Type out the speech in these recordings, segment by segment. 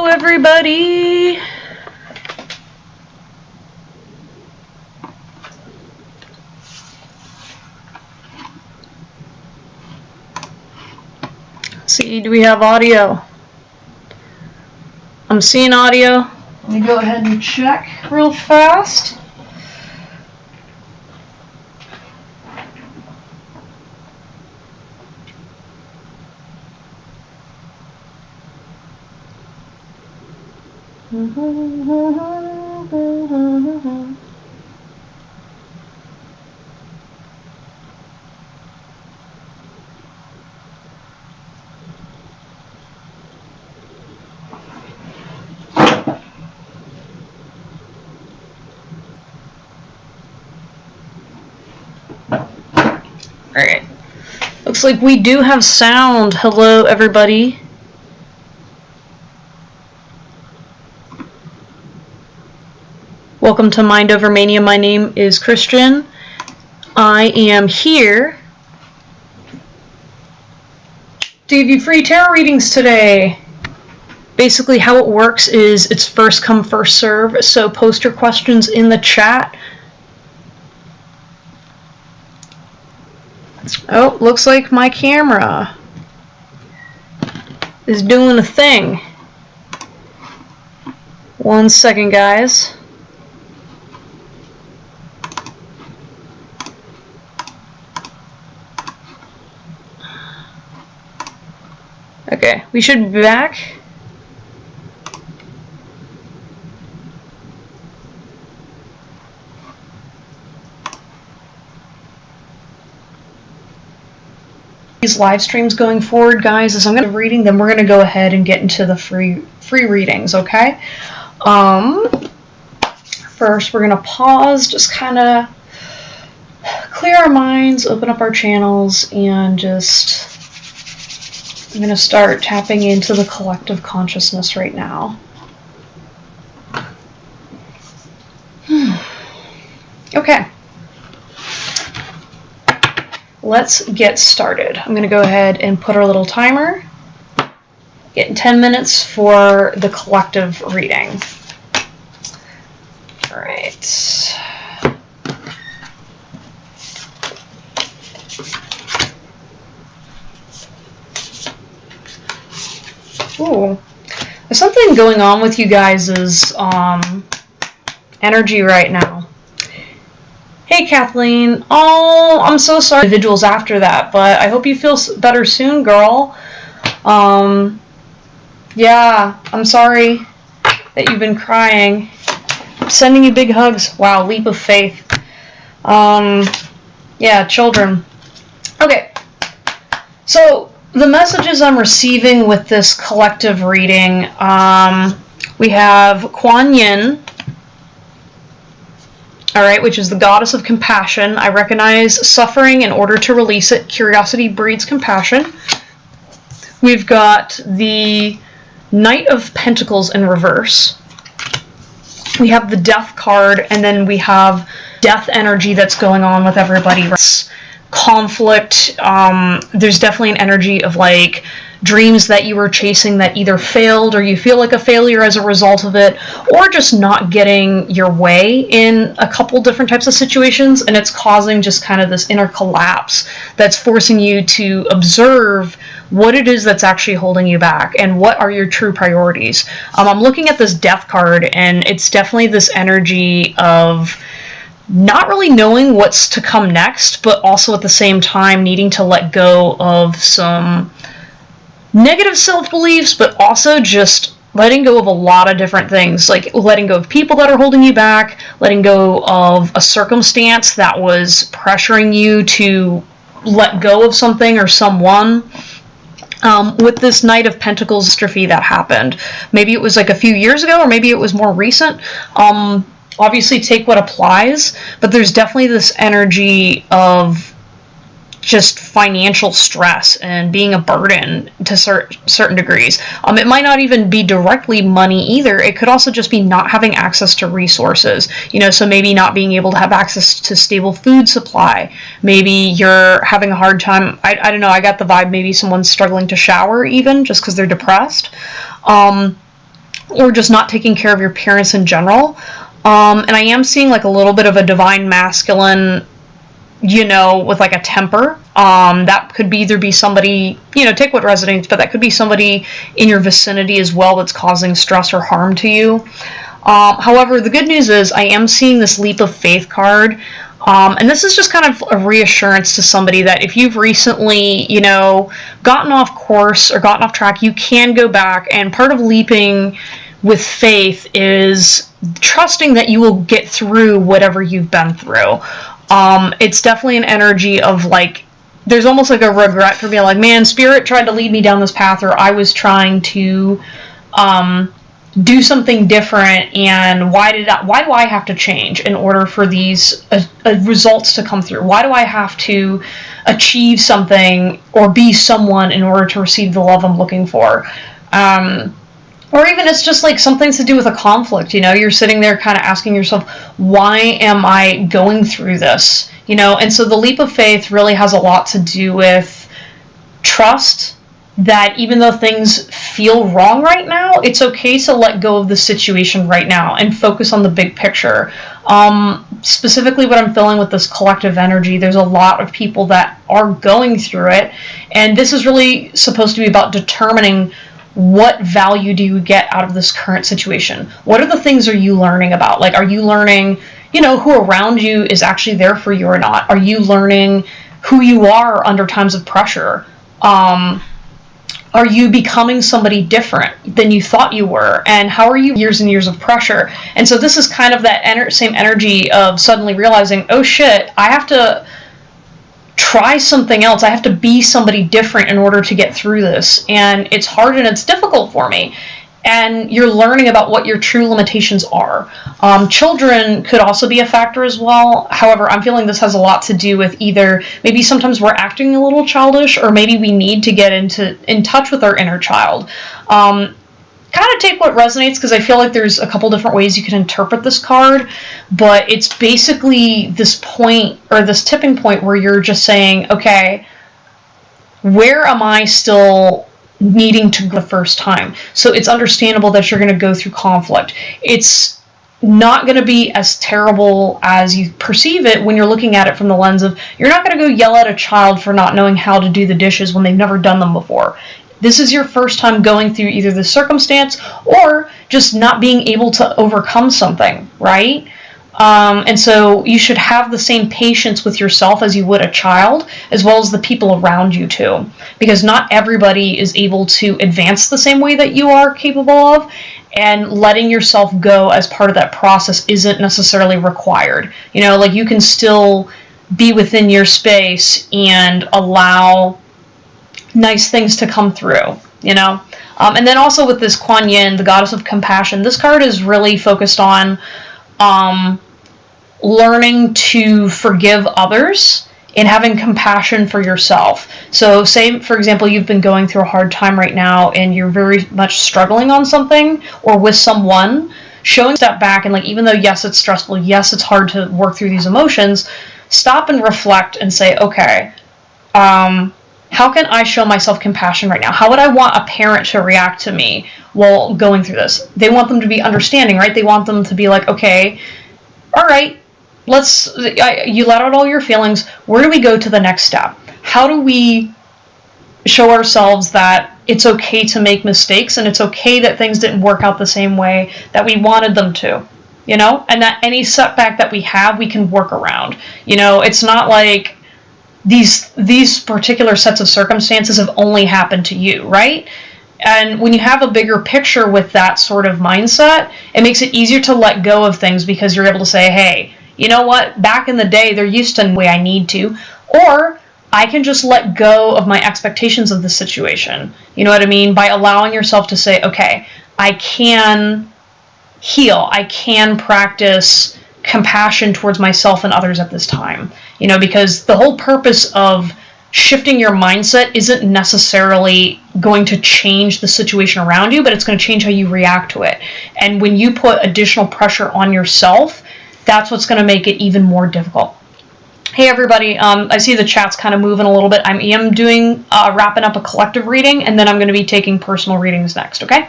everybody. Let's see, do we have audio? I'm seeing audio. Let me go ahead and check real fast. Alright. Looks like we do have sound. Hello, everybody. Welcome to Mind Over Mania. My name is Christian. I am here to give you free tarot readings today. Basically, how it works is it's first come, first serve. So post your questions in the chat. Oh, looks like my camera is doing a thing. 1 second, guys. Okay, we should be back. These live streams going forward, guys, as I'm going to be reading, then we're going to go ahead and get into the free readings, okay? First, we're going to pause, just kind of clear our minds, open up our channels, and just, I'm going to start tapping into the collective consciousness right now. Okay. Let's get started. I'm going to go ahead and put our little timer. Getting 10 minutes for the collective reading. All right. Ooh. There's something going on with you guys' energy right now. Hey, Kathleen. Oh, I'm so sorry. Individuals after that, but I hope you feel better soon, girl. Yeah, I'm sorry that you've been crying. I'm sending you big hugs. Wow, leap of faith. Yeah, children. Okay. So, the messages I'm receiving with this collective reading, we have Kuan Yin. Alright, which is the goddess of compassion. I recognize suffering in order to release it. Curiosity breeds compassion. We've got the Knight of Pentacles in reverse. We have the Death card, and then we have death energy that's going on with everybody. Conflict. There's definitely an energy of like dreams that you were chasing that either failed or you feel like a failure as a result of it, or just not getting your way in a couple different types of situations, and it's causing just kind of this inner collapse that's forcing you to observe what it is that's actually holding you back and what are your true priorities. I'm looking at this Death card, and it's definitely this energy of not really knowing what's to come next, but also at the same time needing to let go of some negative self-beliefs, but also just letting go of a lot of different things, like letting go of people that are holding you back, letting go of a circumstance that was pressuring you to let go of something or someone. With this Knight of Pentacles catastrophe that happened. Maybe it was like a few years ago, or maybe it was more recent. Obviously take what applies, but there's definitely this energy of just financial stress and being a burden to certain degrees. It might not even be directly money either. It could also just be not having access to resources. You know, so maybe not being able to have access to stable food supply. Maybe you're having a hard time. I don't know. I got the vibe maybe someone's struggling to shower even just because they're depressed. or just not taking care of your parents in general. And I am seeing like a little bit of a divine masculine, you know, with like a temper. That could be either be somebody, you know, take what resonates, but that could be somebody in your vicinity as well that's causing stress or harm to you. However, the good news is I am seeing this leap of faith card. And this is just kind of a reassurance to somebody that if you've recently, you know, gotten off course or gotten off track, you can go back. And part of leaping with faith is trusting that you will get through whatever you've been through. It's definitely an energy of like, there's almost like a regret for being like, man, Spirit tried to lead me down this path, or I was trying to do something different, and why do I have to change in order for these results to come through? Why do I have to achieve something or be someone in order to receive the love I'm looking for? Or even it's just like something to do with a conflict, you know, you're sitting there kind of asking yourself, why am I going through this? You know, and so the leap of faith really has a lot to do with trust that even though things feel wrong right now, it's okay to let go of the situation right now and focus on the big picture. Specifically what I'm feeling with this collective energy, there's a lot of people that are going through it, and this is really supposed to be about determining what value do you get out of this current situation? What are the things are you learning about? Like, are you learning, you know, who around you is actually there for you or not? Are you learning who you are under times of pressure? Are you becoming somebody different than you thought you were? And how are you years and years of pressure? And so this is kind of that same energy of suddenly realizing, oh shit, I have to try something else. I have to be somebody different in order to get through this. And it's hard and it's difficult for me. And you're learning about what your true limitations are. Children could also be a factor as well. However, I'm feeling this has a lot to do with either maybe sometimes we're acting a little childish, or maybe we need to get in touch with our inner child. Kind of take what resonates, because I feel like there's a couple different ways you can interpret this card, but it's basically this point, or this tipping point, where you're just saying, okay, where am I still needing to go the first time? So it's understandable that you're going to go through conflict. It's not going to be as terrible as you perceive it when you're looking at it from the lens of, you're not going to go yell at a child for not knowing how to do the dishes when they've never done them before. This is your first time going through either the circumstance or just not being able to overcome something, right? And so you should have the same patience with yourself as you would a child, as well as the people around you too. Because not everybody is able to advance the same way that you are capable of, and letting yourself go as part of that process isn't necessarily required. You know, like you can still be within your space and allow nice things to come through, you know? And then also with this Kuan Yin, the goddess of compassion, this card is really focused on learning to forgive others and having compassion for yourself. So say, for example, you've been going through a hard time right now and you're very much struggling on something or with someone, showing a step back and like, even though yes, it's stressful, yes, it's hard to work through these emotions, stop and reflect and say, okay, how can I show myself compassion right now? How would I want a parent to react to me while going through this? They want them to be understanding, right? They want them to be like, okay, all right, you let out all your feelings. Where do we go to the next step? How do we show ourselves that it's okay to make mistakes and it's okay that things didn't work out the same way that we wanted them to, you know? And that any setback that we have, we can work around. You know, it's not like these particular sets of circumstances have only happened to you, right? And when you have a bigger picture with that sort of mindset, it makes it easier to let go of things, because you're able to say, hey, you know what, back in the day, they're used to the way I need to, or I can just let go of my expectations of the situation. You know what I mean? By allowing yourself to say, okay, I can heal, I can practice compassion towards myself and others at this time. You know, because the whole purpose of shifting your mindset isn't necessarily going to change the situation around you, but it's going to change how you react to it. And when you put additional pressure on yourself, that's what's going to make it even more difficult. Hey everybody, I see the chat's kind of moving a little bit. I am doing, wrapping up a collective reading, and then I'm going to be taking personal readings next, okay?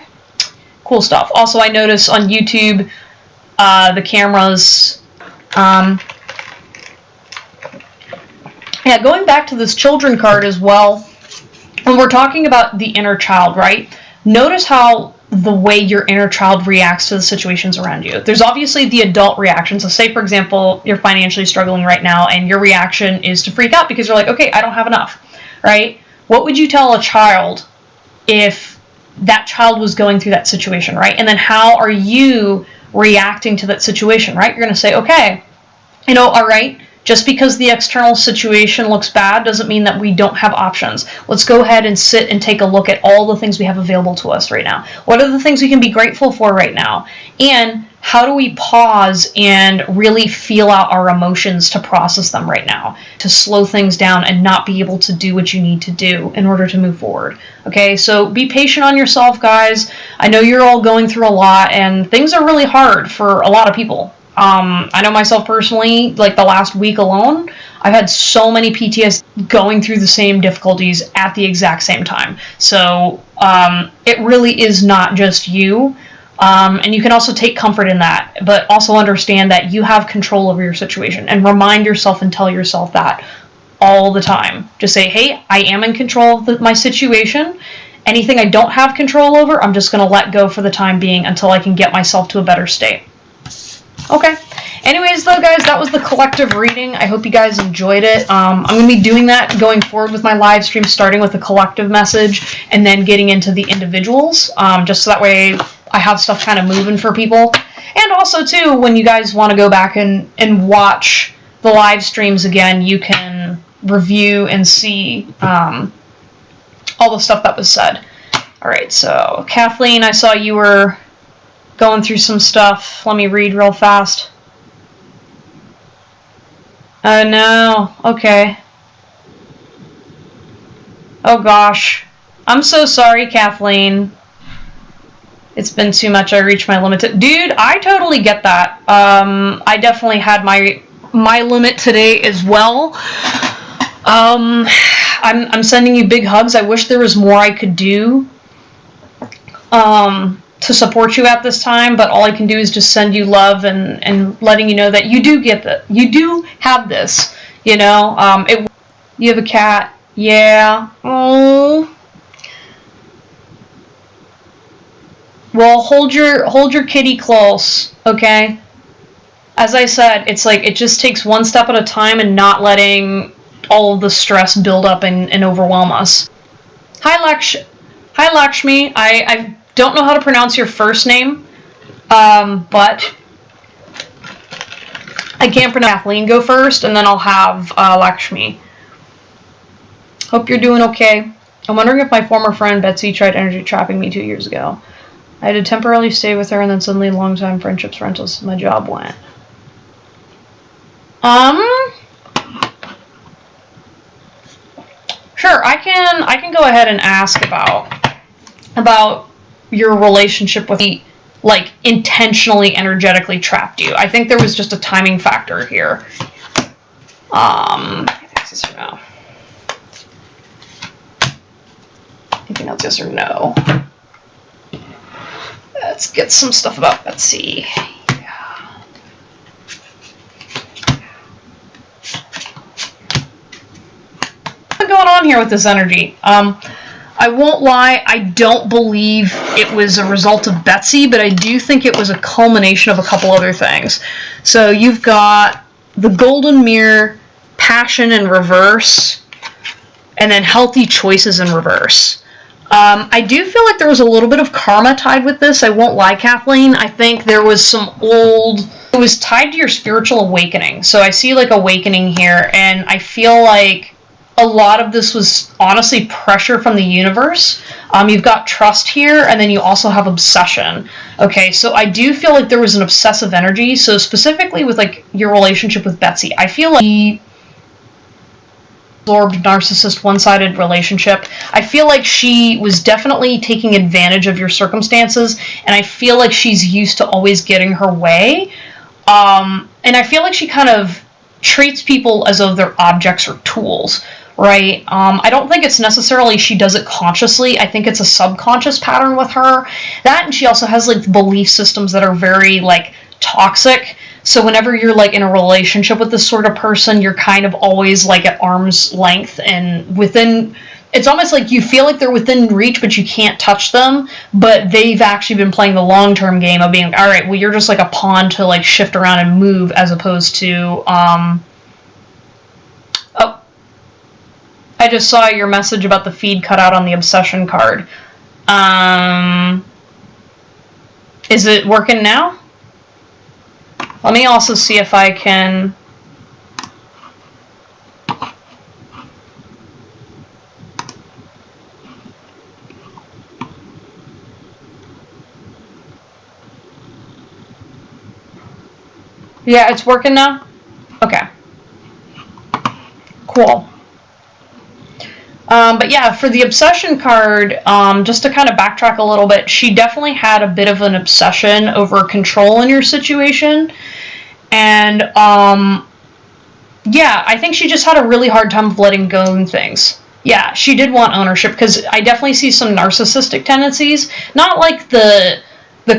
Cool stuff. Also, I notice on YouTube, the cameras, yeah, going back to this children card as well, when we're talking about the inner child, right? Notice how the way your inner child reacts to the situations around you. There's obviously the adult reaction. So say, for example, you're financially struggling right now and your reaction is to freak out because you're like, okay, I don't have enough, right? What would you tell a child if that child was going through that situation, right? And then how are you reacting to that situation, right? You're going to say, okay, you know, all right, just because the external situation looks bad doesn't mean that we don't have options. Let's go ahead and sit and take a look at all the things we have available to us right now. What are the things we can be grateful for right now? And how do we pause and really feel out our emotions to process them right now, to slow things down and not be able to do what you need to do in order to move forward? Okay, so be patient on yourself, guys. I know you're all going through a lot and things are really hard for a lot of people. I know myself personally, like the last week alone, I've had so many PTSD going through the same difficulties at the exact same time. So it really is not just you. And you can also take comfort in that, but also understand that you have control over your situation and remind yourself and tell yourself that all the time. Just say, hey, I am in control of my situation. Anything I don't have control over, I'm just going to let go for the time being until I can get myself to a better state. Okay. Anyways, though, guys, that was the collective reading. I hope you guys enjoyed it. I'm going to be doing that going forward with my live stream, starting with the collective message and then getting into the individuals, just so that way I have stuff kind of moving for people. And also, too, when you guys want to go back and watch the live streams again, you can review and see all the stuff that was said. All right, so Kathleen, I saw you were going through some stuff. Let me read real fast. Oh no, okay. Oh gosh. I'm so sorry, Kathleen. It's been too much. I reached my limit. Dude, I totally get that. I definitely had my limit today as well. I'm sending you big hugs. I wish there was more I could do to support you at this time, but all I can do is just send you love and letting you know that you do get that. You do have this, you know. You have a cat. Yeah. Oh. Well, hold your kitty close, okay? As I said, it's like it just takes one step at a time and not letting all of the stress build up and overwhelm us. Hi, Lakshmi. I don't know how to pronounce your first name, but I can't pronounce. Kathleen go first, and then I'll have Lakshmi. Hope you're doing okay. I'm wondering if my former friend Betsy tried energy trapping me 2 years ago. I had to temporarily stay with her, and then suddenly long-time friendships were until my job went. Sure, I can go ahead and ask about your relationship with the, like, intentionally energetically trapped you. I think there was just a timing factor here. Yes or no? Anything else, yes or no? Let's get some stuff about Betsy. Yeah. What's going on here with this energy? I won't lie, I don't believe it was a result of Betsy, but I do think it was a culmination of a couple other things. So you've got the Golden Mirror, passion in reverse, and then healthy choices in reverse. I do feel like there was a little bit of karma tied with this. I won't lie, Kathleen. I think there was some it was tied to your spiritual awakening. So I see like awakening here, and I feel like a lot of this was honestly pressure from the universe. You've got trust here, and then you also have obsession. Okay, so I do feel like there was an obsessive energy. So specifically with like your relationship with Betsy, I feel like the absorbed narcissist one-sided relationship. I feel like she was definitely taking advantage of your circumstances, and I feel like she's used to always getting her way. And I feel like she kind of treats people as though they're objects or tools, right? I don't think it's necessarily she does it consciously. I think it's a subconscious pattern with her. That, and she also has like belief systems that are very like toxic. So whenever you're like in a relationship with this sort of person, you're kind of always like at arm's length and within. It's almost like you feel like they're within reach, but you can't touch them. But they've actually been playing the long-term game of being like, all right, well, you're just like a pawn to like shift around and move, as opposed to, oh, I just saw your message about the feed cut out on the obsession card. Is it working now? Let me also see if I can... Yeah, it's working now? Okay. Cool. But yeah, for the obsession card, just to kind of backtrack a little bit, she definitely had a bit of an obsession over control in your situation. And, yeah, I think she just had a really hard time of letting go of things. Yeah, she did want ownership, because I definitely see some narcissistic tendencies. Not like the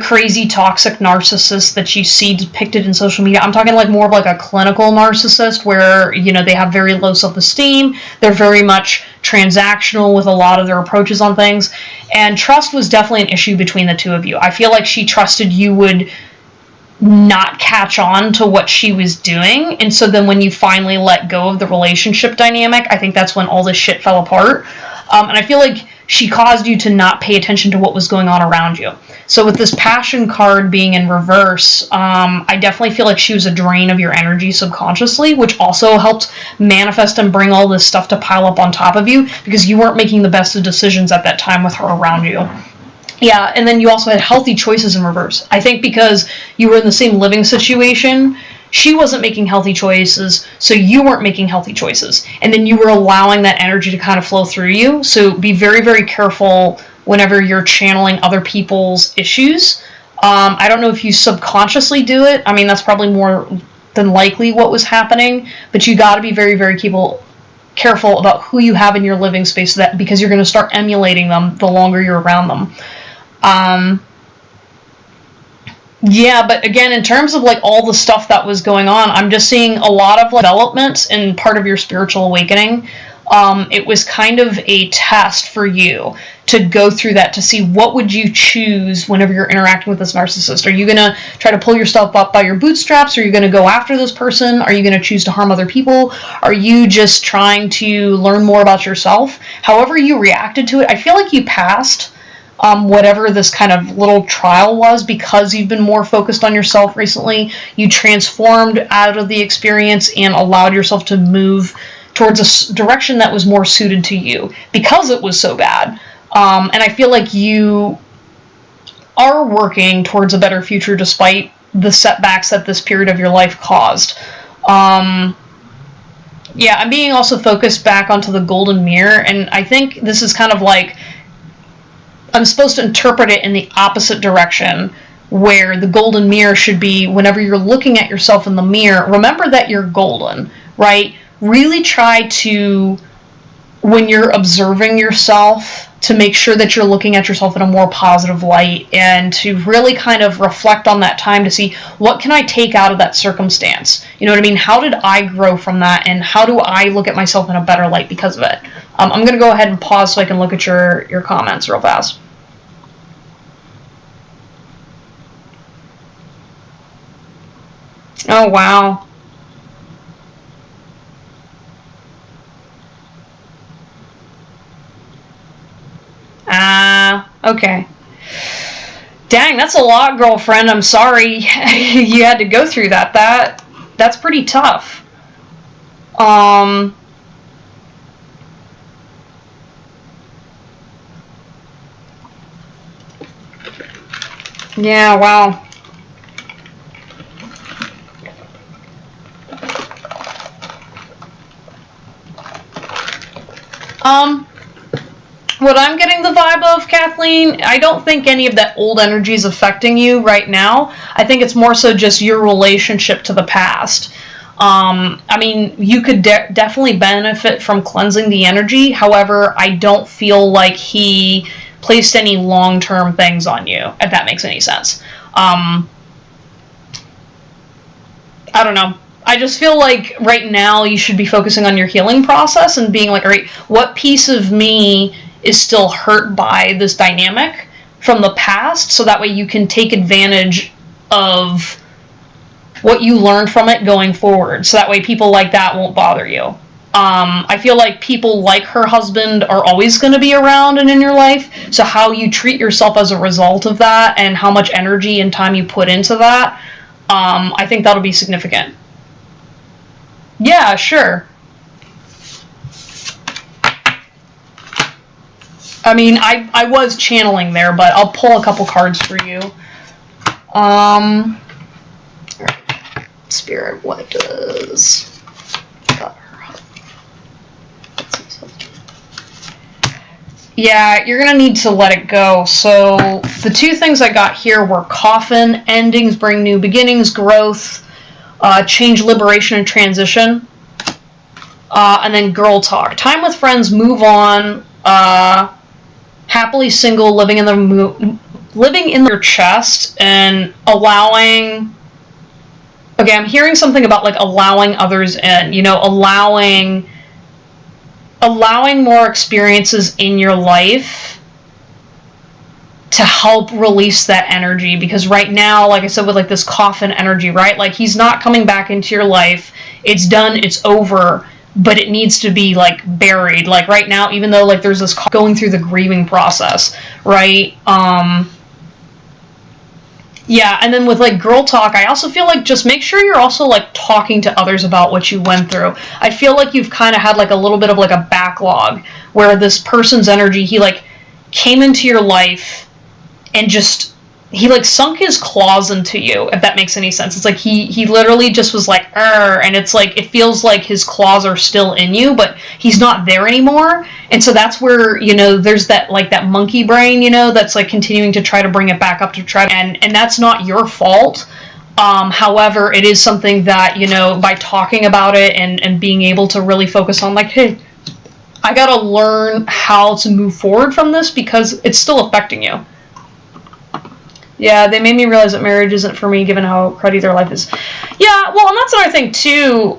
crazy toxic narcissist that you see depicted in social media. I'm talking like more of like a clinical narcissist where, you know, they have very low self-esteem. They're very much transactional with a lot of their approaches on things. And trust was definitely an issue between the two of you. I feel like she trusted you would not catch on to what she was doing. And so then when you finally let go of the relationship dynamic, I think that's when all this shit fell apart. And I feel like she caused you to not pay attention to what was going on around you. So with this passion card being in reverse, I definitely feel like she was a drain of your energy subconsciously, which also helped manifest and bring all this stuff to pile up on top of you, because you weren't making the best of decisions at that time with her around you. Yeah, and then you also had healthy choices in reverse. I think because you were in the same living situation, she wasn't making healthy choices, so you weren't making healthy choices. And then you were allowing that energy to kind of flow through you. So be very, very careful whenever you're channeling other people's issues. I don't know if you subconsciously do it. I mean, that's probably more than likely what was happening. But you got to be very, very careful about who you have in your living space, because you're going to start emulating them the longer you're around them. Yeah, but again, in terms of like all the stuff that was going on, I'm just seeing a lot of like, developments in part of your spiritual awakening. It was kind of a test for you to go through that, to see what would you choose whenever you're interacting with this narcissist. Are you going to try to pull yourself up by your bootstraps? Are you going to go after this person? Are you going to choose to harm other people? Are you just trying to learn more about yourself? However you reacted to it, I feel like you passed whatever this kind of little trial was, because you've been more focused on yourself recently. You transformed out of the experience and allowed yourself to move towards a direction that was more suited to you, because it was so bad. And I feel like you are working towards a better future despite the setbacks that this period of your life caused. Yeah, I'm being also focused back onto the golden mirror, and I think this is kind of like, I'm supposed to interpret it in the opposite direction, where the golden mirror should be whenever you're looking at yourself in the mirror, remember that you're golden, right? Really try to, when you're observing yourself, to make sure that you're looking at yourself in a more positive light, and to really kind of reflect on that time to see, what can I take out of that circumstance? You know what I mean? How did I grow from that, and how do I look at myself in a better light because of it? I'm going to go ahead and pause so I can look at your comments real fast. Oh, wow. Okay. Dang, that's a lot, girlfriend. I'm sorry you had to go through that. That's pretty tough. Yeah, wow. What I'm getting the vibe of, Kathleen, I don't think any of that old energy is affecting you right now. I think it's more so just your relationship to the past. I mean, you could definitely benefit from cleansing the energy. However, I don't feel like he placed any long-term things on you, if that makes any sense. I don't know. I just feel like right now you should be focusing on your healing process and being like, all right, what piece of me is still hurt by this dynamic from the past, so that way you can take advantage of what you learned from it going forward, so that way people like that won't bother you. I feel like people like her husband are always going to be around and in your life, so how you treat yourself as a result of that and how much energy and time you put into that, I think that'll be significant. Yeah, sure. I mean, I was channeling there, but I'll pull a couple cards for you. Spirit, what does... Yeah, you're going to need to let it go. So the two things I got here were coffin, endings, bring new beginnings, growth, change, liberation, and transition. And then girl talk. Time with friends, move on, happily single, living in your chest, and allowing... Okay, I'm hearing something about, like, allowing others in, you know, allowing more experiences in your life to help release that energy, because right now, like I said, with, like, this coffin energy, right, like, he's not coming back into your life, it's done, it's over, but it needs to be, like, buried, like, right now, even though, like, there's this going through the grieving process, right, yeah, and then with, like, girl talk, I also feel like just make sure you're also, like, talking to others about what you went through. I feel like you've kind of had, like, a little bit of, like, a backlog where this person's energy, he, like, came into your life and just, he, like, sunk his claws into you, if that makes any sense. It's like he literally just was like, and it's like, it feels like his claws are still in you, but he's not there anymore. And so that's where, you know, there's that, like, that monkey brain, you know, that's, like, continuing to try to bring it back up to try to, and that's not your fault. However, it is something that, you know, by talking about it and being able to really focus on, like, hey, I gotta learn how to move forward from this because it's still affecting you. Yeah, they made me realize that marriage isn't for me given how cruddy their life is. Yeah, well, and that's another thing, too.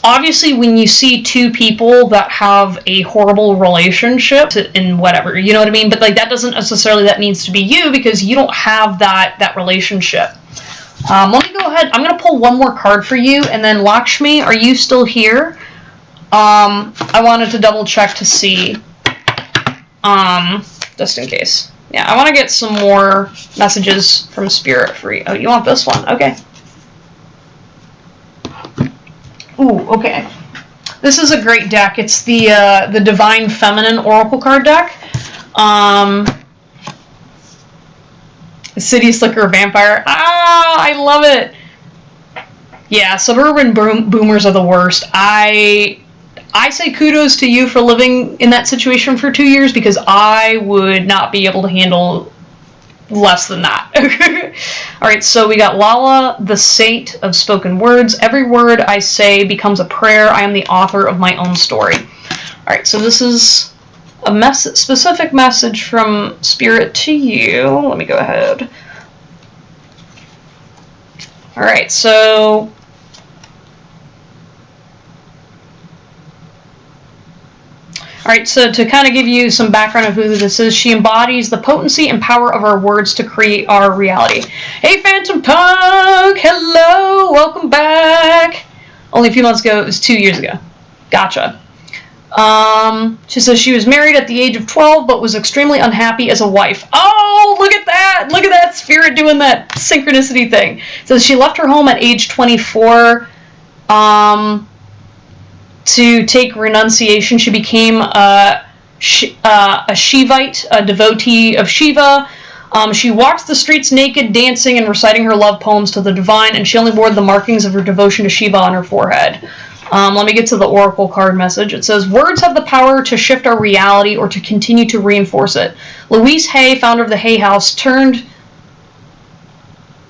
Obviously, when you see two people that have a horrible relationship in whatever, you know what I mean? But, like, that doesn't necessarily, that needs to be you because you don't have that relationship. Let me go ahead. I'm going to pull one more card for you. And then, Lakshmi, are you still here? I wanted to double check to see, just in case. Yeah, I want to get some more messages from Spirit for you. Oh, you want this one? Okay. Ooh, okay. This is a great deck. It's the Divine Feminine Oracle card deck. City Slicker Vampire. Ah, I love it. Yeah, suburban boomers are the worst. I say kudos to you for living in that situation for 2 years because I would not be able to handle less than that. Alright, so we got Lala, the Saint of Spoken Words. Every word I say becomes a prayer. I am the author of my own story. Alright, so this is a specific message from Spirit to you. Let me go ahead. Alright, so... Alright, so to kind of give you some background of who this is, she embodies the potency and power of our words to create our reality. Hey, Phantom Punk! Hello! Welcome back! Only a few months ago, it was 2 years ago. Gotcha. She says she was married at the age of 12, but was extremely unhappy as a wife. Oh, look at that! Look at that Spirit doing that synchronicity thing. So she left her home at age 24, to take renunciation. She became a Shivite, a devotee of Shiva. She walked the streets naked, dancing and reciting her love poems to the divine, and she only wore the markings of her devotion to Shiva on her forehead. Let me get to the Oracle card message. It says, words have the power to shift our reality or to continue to reinforce it. Louise Hay, founder of the Hay House, turned...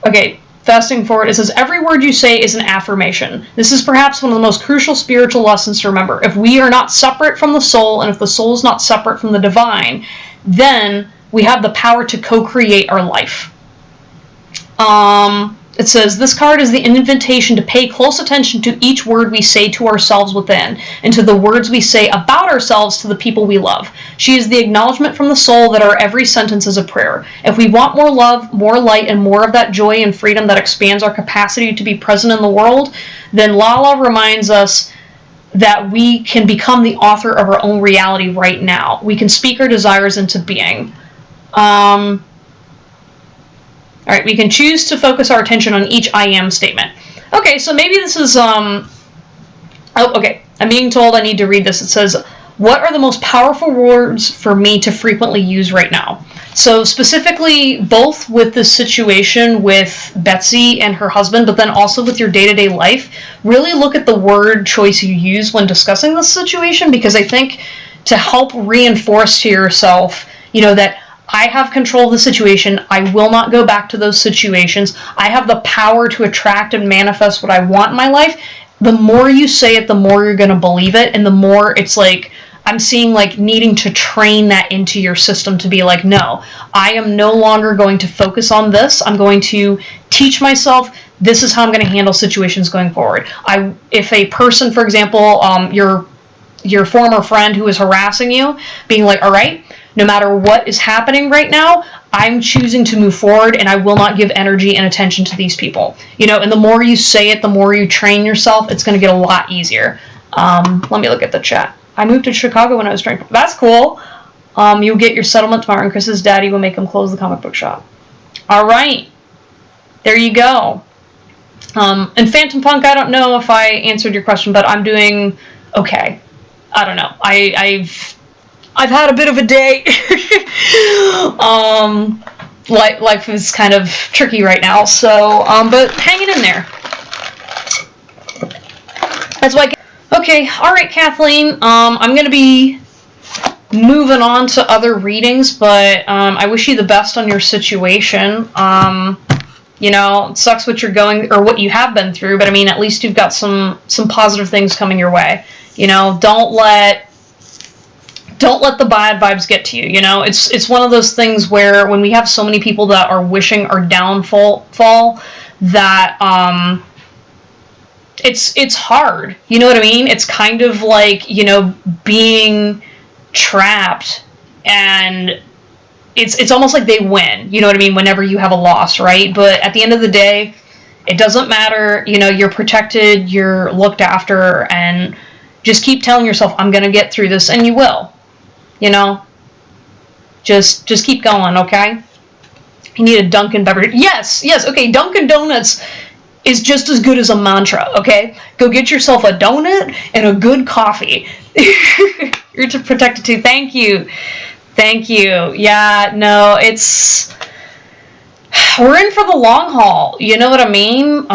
Okay. Fasting forward, it says, every word you say is an affirmation. This is perhaps one of the most crucial spiritual lessons to remember. If we are not separate from the soul, and if the soul is not separate from the divine, then we have the power to co-create our life. It says, this card is the invitation to pay close attention to each word we say to ourselves within, and to the words we say about ourselves to the people we love. She is the acknowledgement from the soul that our every sentence is a prayer. If we want more love, more light, and more of that joy and freedom that expands our capacity to be present in the world, then Lala reminds us that we can become the author of our own reality right now. We can speak our desires into being. Alright, we can choose to focus our attention on each I am statement. Okay, so maybe this is, oh, okay. I'm being told I need to read this. It says, what are the most powerful words for me to frequently use right now? So specifically, both with the situation with Betsy and her husband, but then also with your day-to-day life, really look at the word choice you use when discussing this situation, because I think to help reinforce to yourself, you know, that I have control of the situation. I will not go back to those situations. I have the power to attract and manifest what I want in my life. The more you say it, the more you're going to believe it. And the more it's like, I'm seeing like needing to train that into your system to be like, no, I am no longer going to focus on this. I'm going to teach myself, this is how I'm going to handle situations going forward. If a person, for example, your former friend who is harassing you, being like, all right, no matter what is happening right now, I'm choosing to move forward, and I will not give energy and attention to these people. You know, and the more you say it, the more you train yourself, it's going to get a lot easier. Let me look at the chat. I moved to Chicago when I was 24. That's cool. You'll get your settlement tomorrow, and Chris's daddy will make him close the comic book shop. All right. There you go. And Phantom Punk, I don't know if I answered your question, but I'm doing okay. I don't know. I've had a bit of a day. Life is kind of tricky right now, so, but hanging in there. That's why. Okay, alright, Kathleen, I'm gonna be moving on to other readings, but, I wish you the best on your situation. You know, it sucks what you're going, or what you have been through, but I mean, at least you've got some positive things coming your way. You know, don't let the bad vibes get to you. You know, it's one of those things where when we have so many people that are wishing our downfall, that it's hard. You know what I mean? It's kind of like, you know, being trapped, and it's almost like they win. You know what I mean? Whenever you have a loss, right? But at the end of the day, it doesn't matter. You know, you're protected, you're looked after, and just keep telling yourself, I'm gonna get through this, and you will. You know, just keep going, okay? You need a Dunkin' beverage. Yes, okay, Dunkin' Donuts is just as good as a mantra, okay? Go get yourself a donut and a good coffee. You're protected too. Thank you. Yeah, no, we're in for the long haul, you know what I mean?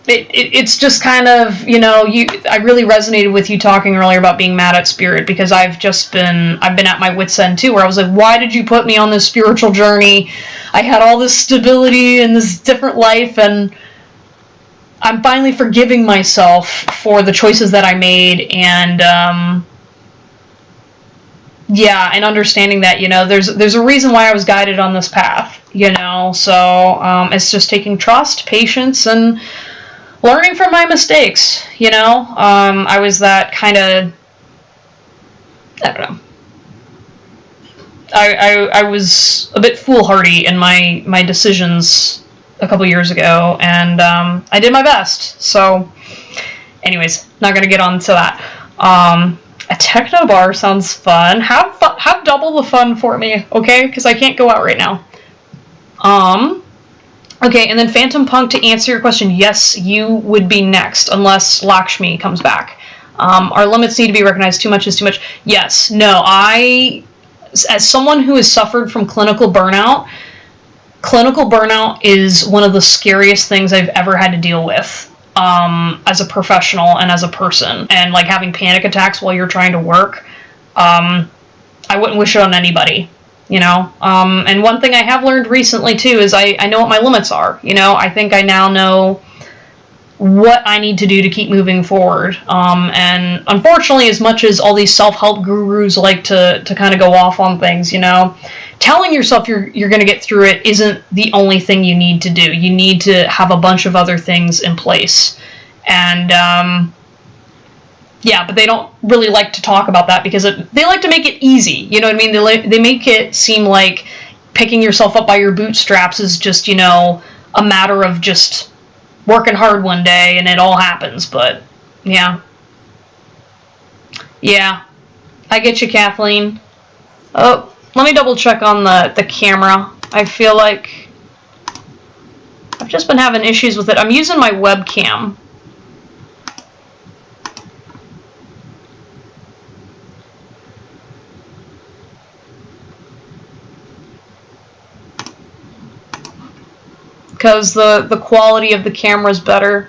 It's just kind of, you know, I really resonated with you talking earlier about being mad at Spirit, because I've been at my wit's end too, where I was like, why did you put me on this spiritual journey? I had all this stability and this different life, and I'm finally forgiving myself for the choices that I made, and yeah, and understanding that, you know, there's a reason why I was guided on this path, you know, so it's just taking trust, patience, and learning from my mistakes, you know. I was that kind of, I don't know. I was a bit foolhardy in my decisions a couple years ago, and I did my best. So, anyways, not gonna get on to that. A techno bar sounds fun. Have double the fun for me, okay? Because I can't go out right now. Okay, and then Phantom Punk, to answer your question, yes, you would be next, unless Lakshmi comes back. Our limits need to be recognized. Too much is too much. Yes, no, as someone who has suffered from clinical burnout is one of the scariest things I've ever had to deal with, as a professional and as a person. And, like, having panic attacks while you're trying to work, I wouldn't wish it on anybody. you know. And one thing I have learned recently too is I know what my limits are, you know. I think I now know what I need to do to keep moving forward. And unfortunately, as much as all these self-help gurus like to kind of go off on things, you know, telling yourself you're going to get through it isn't the only thing you need to do. You need to have a bunch of other things in place. And yeah, but they don't really like to talk about that because they like to make it easy. You know what I mean? They make it seem like picking yourself up by your bootstraps is just, you know, a matter of just working hard one day and it all happens. But yeah, I get you, Kathleen. Oh, let me double check on the camera. I feel like I've just been having issues with it. I'm using my webcam. Because the quality of the camera is better.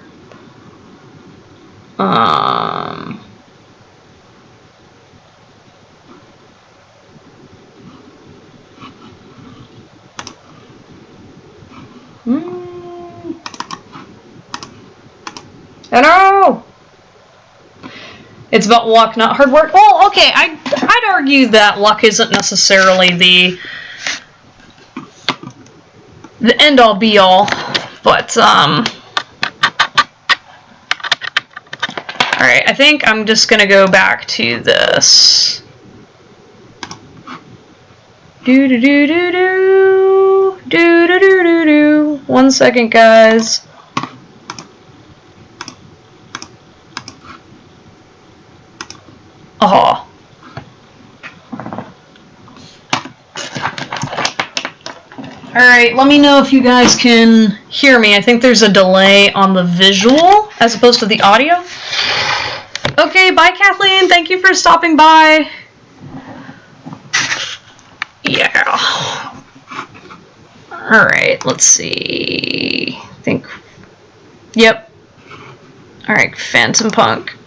Hello! It's about luck, not hard work. Well, okay, I'd argue that luck isn't necessarily the end-all be-all, but alright, I think I'm just gonna go back to this. Do. 1 second, guys. Oh. Alright, let me know if you guys can hear me. I think there's a delay on the visual as opposed to the audio. Okay, bye Kathleen. Thank you for stopping by. Yeah. Alright, let's see. I think. Yep. Alright, Phantom Punk.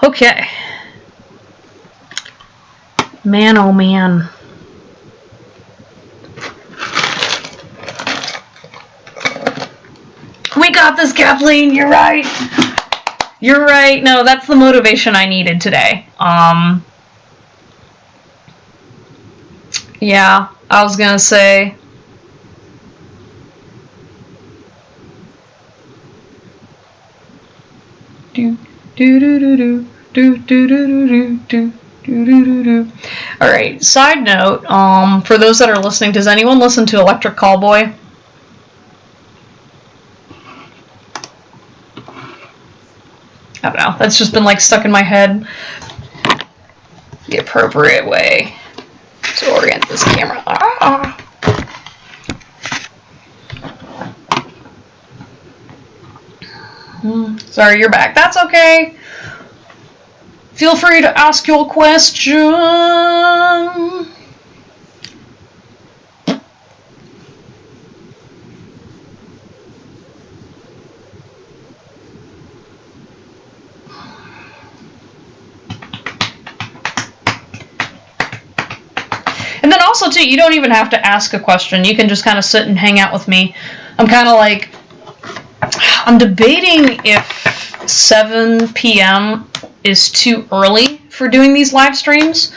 Okay. Man, oh man. We got this, Kathleen. You're right. You're right. No, that's the motivation I needed today. Yeah, I was gonna say. Alright, side note, for those that are listening, does anyone listen to Electric Callboy? I don't know, that's just been like stuck in my head. The appropriate way to orient this camera. Sorry, you're back. That's okay. Feel free to ask your question. And then also, too, you don't even have to ask a question. You can just kind of sit and hang out with me. I'm kind of like, I'm debating if 7 p.m. is too early for doing these live streams.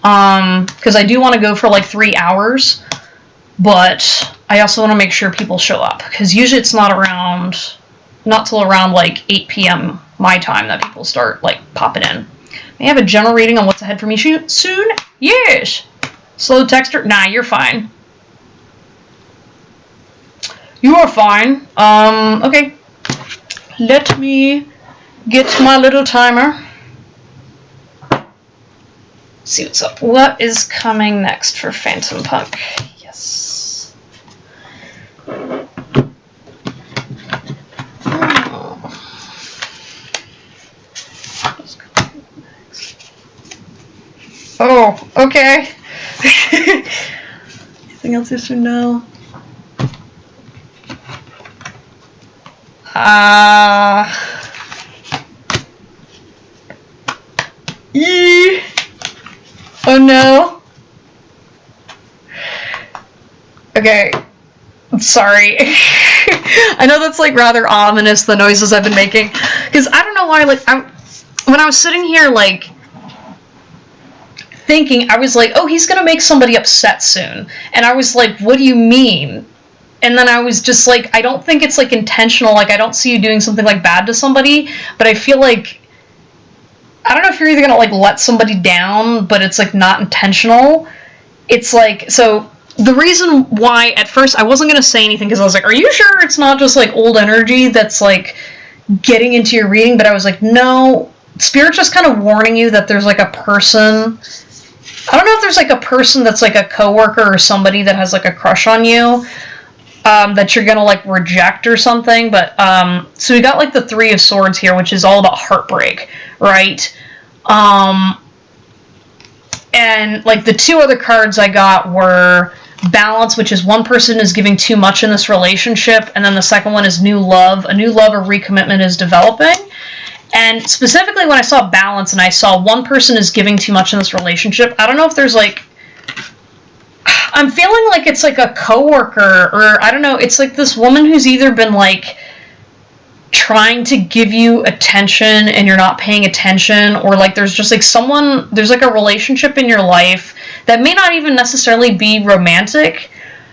Because I do want to go for like 3 hours. But I also want to make sure people show up. Because usually it's not till around like 8 p.m. my time that people start like popping in. May I have a general reading on what's ahead for me soon? Yes! Slow texter? Nah, you're fine. You are fine. Okay. Let me get my little timer. See what's up. What is coming next for Phantom Punk? Yes. Oh, okay. Anything else you should know? no. Okay. Sorry. I know that's like rather ominous, the noises I've been making. Because I don't know why, like, when I was sitting here, like, thinking, I was like, oh, he's gonna make somebody upset soon. And I was like, what do you mean? And then I was just like, I don't think it's like intentional, like I don't see you doing something like bad to somebody, but I feel like, I don't know if you're either gonna like let somebody down, but it's like not intentional. It's like, so the reason why at first I wasn't gonna say anything, because I was like, are you sure it's not just like old energy that's like getting into your reading? But I was like, no, Spirit's just kind of warning you that there's like a person, I don't know if there's like a person that's like a coworker or somebody that has like a crush on you, that you're gonna like reject or something. But so we got like the Three of Swords here, which is all about heartbreak, right? And like the two other cards I got were Balance, which is one person is giving too much in this relationship, and then the second one is New Love. A new love or recommitment is developing. And specifically when I saw Balance and I saw one person is giving too much in this relationship, I don't know if there's like, I'm feeling like it's like a coworker, or I don't know, it's like this woman who's either been like trying to give you attention and you're not paying attention, or like there's just like someone, there's like a relationship in your life that may not even necessarily be romantic,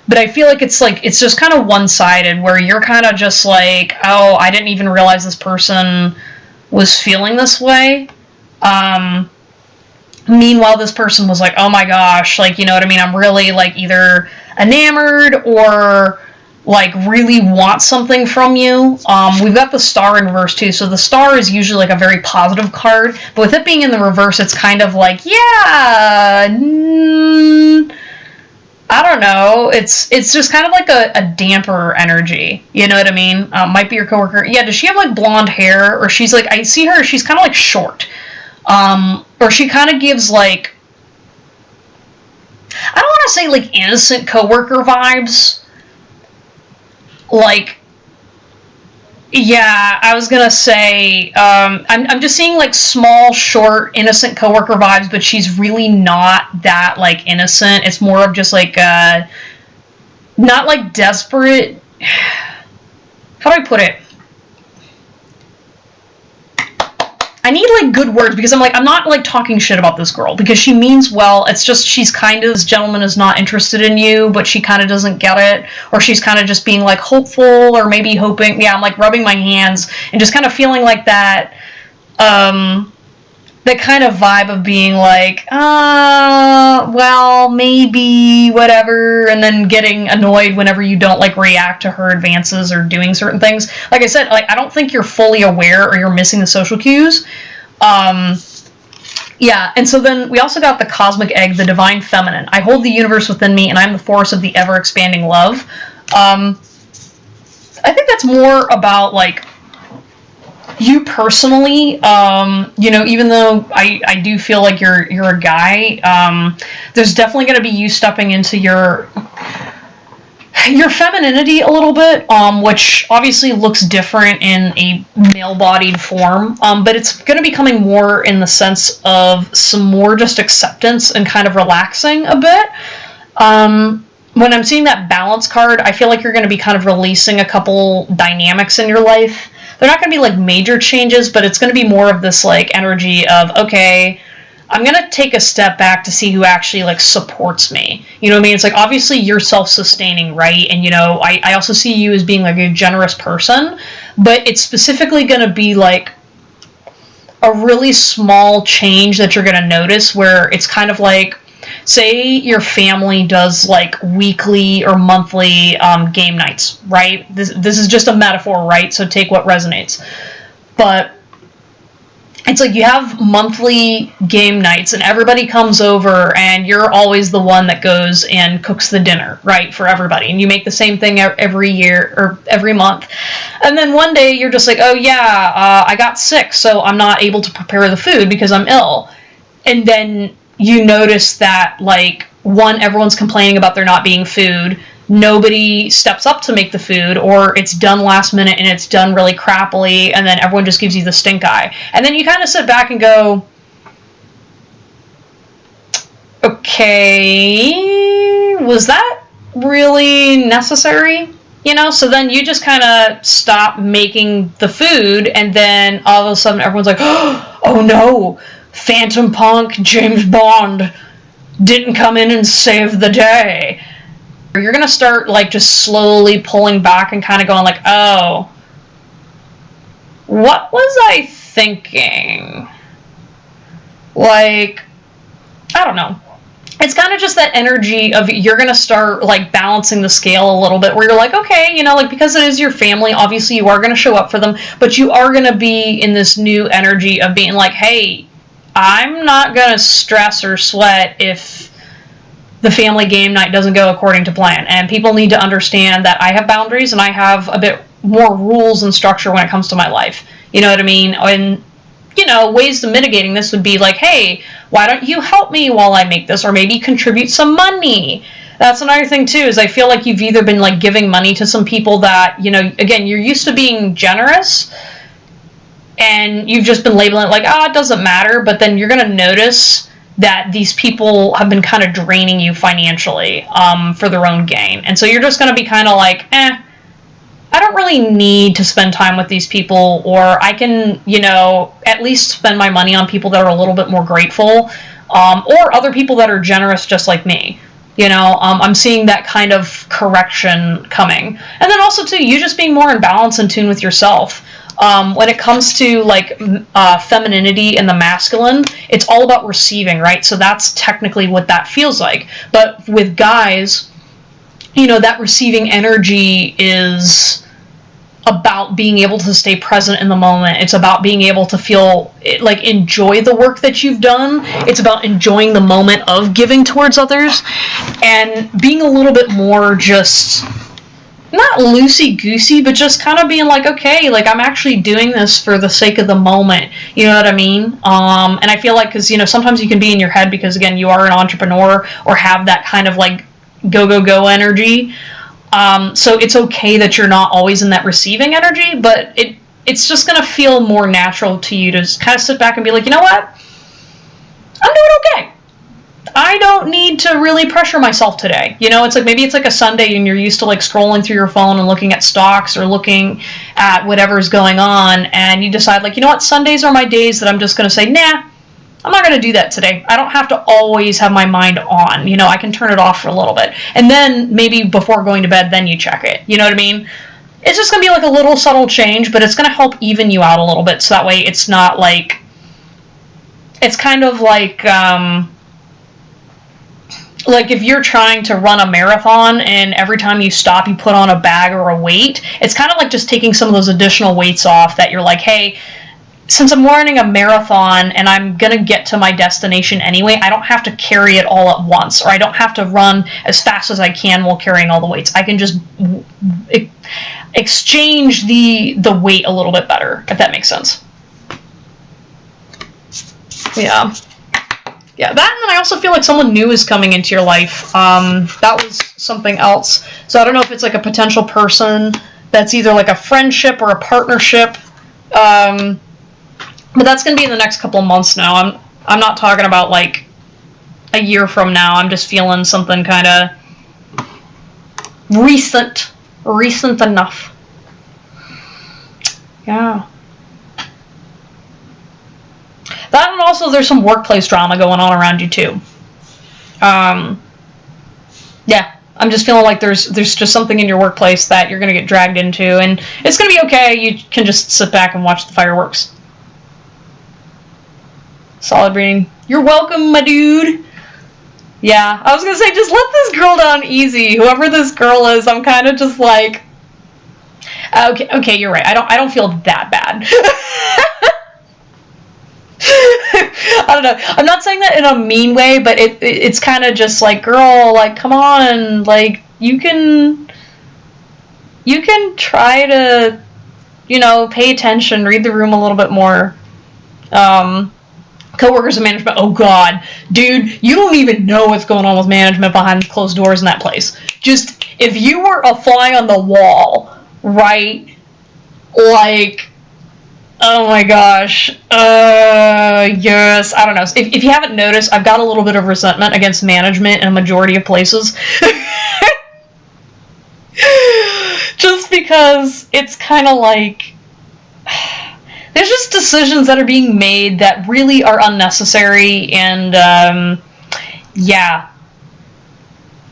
but I feel like it's just kind of one-sided, where you're kind of just like, oh, I didn't even realize this person was feeling this way. Meanwhile, this person was like, oh my gosh, like, you know what I mean? I'm really like either enamored or like really want something from you. We've got the Star in reverse too. So the Star is usually like a very positive card, but with it being in the reverse, it's kind of like, yeah, I don't know. It's just kind of like a damper energy. You know what I mean? Might be your coworker. Yeah, does she have like blonde hair? Or she's like, I see her, she's kind of like short. Or she kind of gives like, I don't want to say like innocent coworker vibes. Like, yeah, I was gonna say, I'm just seeing like small, short, innocent coworker vibes, but she's really not that like innocent. It's more of just like, not like desperate. How do I put it? I need like good words, because I'm not like talking shit about this girl, because she means well. It's just she's kind of, this gentleman is not interested in you, but she kind of doesn't get it, or she's kind of just being like hopeful, or maybe hoping. Yeah, I'm like rubbing my hands and just kind of feeling like that, that kind of vibe of being like, well, maybe, whatever, and then getting annoyed whenever you don't like react to her advances or doing certain things. Like I said, like I don't think you're fully aware, or you're missing the social cues. Yeah, and so then we also got the Cosmic Egg, the Divine Feminine. I hold the universe within me, and I'm the force of the ever-expanding love. I think that's more about like you personally, you know, even though I do feel like you're a guy, there's definitely going to be you stepping into your femininity a little bit, which obviously looks different in a male-bodied form, but it's going to be coming more in the sense of some more just acceptance and kind of relaxing a bit. When I'm seeing that Balance card, I feel like you're going to be kind of releasing a couple dynamics in your life. They're not going to be like major changes, but it's going to be more of this like energy of, okay, I'm going to take a step back to see who actually like supports me. You know what I mean? It's like, obviously you're self-sustaining, right? And you know, I also see you as being like a generous person, but it's specifically going to be like a really small change that you're going to notice, where it's kind of like, say your family does like weekly or monthly game nights, right? This is just a metaphor, right? So take what resonates. But it's like you have monthly game nights and everybody comes over and you're always the one that goes and cooks the dinner, right, for everybody. And you make the same thing every year or every month. And then one day you're just like, oh yeah, I got sick, so I'm not able to prepare the food because I'm ill. And then you notice that, like, one, everyone's complaining about there not being food. Nobody steps up to make the food, or it's done last minute and it's done really crappily, and then everyone just gives you the stink eye. And then you kind of sit back and go, okay, was that really necessary? You know, so then you just kind of stop making the food, and then all of a sudden everyone's like, oh no, Phantom Punk, James Bond didn't come in and save the day. You're going to start, like, just slowly pulling back and kind of going like, oh, what was I thinking? Like, I don't know. It's kind of just that energy of you're going to start, like, balancing the scale a little bit, where you're like, okay, you know, like, because it is your family, obviously you are going to show up for them, but you are going to be in this new energy of being like, hey, I'm not going to stress or sweat if the family game night doesn't go according to plan. And people need to understand that I have boundaries and I have a bit more rules and structure when it comes to my life. You know what I mean? And, you know, ways to mitigating this would be like, hey, why don't you help me while I make this? Or maybe contribute some money. That's another thing, too, is I feel like you've either been, like, giving money to some people that, you know, again, you're used to being generous, and you've just been labeling it like, it doesn't matter, but then you're going to notice that these people have been kind of draining you financially for their own gain. And so you're just going to be kind of like, I don't really need to spend time with these people, or I can, you know, at least spend my money on people that are a little bit more grateful, or other people that are generous just like me. You know, I'm seeing that kind of correction coming. And then also, too, you just being more in balance and tune with yourself. When it comes to, like, femininity and the masculine, it's all about receiving, right? So that's technically what that feels like. But with guys, you know, that receiving energy is about being able to stay present in the moment. It's about being able to feel, like, enjoy the work that you've done. It's about enjoying the moment of giving towards others, and being a little bit more just, not loosey-goosey, but just kind of being like, okay, like, I'm actually doing this for the sake of the moment. You know what I mean? And I feel like, because, you know, sometimes you can be in your head because, again, you are an entrepreneur or have that kind of, like, go energy. So it's okay that you're not always in that receiving energy, but it's just going to feel more natural to you to just kind of sit back and be like, you know what? I'm doing okay. I don't need to really pressure myself today. You know, it's like, maybe it's like a Sunday and you're used to, like, scrolling through your phone and looking at stocks or looking at whatever's going on, and you decide, like, you know what, Sundays are my days that I'm just going to say, nah, I'm not going to do that today. I don't have to always have my mind on. You know, I can turn it off for a little bit. And then maybe before going to bed, then you check it. You know what I mean? It's just going to be like a little subtle change, but it's going to help even you out a little bit, so that way it's not like, it's kind of like if you're trying to run a marathon and every time you stop you put on a bag or a weight, it's kind of like just taking some of those additional weights off that you're like, hey, since I'm running a marathon and I'm going to get to my destination anyway, I don't have to carry it all at once, or I don't have to run as fast as I can while carrying all the weights. I can just exchange the weight a little bit better, if that makes sense. Yeah. Yeah, that, and then I also feel like someone new is coming into your life. That was something else. So I don't know if it's like a potential person that's either like a friendship or a partnership. But that's going to be in the next couple of months now. I'm not talking about, like, a year from now. I'm just feeling something kind of recent enough. Yeah. That, and also there's some workplace drama going on around you, too. Yeah. I'm just feeling like there's just something in your workplace that you're going to get dragged into, and it's going to be okay. You can just sit back and watch the fireworks. Solid reading. You're welcome, my dude. Yeah, I was going to say, just let this girl down easy. Whoever this girl is, I'm kind of just like, okay, you're right. I don't feel that bad. I don't know. I'm not saying that in a mean way, but it's kind of just like, girl, like, come on, like, you can try to, you know, pay attention, read the room a little bit more. Coworkers and management, oh god, dude, you don't even know what's going on with management behind closed doors in that place. Just, if you were a fly on the wall, right, like, Oh my gosh. Yes. I don't know. If you haven't noticed, I've got a little bit of resentment against management in a majority of places. Just because it's kind of like... There's just decisions that are being made that really are unnecessary, and, yeah.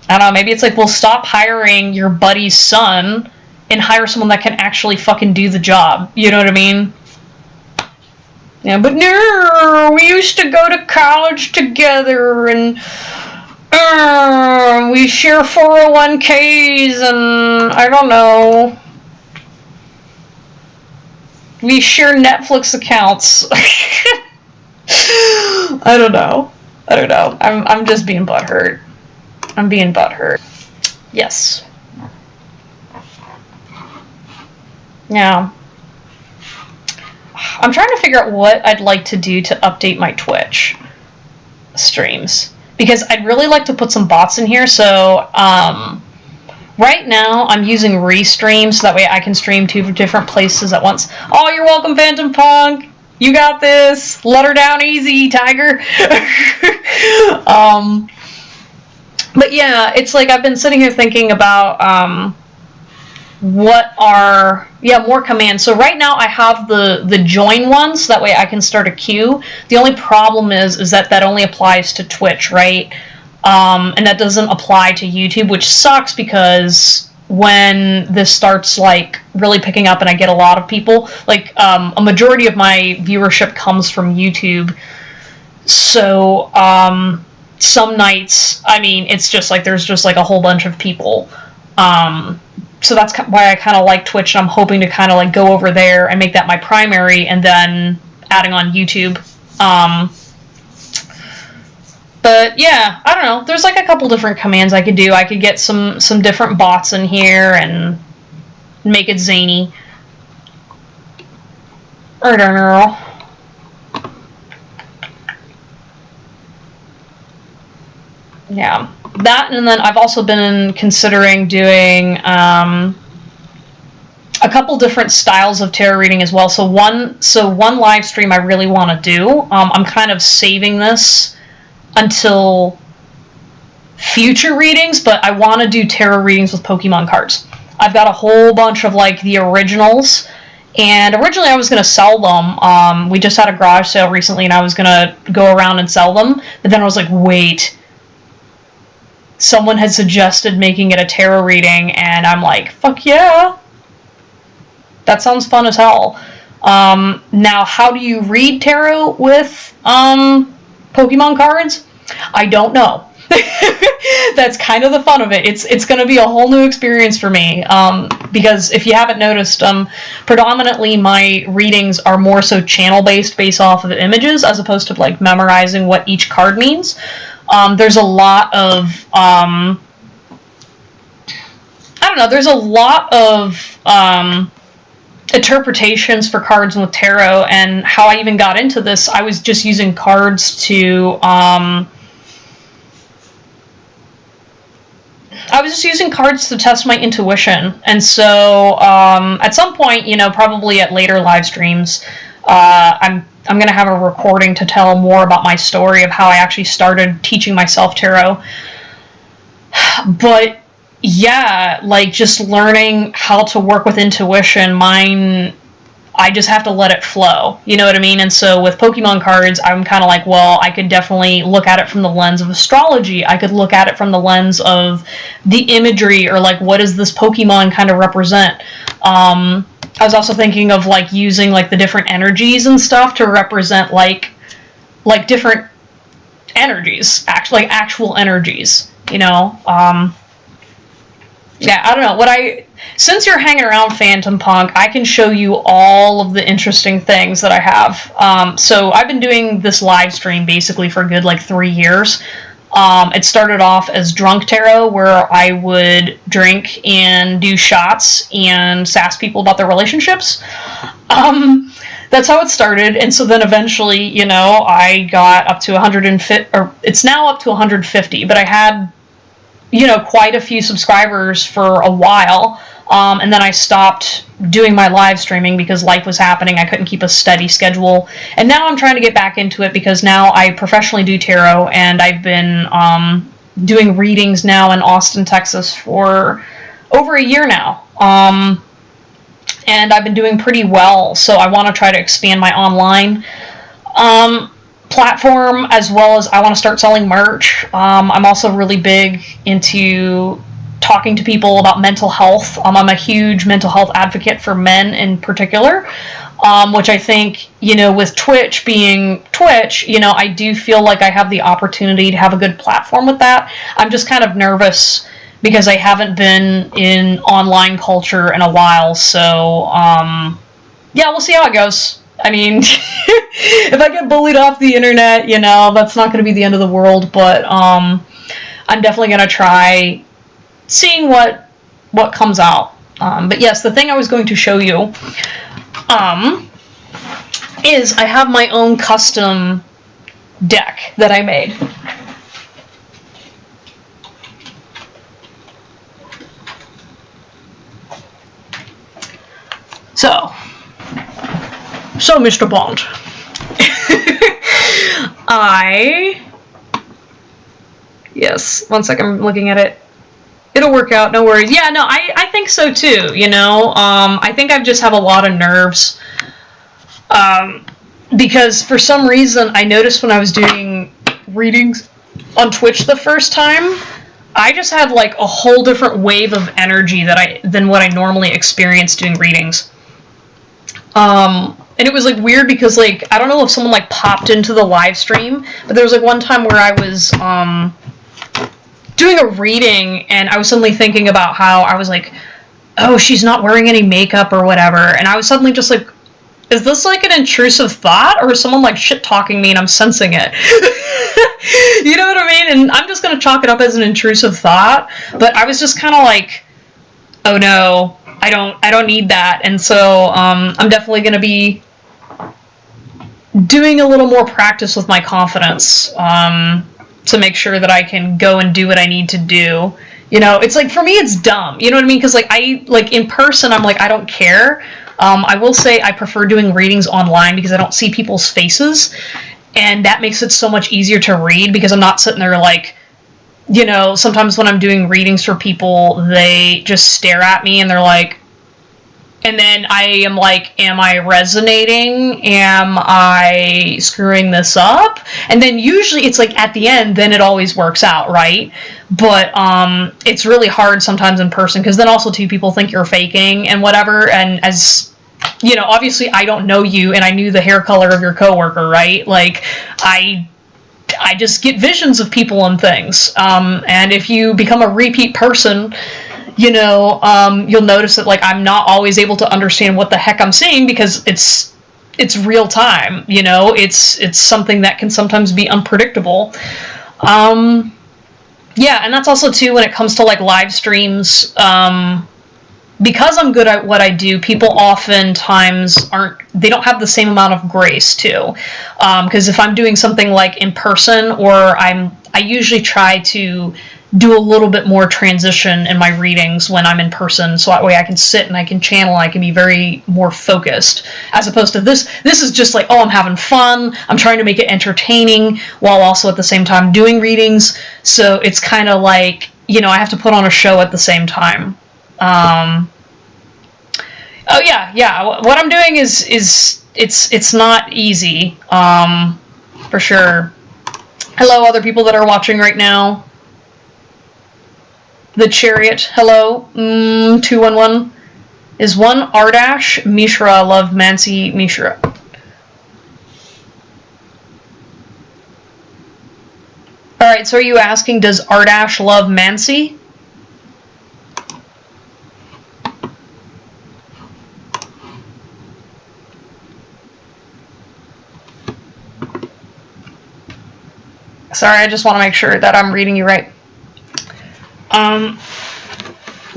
I don't know, maybe it's like, well, stop hiring your buddy's son and hire someone that can actually fucking do the job. You know what I mean? Yeah, but no, we used to go to college together, and we share 401ks, and I don't know. We share Netflix accounts. I don't know. I'm just being butthurt. I'm being butthurt. Yes. Now, I'm trying to figure out what I'd like to do to update my Twitch streams, because I'd really like to put some bots in here. So, right now I'm using Restream, so that way I can stream 2 different places at once. Oh, you're welcome, Phantom Punk. You got this. Let her down easy, Tiger. But yeah, it's like I've been sitting here thinking about what are more commands. So right now I have the join one, so that way I can start a queue. The only problem is that only applies to Twitch, right? And that doesn't apply to YouTube, which sucks, because when this starts like really picking up and I get a lot of people, like a majority of my viewership comes from YouTube. So some nights, I mean, it's just like there's just like a whole bunch of people. So that's why I kind of like Twitch, and I'm hoping to kind of like go over there and make that my primary, and then adding on YouTube. But yeah, I don't know. There's like a couple different commands I could do. I could get some different bots in here and make it zany. I don't know. Yeah, that, and then I've also been considering doing a couple different styles of tarot reading as well. So one live stream I really want to do. I'm kind of saving this until future readings, but I want to do tarot readings with Pokemon cards. I've got a whole bunch of like the originals, and originally I was going to sell them. We just had a garage sale recently, and I was going to go around and sell them, but then I was like, wait, someone had suggested making it a tarot reading, and I'm like, fuck yeah, that sounds fun as hell. Now, how do you read tarot with Pokemon cards? I don't know. That's kind of the fun of it. It's going to be a whole new experience for me, because if you haven't noticed, predominantly my readings are more so channel-based, based off of images, as opposed to like memorizing what each card means. There's a lot of I don't know, there's a lot of interpretations for cards with tarot, and how I even got into this, I was just using cards to test my intuition. And so at some point, you know, probably at later live streams, I'm going to have a recording to tell more about my story of how I actually started teaching myself tarot. But yeah, like just learning how to work with intuition, I just have to let it flow. You know what I mean? And so with Pokemon cards, I'm kind of like, well, I could definitely look at it from the lens of astrology. I could look at it from the lens of the imagery, or like, what does this Pokemon kind of represent? I was also thinking of like using like the different energies and stuff to represent like different energies, actual energies, you know? Yeah, I don't know. Since you're hanging around Phantom Punk, I can show you all of the interesting things that I have. So I've been doing this live stream basically for a good like 3 years. It started off as drunk tarot, where I would drink and do shots and sass people about their relationships. That's how it started, and so then eventually, you know, I got up to 150, or it's now up to 150, but I had, you know, quite a few subscribers for a while. And then I stopped doing my live streaming because life was happening. I couldn't keep a steady schedule. And now I'm trying to get back into it because now I professionally do tarot, and I've been doing readings now in Austin, Texas for over a year now. And I've been doing pretty well, so I want to try to expand my online platform, as well as I want to start selling merch. I'm also really big into talking to people about mental health. I'm a huge mental health advocate for men in particular, which I think, with Twitch being Twitch, I do feel like I have the opportunity to have a good platform with that. I'm just kind of nervous because I haven't been in online culture in a while, so, yeah, we'll see how it goes. I mean, if I get bullied off the internet, that's not going to be the end of the world, but, I'm definitely going to try seeing what comes out. But yes, the thing I was going to show you, is I have my own custom deck that I made. So Mr. Bond, yes, one second, I'm looking at it. It'll work out, no worries. Yeah, no, I think so too, I think I just have a lot of nerves, because for some reason I noticed when I was doing readings on Twitch the first time, I just had like a whole different wave of energy than what I normally experience doing readings. And it was like weird because like, I don't know if someone like popped into the live stream, but there was like one time where I was, doing a reading, and I was suddenly thinking about how I was like, oh, she's not wearing any makeup or whatever, and I was suddenly just like, is this like an intrusive thought, or is someone like shit-talking me and I'm sensing it? You know what I mean? And I'm just gonna chalk it up as an intrusive thought, but I was just kind of like, oh no, I don't need that, and so, I'm definitely gonna be doing a little more practice with my confidence, to make sure that I can go and do what I need to do. It's like, for me, it's dumb. You know what I mean? Because, like, in person, I'm like, I don't care. I will say I prefer doing readings online because I don't see people's faces, and that makes it so much easier to read because I'm not sitting there like, sometimes when I'm doing readings for people, they just stare at me and they're like, and then I am like, am I resonating? Am I screwing this up? And then usually it's like at the end, then it always works out, right? But it's really hard sometimes in person because then also too, people think you're faking and whatever. And as obviously I don't know you, and I knew the hair color of your coworker, right? Like I just get visions of people and things. And if you become a repeat person, you'll notice that like I'm not always able to understand what the heck I'm seeing because it's real time, it's something that can sometimes be unpredictable. Yeah, and that's also too when it comes to like live streams, because I'm good at what I do, people oftentimes they don't have the same amount of grace too. Because if I'm doing something like in person, or I usually try to do a little bit more transition in my readings when I'm in person, so that way I can sit and I can channel, I can be very more focused, as opposed to this is just like, oh, I'm having fun, I'm trying to make it entertaining, while also at the same time doing readings, so it's kind of like, I have to put on a show at the same time. Oh yeah, what I'm doing is it's not easy, for sure. Hello, other people that are watching right now. The Chariot, hello, 211. Is one Ardash Mishra love Mansi Mishra? Alright, so are you asking, does Ardash love Mansi? Sorry, I just want to make sure that I'm reading you right.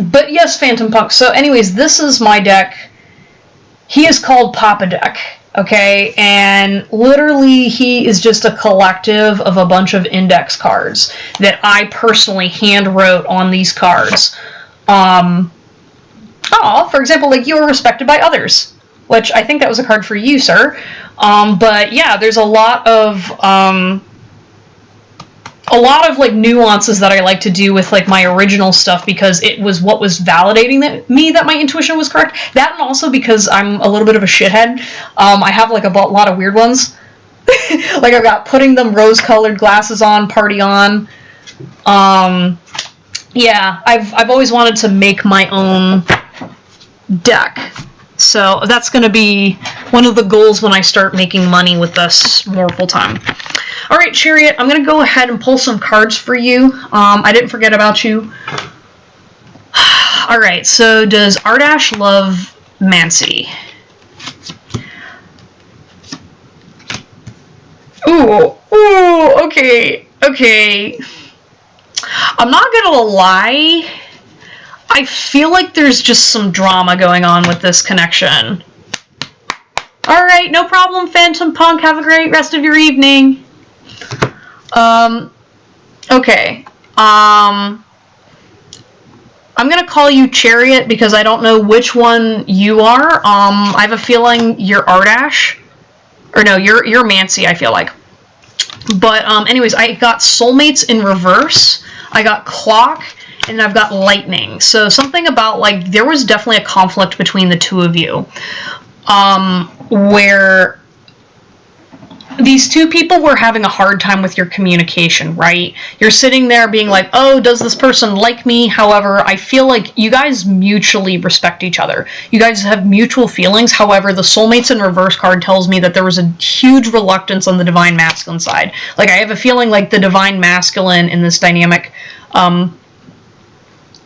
But yes, Phantom Punk. So anyways, this is my deck. He is called Papa Deck, okay? And literally, he is just a collective of a bunch of index cards that I personally hand wrote on these cards. For example, like, you are respected by others, which I think that was a card for you, sir. But yeah, there's a lot of like nuances that I like to do with like my original stuff, because it was what was validating that my intuition was correct. That, and also because I'm a little bit of a shithead. I have like a lot of weird ones. Like, I've got putting them rose-colored glasses on, party on. Yeah, I've always wanted to make my own deck. So that's going to be one of the goals when I start making money with this more full-time. Alright, Chariot, I'm going to go ahead and pull some cards for you. I didn't forget about you. Alright, so does Ardash love Mancy? Ooh, okay. I'm not gonna lie, I feel like there's just some drama going on with this connection. Alright, no problem, Phantom Punk. Have a great rest of your evening. Okay. I'm gonna call you Chariot because I don't know which one you are. I have a feeling you're Ardash. Or no, you're Mancy, I feel like. But, anyways, I got Soulmates in reverse, I got Clock, and I've got Lightning. So something about, like, there was definitely a conflict between the two of you. Where these two people were having a hard time with your communication, right? You're sitting there being like, oh, does this person like me? However, I feel like you guys mutually respect each other. You guys have mutual feelings. However, the Soulmates in reverse card tells me that there was a huge reluctance on the Divine Masculine side. Like, I have a feeling like the Divine Masculine in this dynamic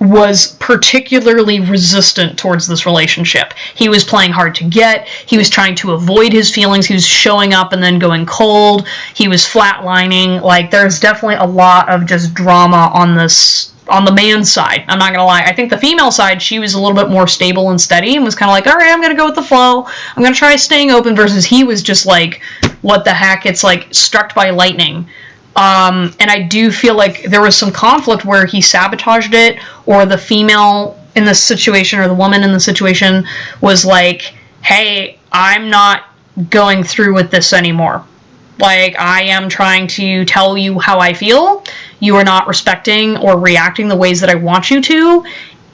was particularly resistant towards this relationship. He was playing hard to get, he was trying to avoid his feelings, he was showing up and then going cold, he was flatlining. Like, there's definitely a lot of just drama on the man's side. I'm not gonna lie. I think the female side, she was a little bit more stable and steady and was kind of like, alright, I'm gonna go with the flow, I'm gonna try staying open, versus he was just like, what the heck, it's like struck by lightning. And I do feel like there was some conflict where he sabotaged it, or the female in this situation, or the woman in the situation, was like, hey, I'm not going through with this anymore. Like, I am trying to tell you how I feel, you are not respecting or reacting the ways that I want you to,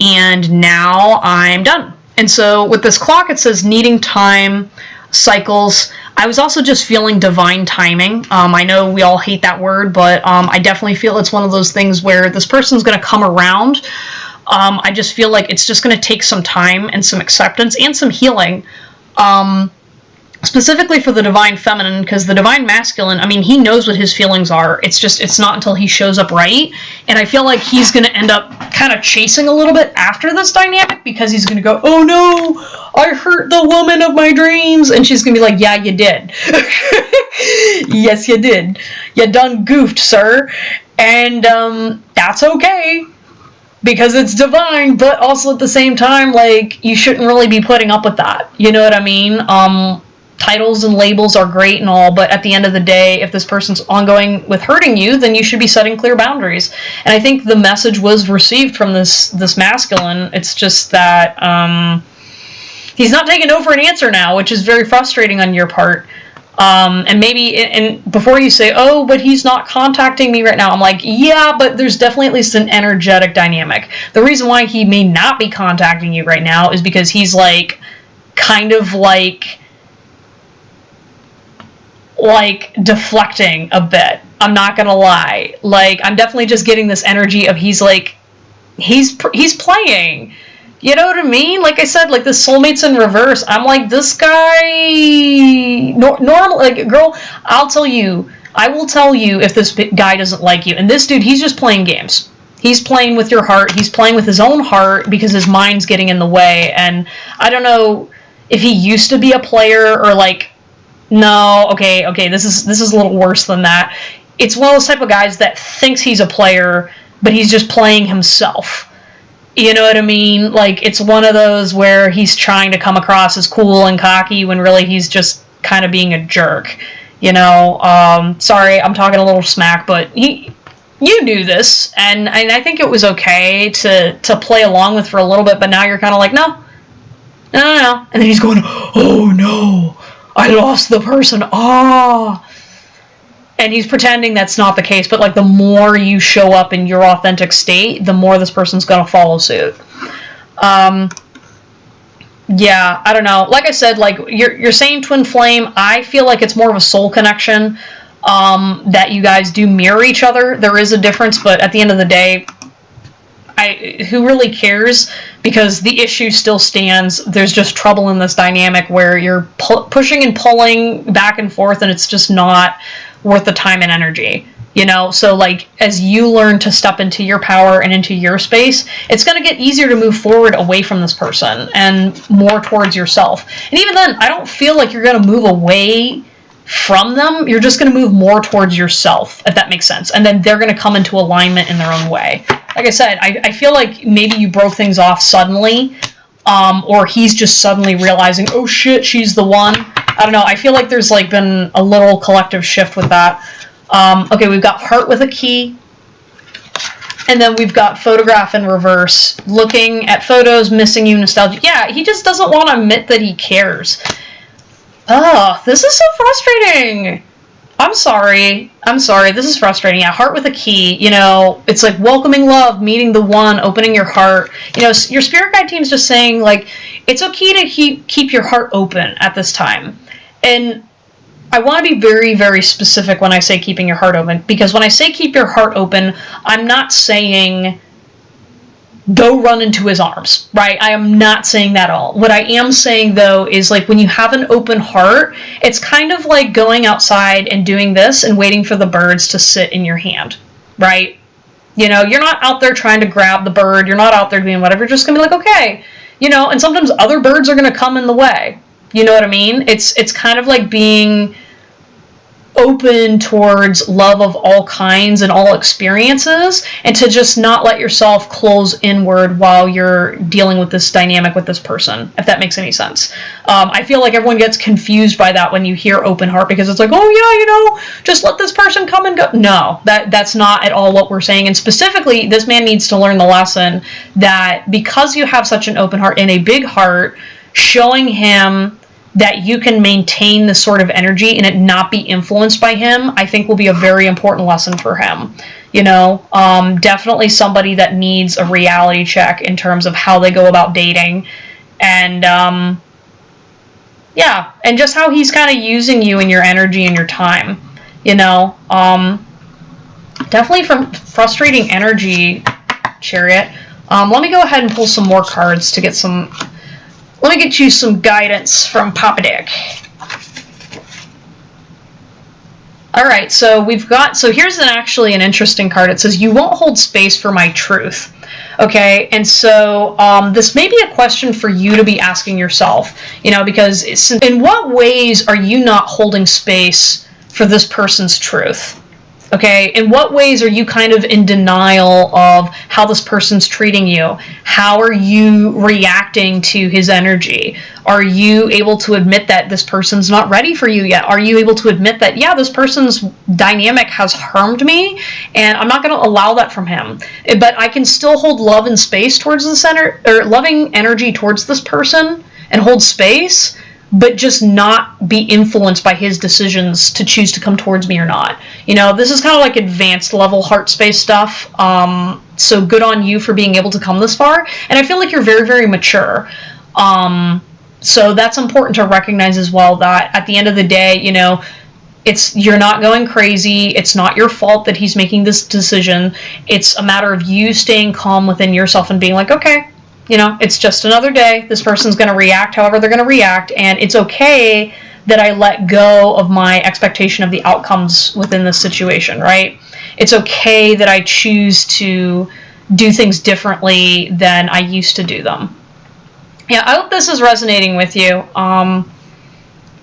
and now I'm done. And so with this clock, it says needing time, cycles. I was also just feeling divine timing. I know we all hate that word, but I definitely feel it's one of those things where this person's going to come around. I just feel like it's just going to take some time and some acceptance and some healing. Specifically for the Divine Feminine, because the Divine Masculine, I mean, he knows what his feelings are. It's just, it's not until he shows up right. And I feel like he's going to end up kind of chasing a little bit after this dynamic, because he's going to go, oh no, I hurt the woman of my dreams. And she's going to be like, yeah, you did. Yes, you did. You done goofed, sir. And that's okay, because it's divine, but also at the same time, like, you shouldn't really be putting up with that. You know what I mean? Titles and labels are great and all, but at the end of the day, if this person's ongoing with hurting you, then you should be setting clear boundaries. And I think the message was received from this masculine. It's just that he's not taking no for an answer now, which is very frustrating on your part. And maybe, and before you say, oh, but he's not contacting me right now, I'm like, yeah, but there's definitely at least an energetic dynamic. The reason why he may not be contacting you right now is because he's like, kind of like deflecting a bit. I'm not gonna lie. Like, I'm definitely just getting this energy of he's like, he's playing. You know what I mean? Like I said, like, the Soulmates in reverse, I'm like, this guy, normal, like, girl, I will tell you if this guy doesn't like you. And this dude, he's just playing games. He's playing with your heart. He's playing with his own heart because his mind's getting in the way. And I don't know if he used to be a player or like, no, okay, this is a little worse than that. It's one of those type of guys that thinks he's a player, but he's just playing himself. You know what I mean? Like, it's one of those where he's trying to come across as cool and cocky when really he's just kind of being a jerk. You know, sorry, I'm talking a little smack, but you knew this, and I think it was okay to play along with for a little bit, but now you're kind of like, no. And then he's going, oh no, I lost the person, And he's pretending that's not the case, but like the more you show up in your authentic state, the more this person's gonna follow suit. Yeah, I don't know. Like I said, like you're saying twin flame. I feel like it's more of a soul connection. That you guys do mirror each other. There is a difference, but at the end of the day, who really cares? Because the issue still stands. There's just trouble in this dynamic where you're pushing and pulling back and forth, and it's just not worth the time and energy. You know, so like as you learn to step into your power and into your space, it's going to get easier to move forward away from this person and more towards yourself. And even then, I don't feel like you're going to move away from them. You're just going to move more towards yourself, if that makes sense. And then they're going to come into alignment in their own way. Like I said, I feel like maybe you broke things off suddenly, or he's just suddenly realizing, oh shit, she's the one. I don't know. I feel like there's like been a little collective shift with that. Okay, we've got heart with a key. And then we've got photograph in reverse. Looking at photos, missing you, nostalgia. Yeah, he just doesn't want to admit that he cares. Oh, this is so frustrating. I'm sorry. This is frustrating. Yeah, heart with a key. You know, it's like welcoming love, meeting the one, opening your heart. You know, your spirit guide team's just saying, like, it's okay to keep your heart open at this time. And I want to be very, very specific when I say keeping your heart open. Because when I say keep your heart open, I'm not saying go run into his arms, right? I am not saying that at all. What I am saying, though, is like when you have an open heart, it's kind of like going outside and doing this and waiting for the birds to sit in your hand, right? You know, you're not out there trying to grab the bird. You're not out there doing whatever. You're just going to be like, okay. You know, and sometimes other birds are going to come in the way. You know what I mean? It's kind of like being open towards love of all kinds and all experiences, and to just not let yourself close inward while you're dealing with this dynamic with this person, if that makes any sense. I feel like everyone gets confused by that when you hear open heart, because it's like, oh yeah, you know, just let this person come and go. No, that's not at all what we're saying. And specifically, this man needs to learn the lesson that because you have such an open heart and a big heart, showing him that you can maintain this sort of energy and it not be influenced by him, I think will be a very important lesson for him. You know, definitely somebody that needs a reality check in terms of how they go about dating. And, yeah, and just how he's kind of using you and your energy and your time, you know. Definitely from frustrating energy, Chariot. Let me go ahead and pull some more cards to get some... Let me get you some guidance from Papa Dick. Alright, so here's actually an interesting card. It says, you won't hold space for my truth. Okay, and so this may be a question for you to be asking yourself, you know, because in what ways are you not holding space for this person's truth? Okay, in what ways are you kind of in denial of how this person's treating you? How are you reacting to his energy? Are you able to admit that this person's not ready for you yet? Are you able to admit that, yeah, this person's dynamic has harmed me, and I'm not going to allow that from him, but I can still hold love and space towards this or loving energy towards this person and hold space, but just not be influenced by his decisions to choose to come towards me or not. You know, this is kind of like advanced level heart space stuff. So good on you for being able to come this far. And I feel like you're very, very mature. So that's important to recognize as well, that at the end of the day, you know, you're not going crazy. It's not your fault that he's making this decision. It's a matter of you staying calm within yourself and being like, okay, you know, it's just another day. This person's going to react however they're going to react, and it's okay that I let go of my expectation of the outcomes within this situation, right? It's okay that I choose to do things differently than I used to do them. Yeah, I hope this is resonating with you.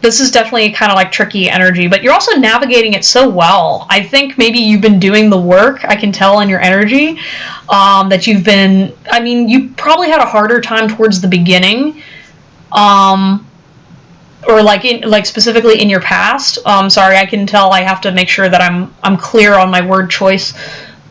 This is definitely kind of like tricky energy, but you're also navigating it so well. I think maybe you've been doing the work. I can tell in your energy that you've been, I mean, you probably had a harder time towards the beginning, or like specifically in your past. Sorry, I can tell I have to make sure that I'm clear on my word choice.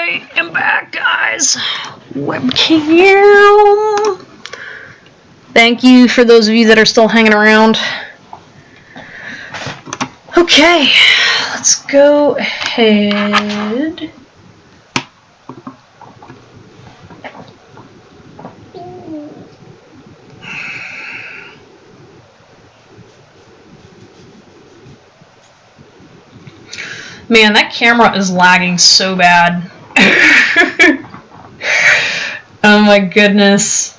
I am back, guys. Webcam. Thank you for those of you that are still hanging around. Okay, let's go ahead. Man, that camera is lagging so bad. Oh my goodness.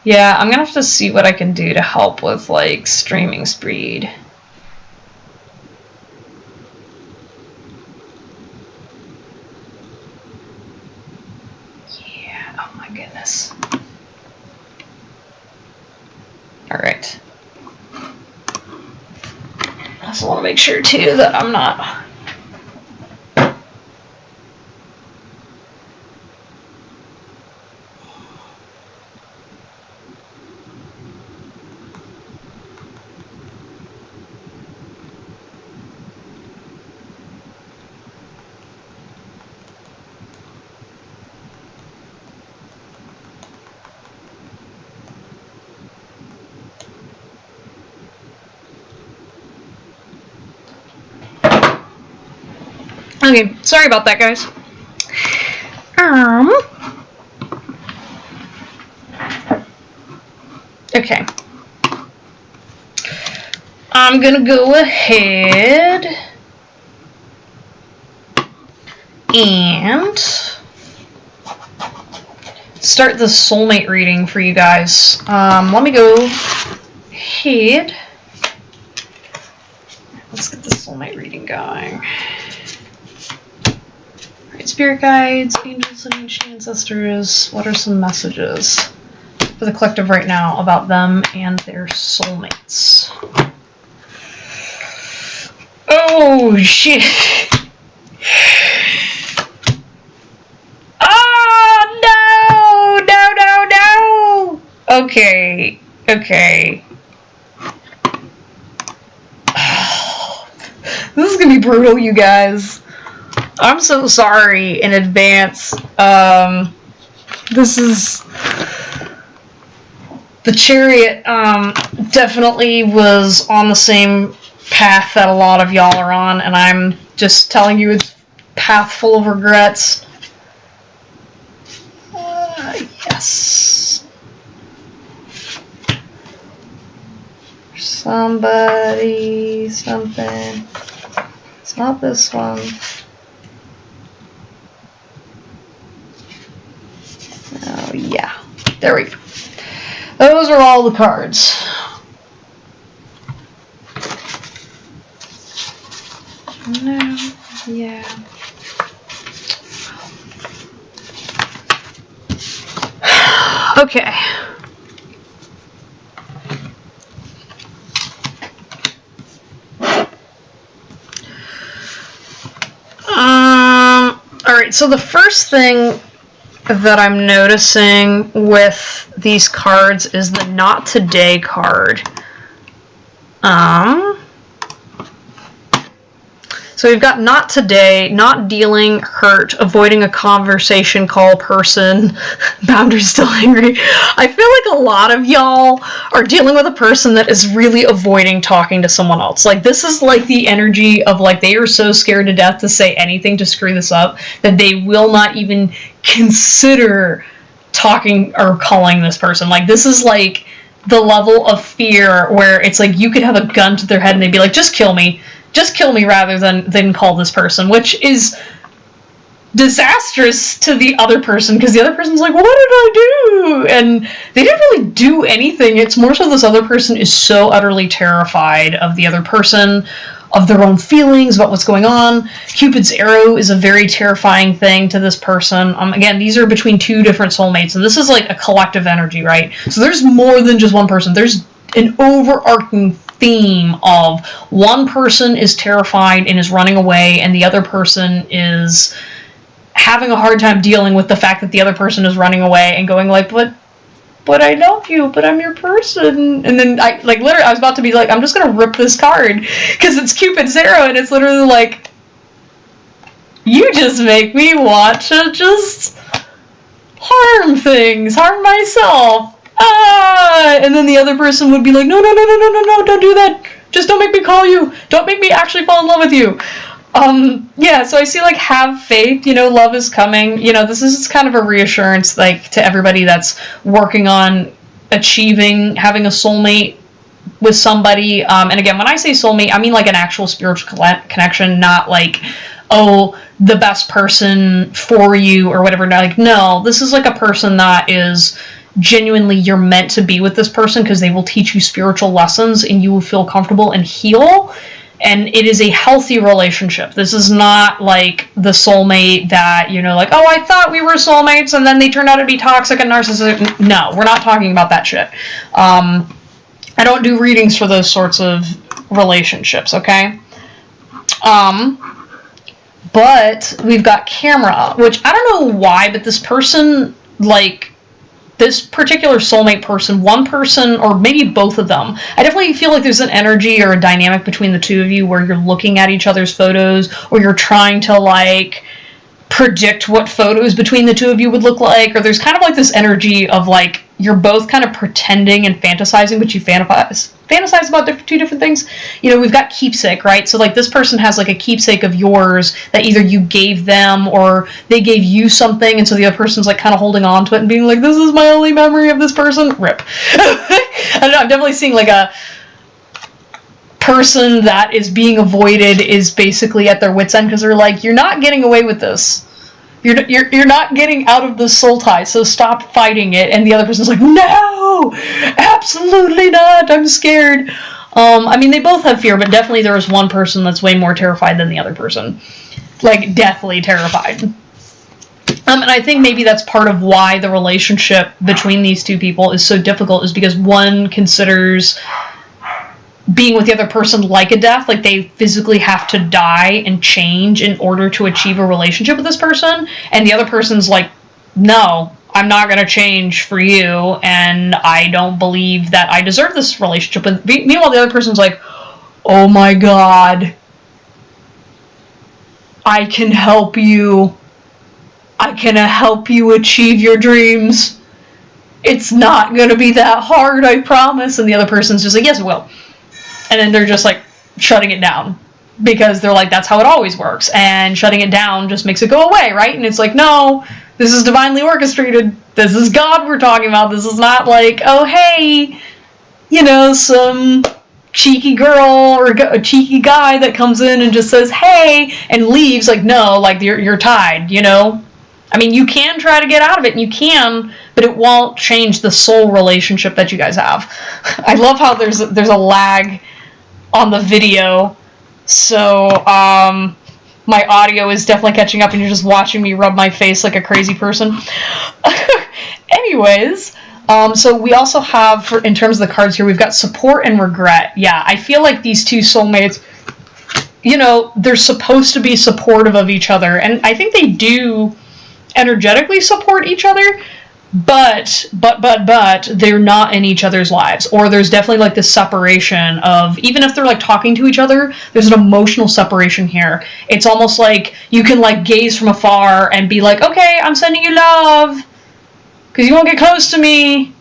Yeah, I'm gonna have to see what I can do to help with, like, streaming speed. Yeah, oh my goodness. Alright. I also want to make sure, too, that I'm not... Okay, sorry about that, guys. Okay. I'm gonna go ahead and start the soulmate reading for you guys. Let me go ahead. Let's get the soulmate reading going. Spirit guides, angels, and ancient ancestors, what are some messages for the collective right now about them and their soulmates? Oh, shit. Oh, no. Okay. This is gonna be brutal, you guys. I'm so sorry in advance. This is... The Chariot definitely was on the same path that a lot of y'all are on, and I'm just telling you it's a path full of regrets. Yes. Somebody, something. It's not this one. Oh, yeah. There we go. Those are all the cards. No. Yeah. Okay. Alright, so the first thing that I'm noticing with these cards is the Not Today card. So we've got Not Today, not dealing, hurt, avoiding a conversation, call, person, boundaries, still angry. I feel like a lot of y'all are dealing with a person that is really avoiding talking to someone else. Like, this is like the energy of, like, they are so scared to death to say anything to screw this up that they will not even consider talking or calling this person. Like, this is like the level of fear where it's like you could have a gun to their head and they'd be like, just kill me rather than call this person, which is disastrous to the other person, because the other person's like, what did I do? And they didn't really do anything. It's more so this other person is so utterly terrified of the other person, of their own feelings about what's going on. Cupid's arrow is a very terrifying thing to this person. Again, these are between two different soulmates, and this is like a collective energy, right? So there's more than just one person. There's an overarching theme of one person is terrified and is running away, and the other person is having a hard time dealing with the fact that the other person is running away and going like, but I love you, but I'm your person. And then I was about to be like, I'm just gonna rip this card because it's Cupid's arrow, and it's literally like, You just make me want to just harm things, harm myself. And then the other person would be like, no, don't do that. Just don't make me call you. Don't make me actually fall in love with you. Yeah, so I see, like, have faith, love is coming. This is kind of a reassurance, like, to everybody that's working on achieving, having a soulmate with somebody. And again, when I say soulmate, I mean, like, an actual spiritual connection, not like, oh, the best person for you or whatever. Like, no, this is like a person that is genuinely, you're meant to be with this person because they will teach you spiritual lessons and you will feel comfortable and heal. And it is a healthy relationship. This is not like the soulmate that, like, oh, I thought we were soulmates and then they turned out to be toxic and narcissistic. No, we're not talking about that shit. I don't do readings for those sorts of relationships, okay? But we've got camera, which I don't know why, but this person, like, this particular soulmate person, one person, or maybe both of them, I definitely feel like there's an energy or a dynamic between the two of you where you're looking at each other's photos, or you're trying to, like, predict what photos between the two of you would look like, or there's kind of like this energy of, like, you're both kind of pretending and fantasizing, but you fantasize about two different things. We've got keepsake, right? So, like, this person has, like, a keepsake of yours that either you gave them or they gave you something, and so the other person's, like, kind of holding on to it and being like, this is my only memory of this person. Rip. I don't know, I'm definitely seeing, like, a person that is being avoided is basically at their wit's end because they're like, you're not getting away with this. You're not getting out of the soul tie, so stop fighting it. And the other person's like, no, absolutely not, I'm scared. I mean, they both have fear, but definitely there is one person that's way more terrified than the other person. Like, deathly terrified. And I think maybe that's part of why the relationship between these two people is so difficult, is because one considers being with the other person like a death, like they physically have to die and change in order to achieve a relationship with this person, and the other person's like, no, I'm not going to change for you, and I don't believe that I deserve this relationship. And meanwhile, the other person's like, oh my god, I can help you. I can help you achieve your dreams. It's not going to be that hard, I promise. And the other person's just like, yes, it will. And then they're just, like, shutting it down. Because they're like, that's how it always works. And shutting it down just makes it go away, right? And it's like, no, this is divinely orchestrated. This is God we're talking about. This is not like, oh, hey, some cheeky girl or a cheeky guy that comes in and just says, hey, and leaves. Like, no, like, you're tied, I mean, you can try to get out of it, and you can, but it won't change the soul relationship that you guys have. I love how there's a lag on the video, so my audio is definitely catching up and you're just watching me rub my face like a crazy person. Anyways, so we also have, in terms of the cards here, we've got support and regret. Yeah, I feel like these two soulmates, they're supposed to be supportive of each other, and I think they do energetically support each other, but they're not in each other's lives, or there's definitely like this separation of, even if they're like talking to each other, there's an emotional separation here. It's almost like you can like gaze from afar and be like, okay, I'm sending you love because you won't get close to me, I'm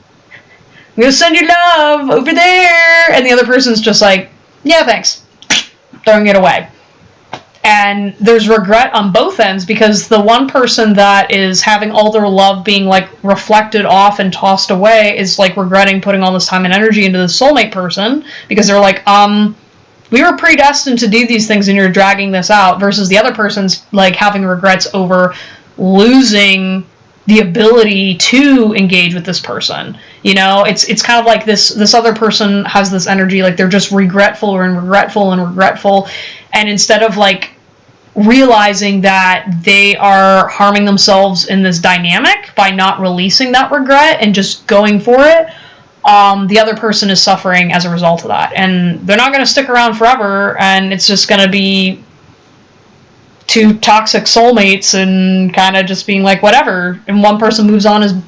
gonna send you love over there, and the other person's just like, yeah, thanks, throwing it away. And there's regret on both ends, because the one person that is having all their love being like reflected off and tossed away is like regretting putting all this time and energy into the soulmate person, because they're like, we were predestined to do these things and you're dragging this out, versus the other person's like having regrets over losing the ability to engage with this person. It's kind of like this other person has this energy, like they're just regretful and regretful and regretful, and instead of like realizing that they are harming themselves in this dynamic by not releasing that regret and just going for it, the other person is suffering as a result of that, and they're not going to stick around forever, and it's just going to be two toxic soulmates and kind of just being like whatever, and one person moves on and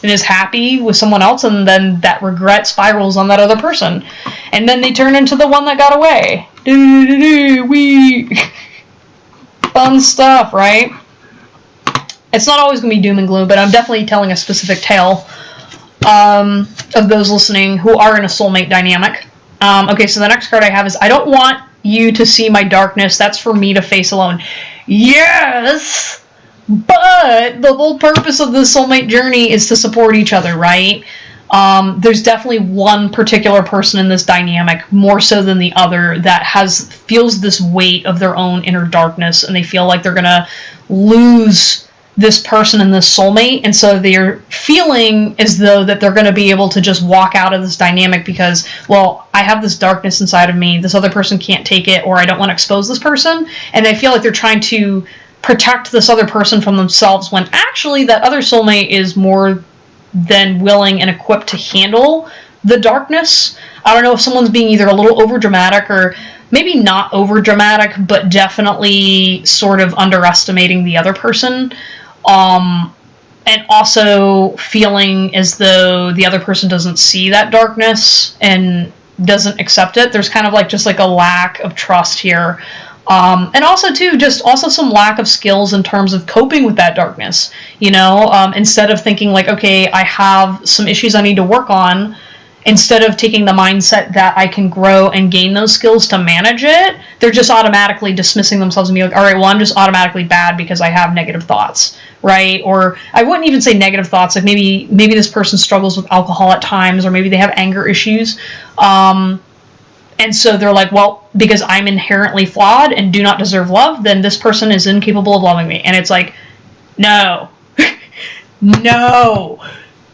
is happy with someone else, and then that regret spirals on that other person, and then they turn into the one that got away. Fun stuff, right? It's not always going to be doom and gloom, but I'm definitely telling a specific tale of those listening who are in a soulmate dynamic. Okay, so the next card I have is, I don't want you to see my darkness. That's for me to face alone. Yes! But the whole purpose of the soulmate journey is to support each other, right? There's definitely one particular person in this dynamic, more so than the other, that feels this weight of their own inner darkness, and they feel like they're gonna lose this person and this soulmate, and so they're feeling as though that they're going to be able to just walk out of this dynamic because, well, I have this darkness inside of me, this other person can't take it, or I don't want to expose this person, and they feel like they're trying to protect this other person from themselves, when actually that other soulmate is more than willing and equipped to handle the darkness. I don't know if someone's being either a little over dramatic, or maybe not over dramatic, but definitely sort of underestimating the other person. And also feeling as though the other person doesn't see that darkness and doesn't accept it. There's kind of like just like a lack of trust here. And also too, just also some lack of skills in terms of coping with that darkness. You know, instead of thinking like, okay, I have some issues I need to work on, instead of taking the mindset that I can grow and gain those skills to manage it, they're just automatically dismissing themselves and be like, all right, well, I'm just automatically bad because I have negative thoughts, right? Or I wouldn't even say negative thoughts, like maybe this person struggles with alcohol at times, or maybe they have anger issues. And so they're like, well, because I'm inherently flawed and do not deserve love, then this person is incapable of loving me. And it's like, no, no.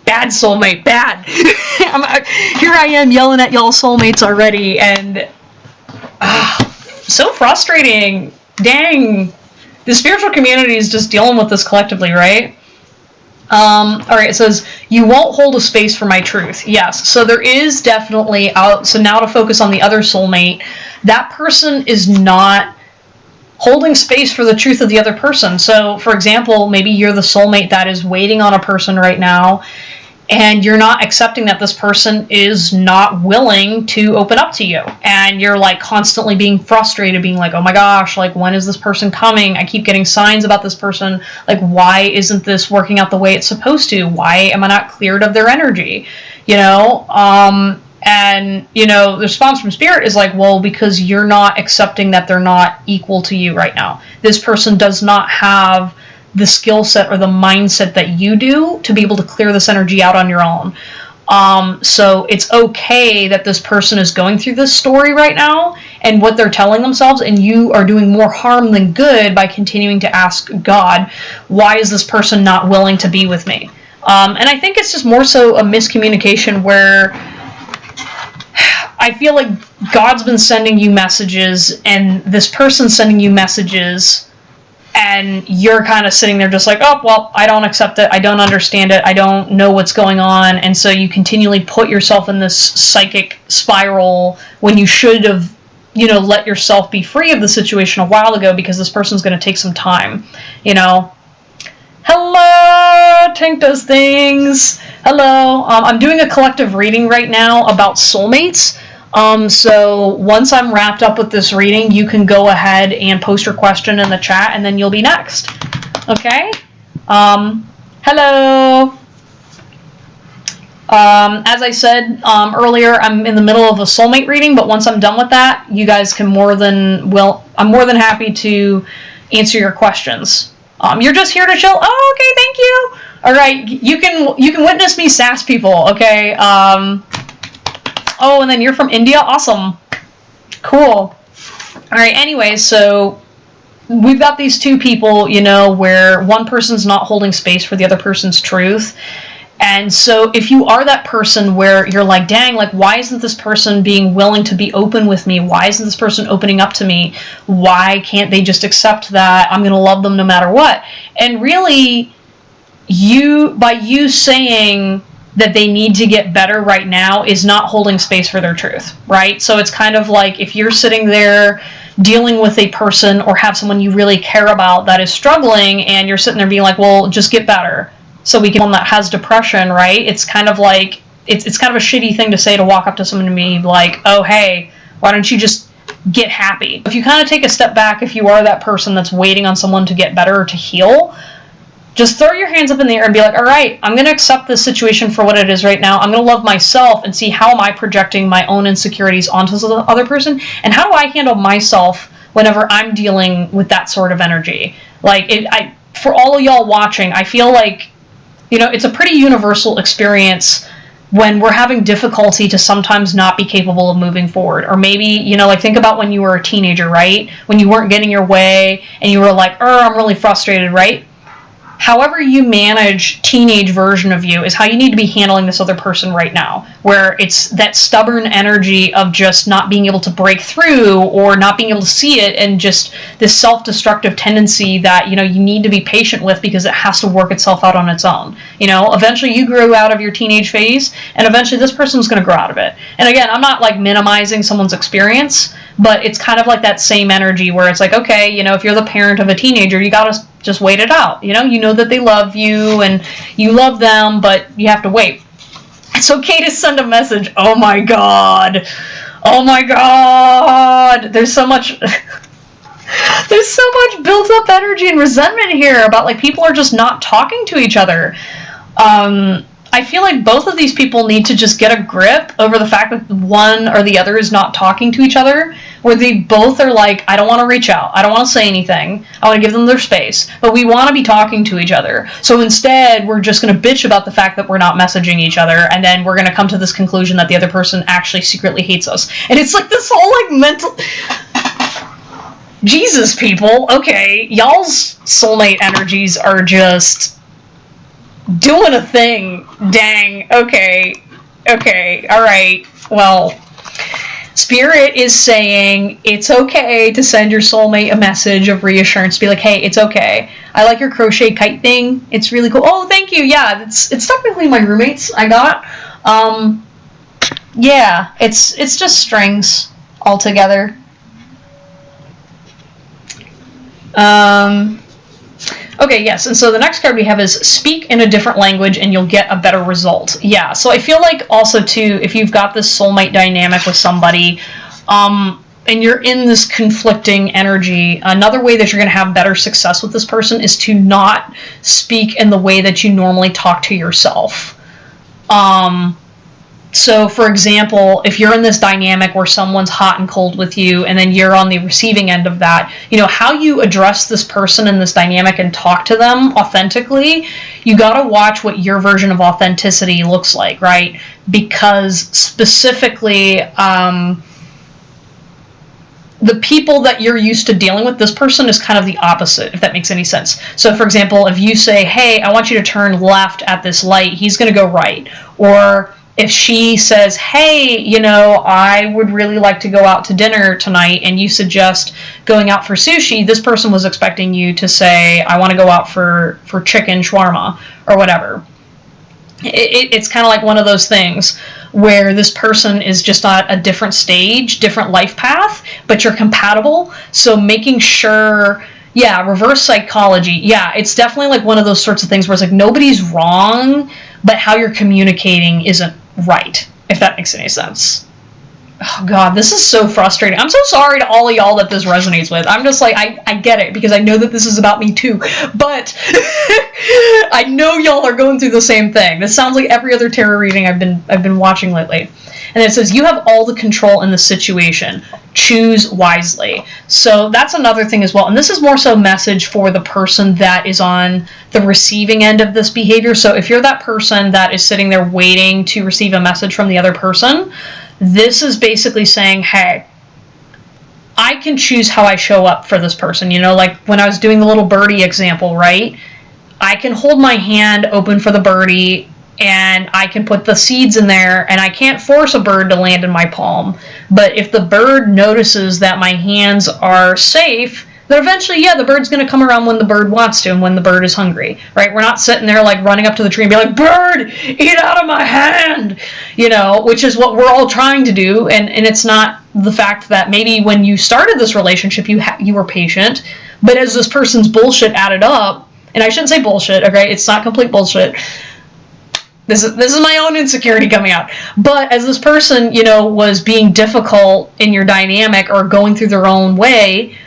Bad soulmate, bad. Here I am yelling at y'all soulmates already, and so frustrating. Dang. The spiritual community is just dealing with this collectively, right? Alright, it says, you won't hold a space for my truth. Yes, so there is definitely, so now to focus on the other soulmate, that person is not holding space for the truth of the other person. So, for example, maybe you're the soulmate that is waiting on a person right now, and you're not accepting that this person is not willing to open up to you. And you're like constantly being frustrated, being like, oh my gosh, like when is this person coming? I keep getting signs about this person. Like, why isn't this working out the way it's supposed to? Why am I not cleared of their energy? You know? And, you know, the response from Spirit is like, well, because you're not accepting that they're not equal to you right now. This person does not have the skill set or the mindset that you do to be able to clear this energy out on your own. So it's okay that this person is going through this story right now and what they're telling themselves, and you are doing more harm than good by continuing to ask God, why is this person not willing to be with me? And I think it's just more so a miscommunication where I feel like God's been sending you messages, and this person's sending you messages, and you're kind of sitting there just like, oh, well, I don't accept it, I don't understand it, I don't know what's going on, and so you continually put yourself in this psychic spiral when you should have, you know, let yourself be free of the situation a while ago, because this person's going to take some time, you know. Hello, Tank Does Things. Hello. I'm doing a collective reading right now about soulmates. So once I'm wrapped up with this reading, you can go ahead and post your question in the chat, and then you'll be next. Okay? Hello. As I said earlier, I'm in the middle of a soulmate reading, but once I'm done with that, you guys can I'm more than happy to answer your questions. You're just here to chill? Oh, okay, thank you. All right, you can witness me sass people, okay? Oh, and then you're from India? Awesome. Cool. All right, anyways, so we've got these two people, you know, where one person's not holding space for the other person's truth. And so if you are that person where you're like, dang, like, why isn't this person being willing to be open with me? Why isn't this person opening up to me? Why can't they just accept that I'm going to love them no matter what? And really, by you saying that they need to get better right now is not holding space for their truth, right? So it's kind of like if you're sitting there dealing with a person or have someone you really care about that is struggling, and you're sitting there being like, well, just get better so we can one that has depression, right? It's kind of like, it's kind of a shitty thing to say, to walk up to someone and be like, oh, hey, why don't you just get happy. If you kind of take a step back, if you are that person that's waiting on someone to get better or to heal, just throw your hands up in the air and be like, all right, I'm going to accept this situation for what it is right now. I'm going to love myself and see how am I projecting my own insecurities onto the other person, and how do I handle myself whenever I'm dealing with that sort of energy. Like, for all of y'all watching, I feel like, you know, it's a pretty universal experience when we're having difficulty to sometimes not be capable of moving forward. Or maybe, you know, like, think about when you were a teenager, right? When you weren't getting your way and you were like, I'm really frustrated, right? However you manage teenage version of you is how you need to be handling this other person right now, where it's that stubborn energy of just not being able to break through or not being able to see it, and just this self-destructive tendency that, you know, you need to be patient with because it has to work itself out on its own. You know, eventually you grow out of your teenage phase, and eventually this person's going to grow out of it. And again, I'm not like minimizing someone's experience, but it's kind of like that same energy where it's like, okay, you know, if you're the parent of a teenager, you gotta just wait it out. You know that they love you and you love them, but you have to wait. It's okay to send a message. Oh my god. There's so much built up energy and resentment here about, like, people are just not talking to each other. I feel like both of these people need to just get a grip over the fact that one or the other is not talking to each other, where they both are like, I don't want to reach out, I don't want to say anything, I want to give them their space, but we want to be talking to each other. So instead, we're just going to bitch about the fact that we're not messaging each other, and then we're going to come to this conclusion that the other person actually secretly hates us. And it's like this whole, like, mental... Jesus, people, okay, y'all's soulmate energies are just doing a thing. Dang, okay, alright, well, Spirit is saying it's okay to send your soulmate a message of reassurance. Be like, hey, it's okay. I like your crochet kite thing. It's really cool. Oh, thank you. Yeah, it's technically my roommate's I got. Yeah, it's just strings all together. Okay, yes, and so the next card we have is speak in a different language and you'll get a better result. Yeah, so I feel like also, too, if you've got this soulmate dynamic with somebody, and you're in this conflicting energy, another way that you're going to have better success with this person is to not speak in the way that you normally talk to yourself. So, for example, if you're in this dynamic where someone's hot and cold with you, and then you're on the receiving end of that, you know, how you address this person in this dynamic and talk to them authentically, you gotta watch what your version of authenticity looks like, right? Because specifically, the people that you're used to dealing with, this person is kind of the opposite, if that makes any sense. So, for example, if you say, hey, I want you to turn left at this light, he's gonna go right. Or if she says, hey, you know, I would really like to go out to dinner tonight, and you suggest going out for sushi, this person was expecting you to say, I want to go out for chicken shawarma or whatever. It's kind of like one of those things where this person is just on a different stage, different life path, but you're compatible. So making sure, yeah, reverse psychology. Yeah, it's definitely like one of those sorts of things where it's like nobody's wrong, but how you're communicating isn't right, if that makes any sense. Oh god, this is so frustrating. I'm so sorry to all of y'all that this resonates with. I'm just like, I get it, because I know that this is about me too, but I know y'all are going through the same thing. This sounds like every other tarot reading I've been watching lately. And it says, you have all the control in the situation. Choose wisely. So that's another thing as well. And this is more so a message for the person that is on the receiving end of this behavior. So if you're that person that is sitting there waiting to receive a message from the other person, this is basically saying, hey, I can choose how I show up for this person. You know, like when I was doing the little birdie example, right? I can hold my hand open for the birdie, and I can put the seeds in there, and I can't force a bird to land in my palm. But if the bird notices that my hands are safe, then eventually, yeah, the bird's going to come around when the bird wants to and when the bird is hungry, right? We're not sitting there like running up to the tree and be like, bird, eat out of my hand, you know, which is what we're all trying to do. And it's not the fact that maybe when you started this relationship, you were patient, but as this person's bullshit added up, and I shouldn't say bullshit, okay? It's not complete bullshit. This is my own insecurity coming out. But as this person, you know, was being difficult in your dynamic or going through their own way,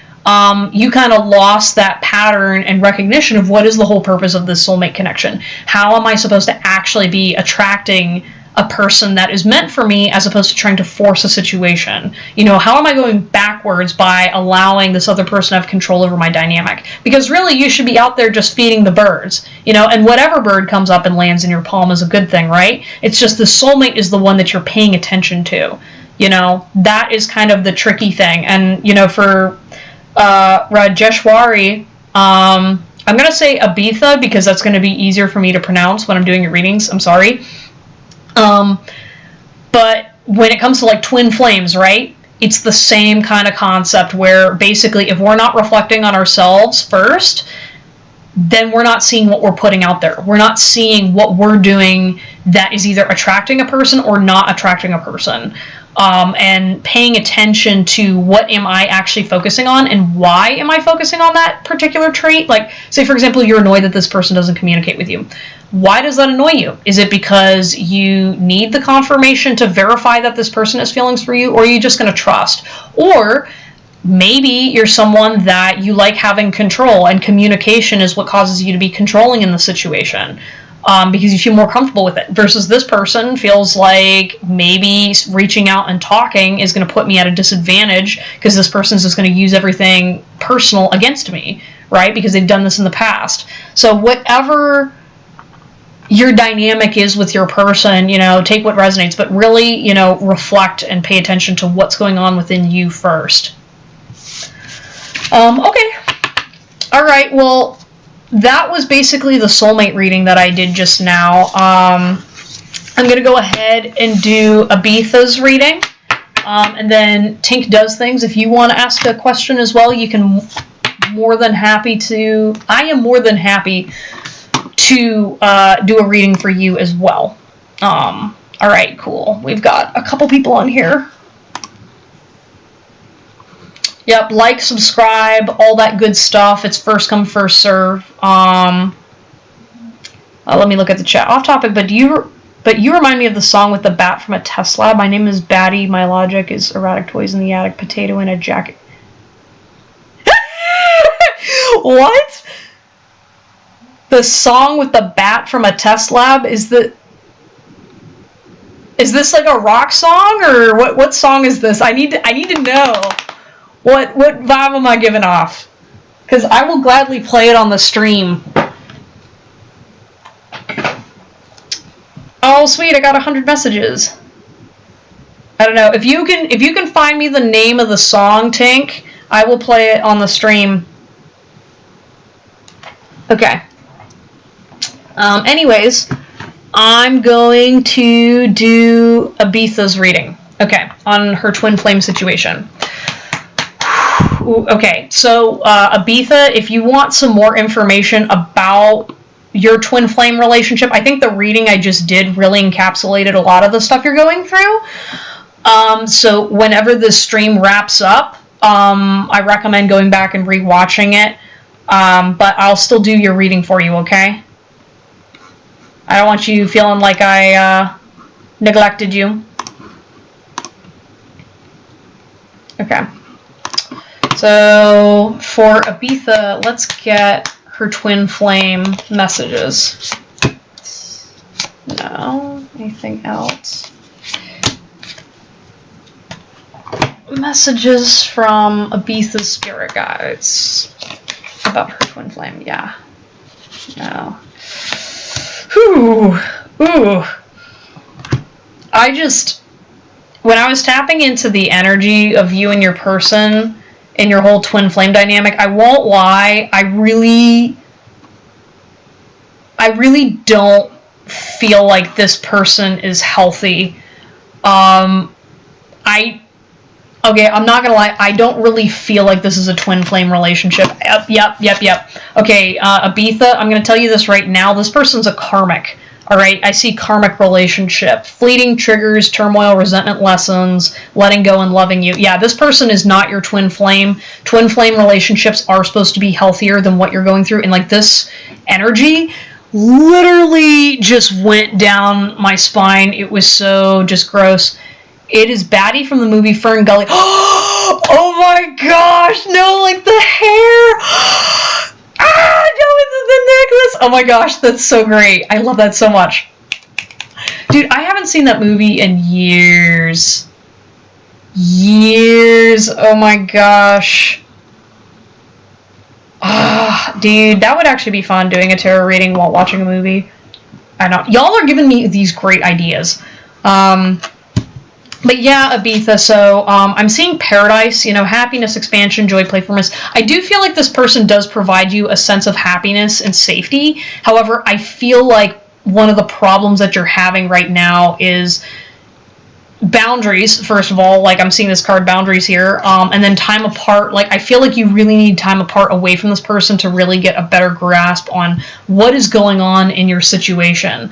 you kind of lost that pattern and recognition of what is the whole purpose of this soulmate connection. How am I supposed to actually be attracting a person that is meant for me as opposed to trying to force a situation? You know, how am I going backwards by allowing this other person to have control over my dynamic? Because really, you should be out there just feeding the birds, you know, and whatever bird comes up and lands in your palm is a good thing, right? It's just the soulmate is the one that you're paying attention to. You know, that is kind of the tricky thing. And, you know, for Rajeshwari, I'm going to say Abitha because that's going to be easier for me to pronounce when I'm doing your readings. I'm sorry. But when it comes to like twin flames, right? It's the same kind of concept where basically if we're not reflecting on ourselves first, then we're not seeing what we're putting out there. We're not seeing what we're doing that is either attracting a person or not attracting a person. And paying attention to what am I actually focusing on and why am I focusing on that particular trait. Like, say, for example, you're annoyed that this person doesn't communicate with you. Why does that annoy you? Is it because you need the confirmation to verify that this person has feelings for you, or are you just going to trust? Or maybe you're someone that you like having control, and communication is what causes you to be controlling in the situation. Because you feel more comfortable with it, versus this person feels like maybe reaching out and talking is going to put me at a disadvantage because this person's just going to use everything personal against me, right? Because they've done this in the past. So whatever your dynamic is with your person, you know, take what resonates, but really, you know, reflect and pay attention to what's going on within you first. Okay. All right. Well, that was basically the soulmate reading that I did just now. I'm going to go ahead and do Abitha's reading. And then Tink does things. If you want to ask a question as well, you can more than happy to. I am more than happy to do a reading for you as well. All right, cool. We've got a couple people on here. Yep, like, subscribe, all that good stuff. It's first come, first serve. Let me look at the chat. Off topic, but you remind me of the song with the bat from a test lab. My name is Batty. My logic is erratic toys in the attic, potato in a jacket. What? The song with the bat from a test lab is this like a rock song, or what song is this? I need to know. What vibe am I giving off? Because I will gladly play it on the stream. Oh, sweet! I got 100 messages. I don't know if you can find me the name of the song, Tink. I will play it on the stream. Okay. Anyways, I'm going to do Abitha's reading. Okay, on her twin flame situation. Okay, so Abitha, if you want some more information about your twin flame relationship, I think the reading I just did really encapsulated a lot of the stuff you're going through. So whenever this stream wraps up, I recommend going back and rewatching it. But I'll still do your reading for you, okay? I don't want you feeling like I neglected you. Okay. So for Abitha, let's get her twin flame messages. No, anything else? Messages from Abitha's spirit guides about her twin flame. Yeah. No. Ooh. When I was tapping into the energy of you and your person in your whole twin flame dynamic, I won't lie, I really don't feel like this person is healthy. I'm not gonna lie, I don't really feel like this is a twin flame relationship. Yep. Okay, Abitha, I'm gonna tell you this right now, this person's a karmic. Alright, I see karmic relationship. Fleeting triggers, turmoil, resentment lessons, letting go and loving you. Yeah, this person is not your twin flame. Twin flame relationships are supposed to be healthier than what you're going through. And like this energy, literally just went down my spine. It was so just gross. It is Batty from the movie Fern Gully. Oh my gosh, no, like the hair. No, it's the necklace. Oh my gosh, that's so great. I love that so much. Dude, I haven't seen that movie in years. Oh my gosh. Dude, that would actually be fun, doing a tarot reading while watching a movie. I know. Y'all are giving me these great ideas. But yeah, Abitha, so I'm seeing paradise, happiness, expansion, joy, playfulness. I do feel like this person does provide you a sense of happiness and safety. However, I feel like one of the problems that you're having right now is boundaries, first of all. Like, I'm seeing this card, boundaries, here, and then time apart. Like, I feel like you really need time apart away from this person to really get a better grasp on what is going on in your situation.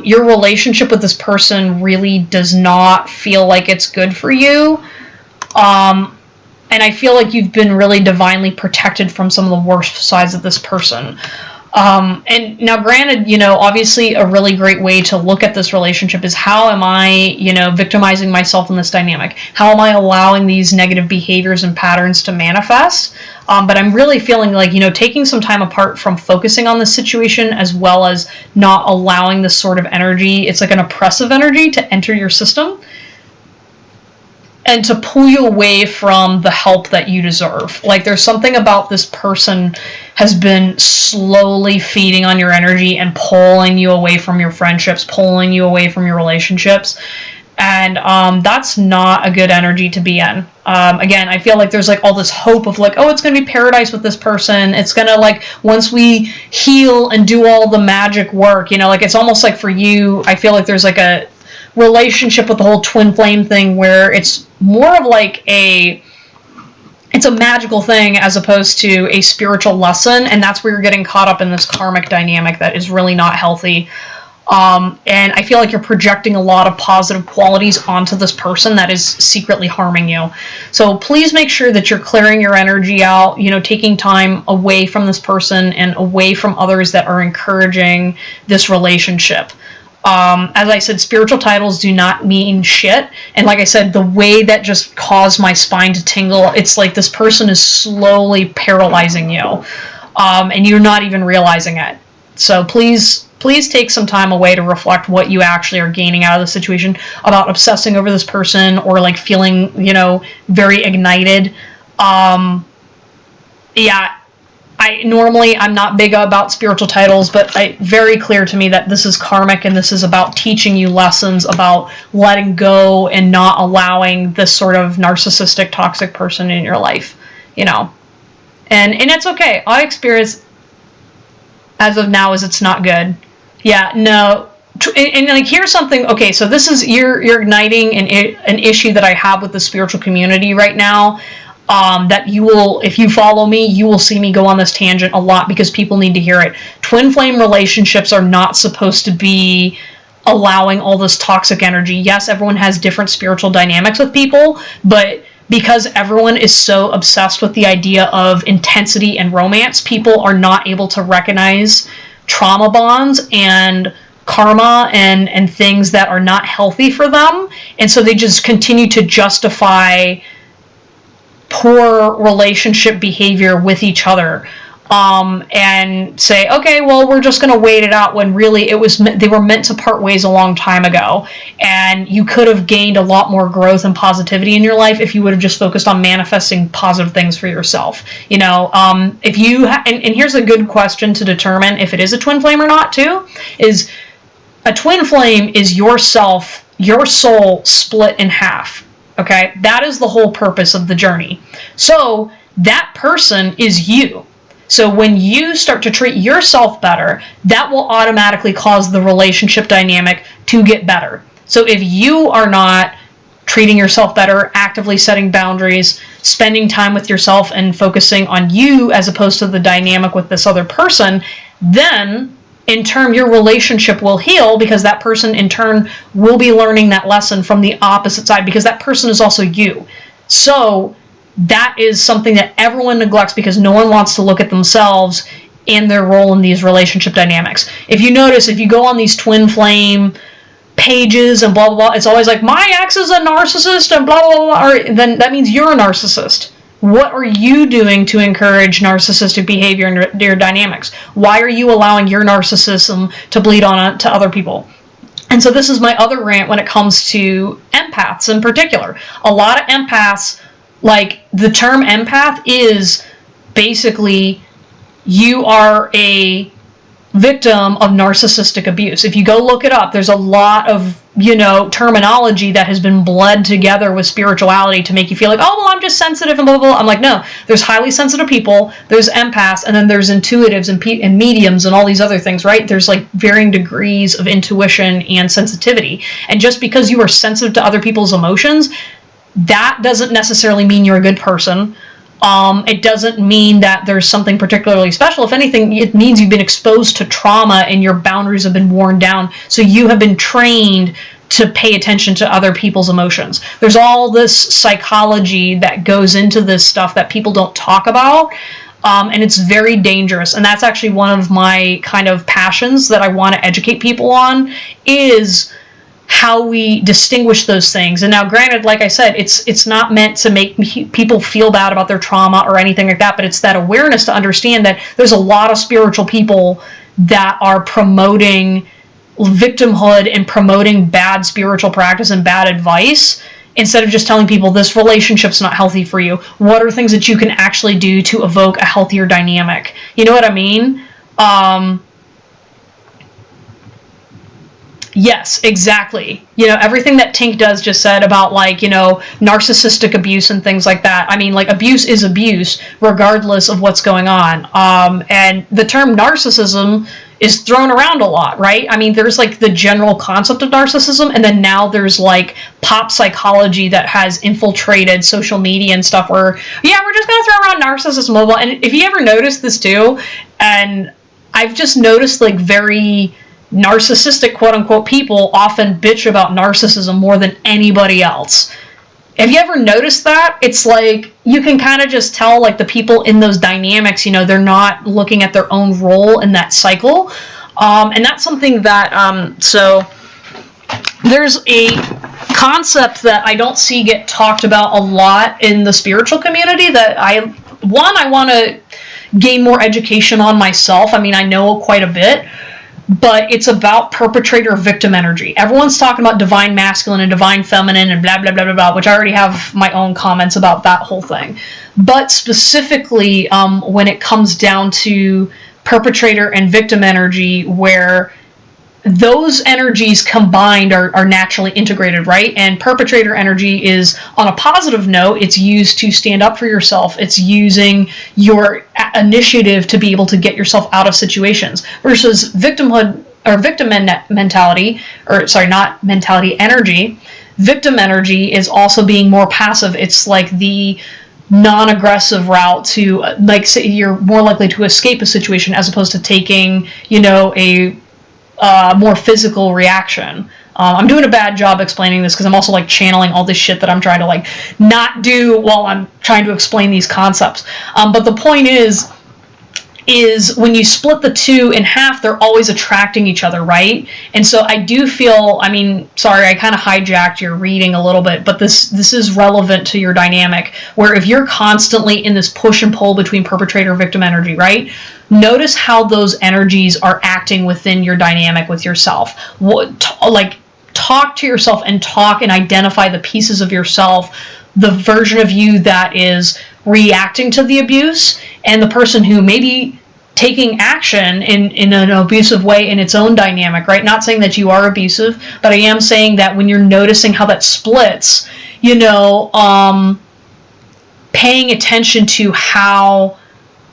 Your relationship with this person really does not feel like it's good for you. And I feel like you've been really divinely protected from some of the worst sides of this person. And now, granted, obviously a really great way to look at this relationship is, how am I, victimizing myself in this dynamic? How am I allowing these negative behaviors and patterns to manifest? But I'm really feeling like, taking some time apart from focusing on this situation, as well as not allowing this sort of energy, it's like an oppressive energy, to enter your system and to pull you away from the help that you deserve. Like, there's something about this person has been slowly feeding on your energy and pulling you away from your friendships, pulling you away from your relationships. And that's not a good energy to be in. Again, I feel like there's like all this hope of like, oh, it's going to be paradise with this person. It's going to, like, once we heal and do all the magic work, like, it's almost like for you, I feel like there's like a relationship with the whole twin flame thing where it's more of like it's a magical thing as opposed to a spiritual lesson, and that's where you're getting caught up in this karmic dynamic that is really not healthy. And I feel like you're projecting a lot of positive qualities onto this person that is secretly harming you. So please make sure that you're clearing your energy out, taking time away from this person and away from others that are encouraging this relationship. As I said, spiritual titles do not mean shit. And like I said, the way that just caused my spine to tingle, it's like this person is slowly paralyzing you. And you're not even realizing it. So please take some time away to reflect what you actually are gaining out of the situation, about obsessing over this person or like feeling, very ignited. Yeah. I'm not big about spiritual titles, but it's very clear to me that this is karmic, and this is about teaching you lessons about letting go and not allowing this sort of narcissistic, toxic person in your life, And it's okay. Our experience as of now is it's not good. Yeah, no. And like, here's something. Okay, so this is, you're igniting an issue that I have with the spiritual community right now. That you will, if you follow me, you will see me go on this tangent a lot because people need to hear it. Twin flame relationships are not supposed to be allowing all this toxic energy. Yes, everyone has different spiritual dynamics with people, but because everyone is so obsessed with the idea of intensity and romance, people are not able to recognize trauma bonds and karma and things that are not healthy for them. And so they just continue to justify poor relationship behavior with each other, and say, okay, well, we're just going to wait it out, when really they were meant to part ways a long time ago, and you could have gained a lot more growth and positivity in your life if you would have just focused on manifesting positive things for yourself. If you and here's a good question to determine if it is a twin flame or not too, is a twin flame is your soul split in half. Okay, that is the whole purpose of the journey. So that person is you. So when you start to treat yourself better, that will automatically cause the relationship dynamic to get better. So if you are not treating yourself better, actively setting boundaries, spending time with yourself and focusing on you as opposed to the dynamic with this other person, then in turn, your relationship will heal, because that person in turn will be learning that lesson from the opposite side, because that person is also you. So that is something that everyone neglects, because no one wants to look at themselves and their role in these relationship dynamics. If you notice, if you go on these twin flame pages and blah, blah, blah, it's always like, my ex is a narcissist and blah, blah, blah, or then that means you're a narcissist. What are you doing to encourage narcissistic behavior in your dynamics? Why are you allowing your narcissism to bleed on to other people? And so this is my other rant when it comes to empaths in particular. A lot of empaths, like, the term empath is basically you are a victim of narcissistic abuse. If you go look it up, there's a lot of, terminology that has been bled together with spirituality to make you feel like, oh, well, I'm just sensitive and blah, blah, blah. I'm like, no, there's highly sensitive people, there's empaths, and then there's intuitives and mediums and all these other things, right? There's like varying degrees of intuition and sensitivity. And just because you are sensitive to other people's emotions, that doesn't necessarily mean you're a good person. It doesn't mean that there's something particularly special. If anything, it means you've been exposed to trauma and your boundaries have been worn down. So you have been trained to pay attention to other people's emotions. There's all this psychology that goes into this stuff that people don't talk about. And it's very dangerous. And that's actually one of my kind of passions that I want to educate people on, is how we distinguish those things. And now, granted, like I said, it's not meant to make people feel bad about their trauma or anything like that, but it's that awareness to understand that there's a lot of spiritual people that are promoting victimhood and promoting bad spiritual practice and bad advice, instead of just telling people this relationship's not healthy for you. What are things that you can actually do to evoke a healthier dynamic? You know what I mean? Yes, exactly. Everything that Tink does just said about, like, narcissistic abuse and things like that. I mean, like, abuse is abuse regardless of what's going on. And the term narcissism is thrown around a lot, right? I mean, there's like the general concept of narcissism, and then now there's like pop psychology that has infiltrated social media and stuff where, yeah, we're just going to throw around narcissism. And if you ever notice this too, and I've just noticed, like, very narcissistic quote-unquote people often bitch about narcissism more than anybody else. Have you ever noticed that? It's like, you can kind of just tell, like, the people in those dynamics, they're not looking at their own role in that cycle. And that's something that, so there's a concept that I don't see get talked about a lot in the spiritual community that I want to gain more education on myself. I mean, I know quite a bit, but it's about perpetrator-victim energy. Everyone's talking about divine masculine and divine feminine and blah, blah, blah, blah, blah, which I already have my own comments about that whole thing. But specifically, when it comes down to perpetrator and victim energy, where those energies combined are naturally integrated, right? And perpetrator energy is, on a positive note, it's used to stand up for yourself. It's using your initiative to be able to get yourself out of situations. Versus victimhood, or victim mentality, or sorry, not mentality, energy. Victim energy is also being more passive. It's like the non-aggressive route to, like, say, you're more likely to escape a situation as opposed to taking, a more physical reaction. I'm doing a bad job explaining this because I'm also, like, channeling all this shit that I'm trying to, like, not do while I'm trying to explain these concepts. But the point is when you split the two in half, they're always attracting each other, right? And so I do feel, I mean, sorry, I kind of hijacked your reading a little bit, but this is relevant to your dynamic, where if you're constantly in this push and pull between perpetrator-victim energy, right? Notice how those energies are acting within your dynamic with yourself. Talk to yourself and talk and identify the pieces of yourself, the version of you that is reacting to the abuse, and the person who may be taking action in an abusive way in its own dynamic, right? Not saying that you are abusive, but I am saying that when you're noticing how that splits, paying attention to how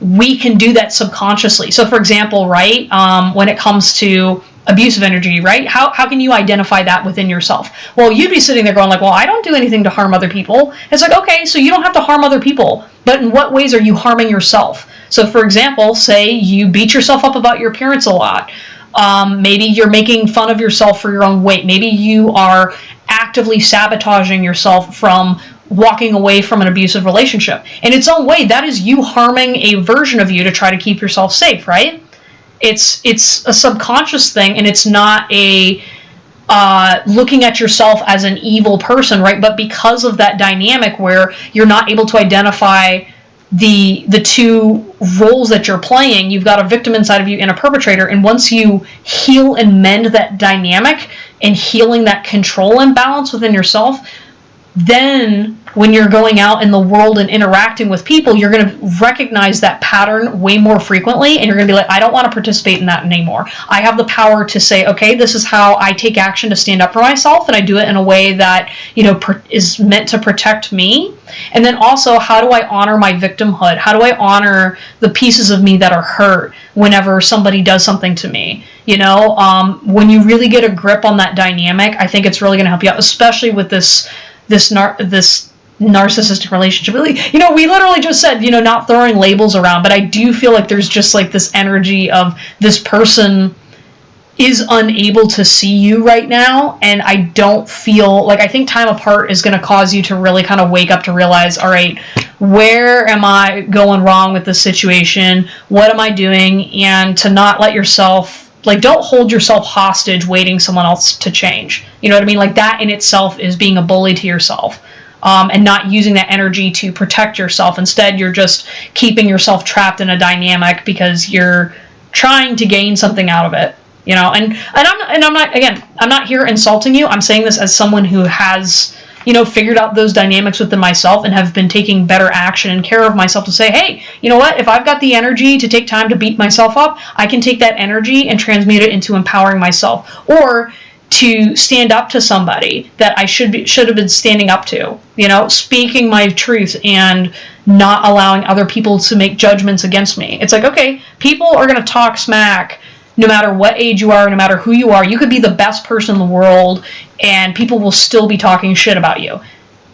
we can do that subconsciously. So, for example, right, when it comes to abusive energy, right, how can you identify that within yourself? Well, you'd be sitting there going like, well, I don't do anything to harm other people. It's like, okay, so you don't have to harm other people, but in what ways are you harming yourself? So, for example, say you beat yourself up about your appearance a lot. Maybe you're making fun of yourself for your own weight. Maybe you are actively sabotaging yourself from walking away from an abusive relationship. In its own way, that is you harming a version of you to try to keep yourself safe, right? It's a subconscious thing, and it's not a looking at yourself as an evil person, right? But because of that dynamic where you're not able to identify the two roles that you're playing, you've got a victim inside of you and a perpetrator, and once you heal and mend that dynamic and healing that control imbalance within yourself, then when you're going out in the world and interacting with people, you're going to recognize that pattern way more frequently, and you're going to be like, I don't want to participate in that anymore. I have the power to say, okay, this is how I take action to stand up for myself, and I do it in a way that, is meant to protect me. And then also, how do I honor my victimhood? How do I honor the pieces of me that are hurt whenever somebody does something to me? When you really get a grip on that dynamic, I think it's really going to help you out, especially with this narcissistic relationship. We literally just said, not throwing labels around, but I do feel like there's just like this energy of this person is unable to see you right now, and I don't feel like, I think time apart is going to cause you to really kind of wake up to realize, all right, where am I going wrong with this situation? What am I doing? And to not let yourself, don't hold yourself hostage waiting someone else to change. You know what I mean? Like, that in itself is being a bully to yourself, and not using that energy to protect yourself. Instead, you're just keeping yourself trapped in a dynamic because you're trying to gain something out of it. And I'm not here insulting you. I'm saying this as someone who has, figured out those dynamics within myself and have been taking better action and care of myself to say, hey, you know what? If I've got the energy to take time to beat myself up, I can take that energy and transmute it into empowering myself, or to stand up to somebody that I should have been standing up to, speaking my truth and not allowing other people to make judgments against me. It's like, okay, people are going to talk smack no matter what age you are, no matter who you are. You could be the best person in the world and people will still be talking shit about you.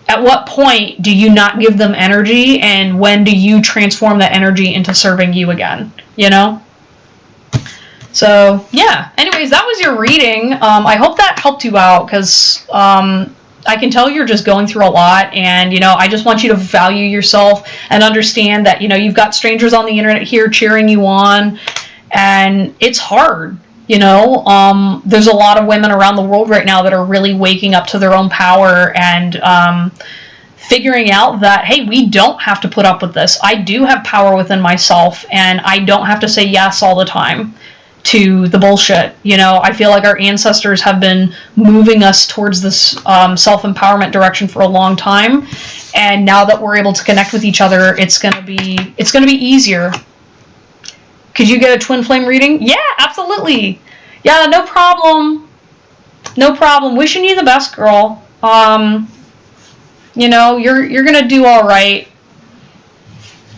At what point do you not give them energy, and when do you transform that energy into serving you again? So, yeah. Anyways, that was your reading. I hope that helped you out, because I can tell you're just going through a lot, and, I just want you to value yourself and understand that, you've got strangers on the internet here cheering you on, and it's hard. There's a lot of women around the world right now that are really waking up to their own power and figuring out that, hey, we don't have to put up with this. I do have power within myself, and I don't have to say yes all the time to the bullshit. I feel like our ancestors have been moving us towards this self-empowerment direction for a long time, and now that we're able to connect with each other, it's gonna be easier. Could you get a twin flame reading? Yeah, absolutely. Yeah, no problem. No problem. Wishing you the best, girl. You're gonna do all right.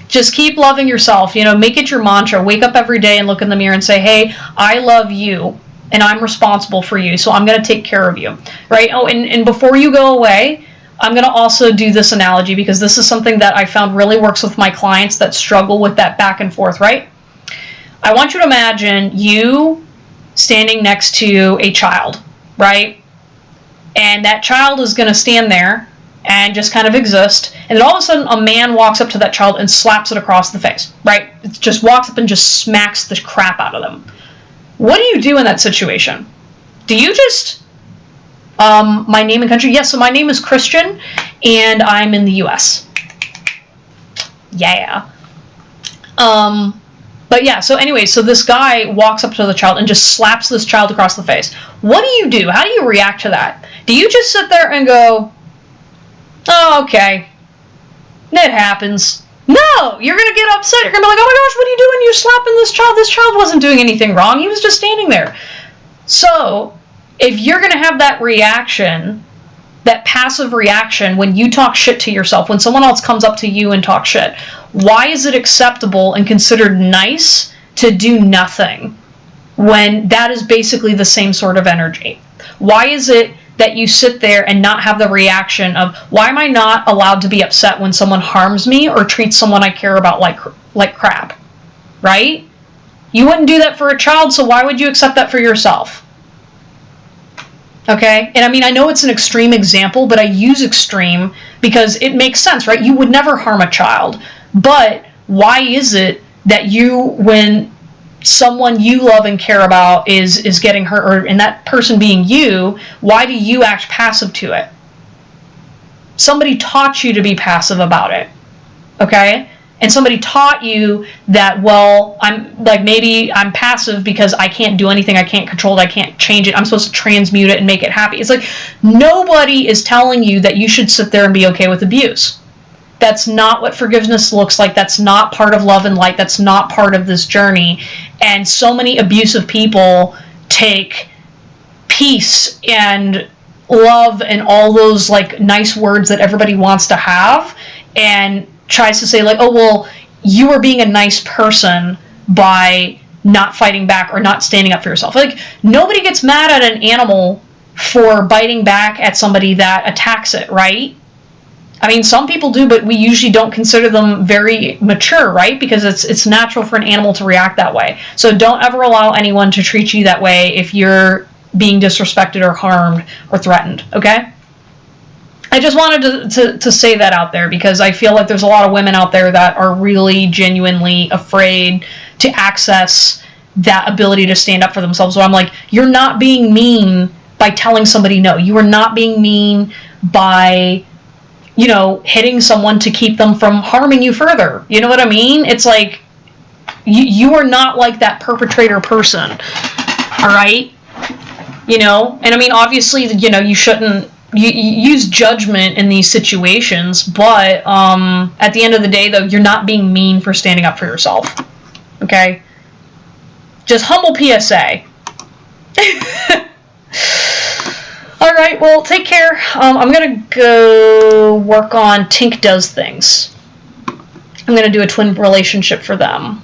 Just keep loving yourself. Make it your mantra. Wake up every day and look in the mirror and say, hey, I love you, and I'm responsible for you, so I'm gonna take care of you, right? Oh, and before you go away, I'm going to also do this analogy, because this is something that I found really works with my clients that struggle with that back and forth, right? I want you to imagine you standing next to a child, right? And that child is going to stand there and just kind of exist. And then all of a sudden, a man walks up to that child and slaps it across the face, right? It just walks up and just smacks the crap out of them. What do you do in that situation? Do you just, my name and country? Yes, so my name is Christian, and I'm in the U.S. Yeah. But yeah, so anyway, so this guy walks up to the child and just slaps this child across the face. What do you do? How do you react to that? Do you just sit there and go, oh, okay, it happens? No, you're going to get upset. You're going to be like, oh my gosh, what are you doing? You're slapping this child. This child wasn't doing anything wrong. He was just standing there. So if you're going to have that reaction, that passive reaction when you talk shit to yourself, when someone else comes up to you and talks shit, why is it acceptable and considered nice to do nothing when that is basically the same sort of energy? Why is it that you sit there and not have the reaction of, why am I not allowed to be upset when someone harms me or treats someone I care about like crap, right? You wouldn't do that for a child, so why would you accept that for yourself? Okay? And I mean, I know it's an extreme example, but I use extreme because it makes sense, right? You would never harm a child. But why is it that when someone you love and care about is getting hurt, and that person being you, why do you act passive to it? Somebody taught you to be passive about it. Okay? And somebody taught you that, well, maybe I'm passive because I can't do anything, I can't control it, I can't change it, I'm supposed to transmute it and make it happy. It's like, nobody is telling you that you should sit there and be okay with abuse. That's not what forgiveness looks like. That's not part of love and light. That's not part of this journey. And so many abusive people take peace and love and all those like nice words that everybody wants to have and tries to say like, oh, well, you are being a nice person by not fighting back or not standing up for yourself. Like, nobody gets mad at an animal for biting back at somebody that attacks it, right? I mean, some people do, but we usually don't consider them very mature, right? Because it's natural for an animal to react that way. So don't ever allow anyone to treat you that way if you're being disrespected or harmed or threatened, okay? I just wanted to say that out there because I feel like there's a lot of women out there that are really genuinely afraid to access that ability to stand up for themselves. So I'm like, you're not being mean by telling somebody no. You are not being mean by, you know, hitting someone to keep them from harming you further. You know what I mean? It's like, you are not like that perpetrator person, all right? You know? And I mean, obviously, you know, you shouldn't you use judgment in these situations, but at the end of the day, though, you're not being mean for standing up for yourself, okay? Just humble PSA. All right, well, take care. I'm going to go work on Tink Does Things. I'm going to do a twin relationship for them.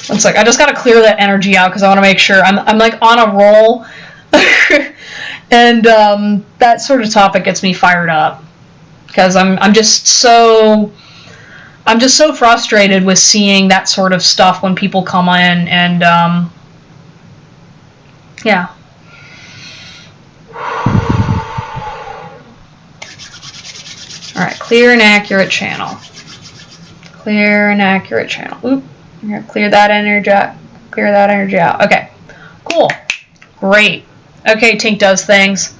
One sec. I just got to clear that energy out because I want to make sure I'm like on a roll. And that sort of topic gets me fired up because I'm just so frustrated with seeing that sort of stuff when people come in and yeah. All right, clear and accurate channel. Clear and accurate channel. Oop, I'm gonna clear that energy out. Clear that energy out. Okay, cool, great. Okay, Tink Does Things.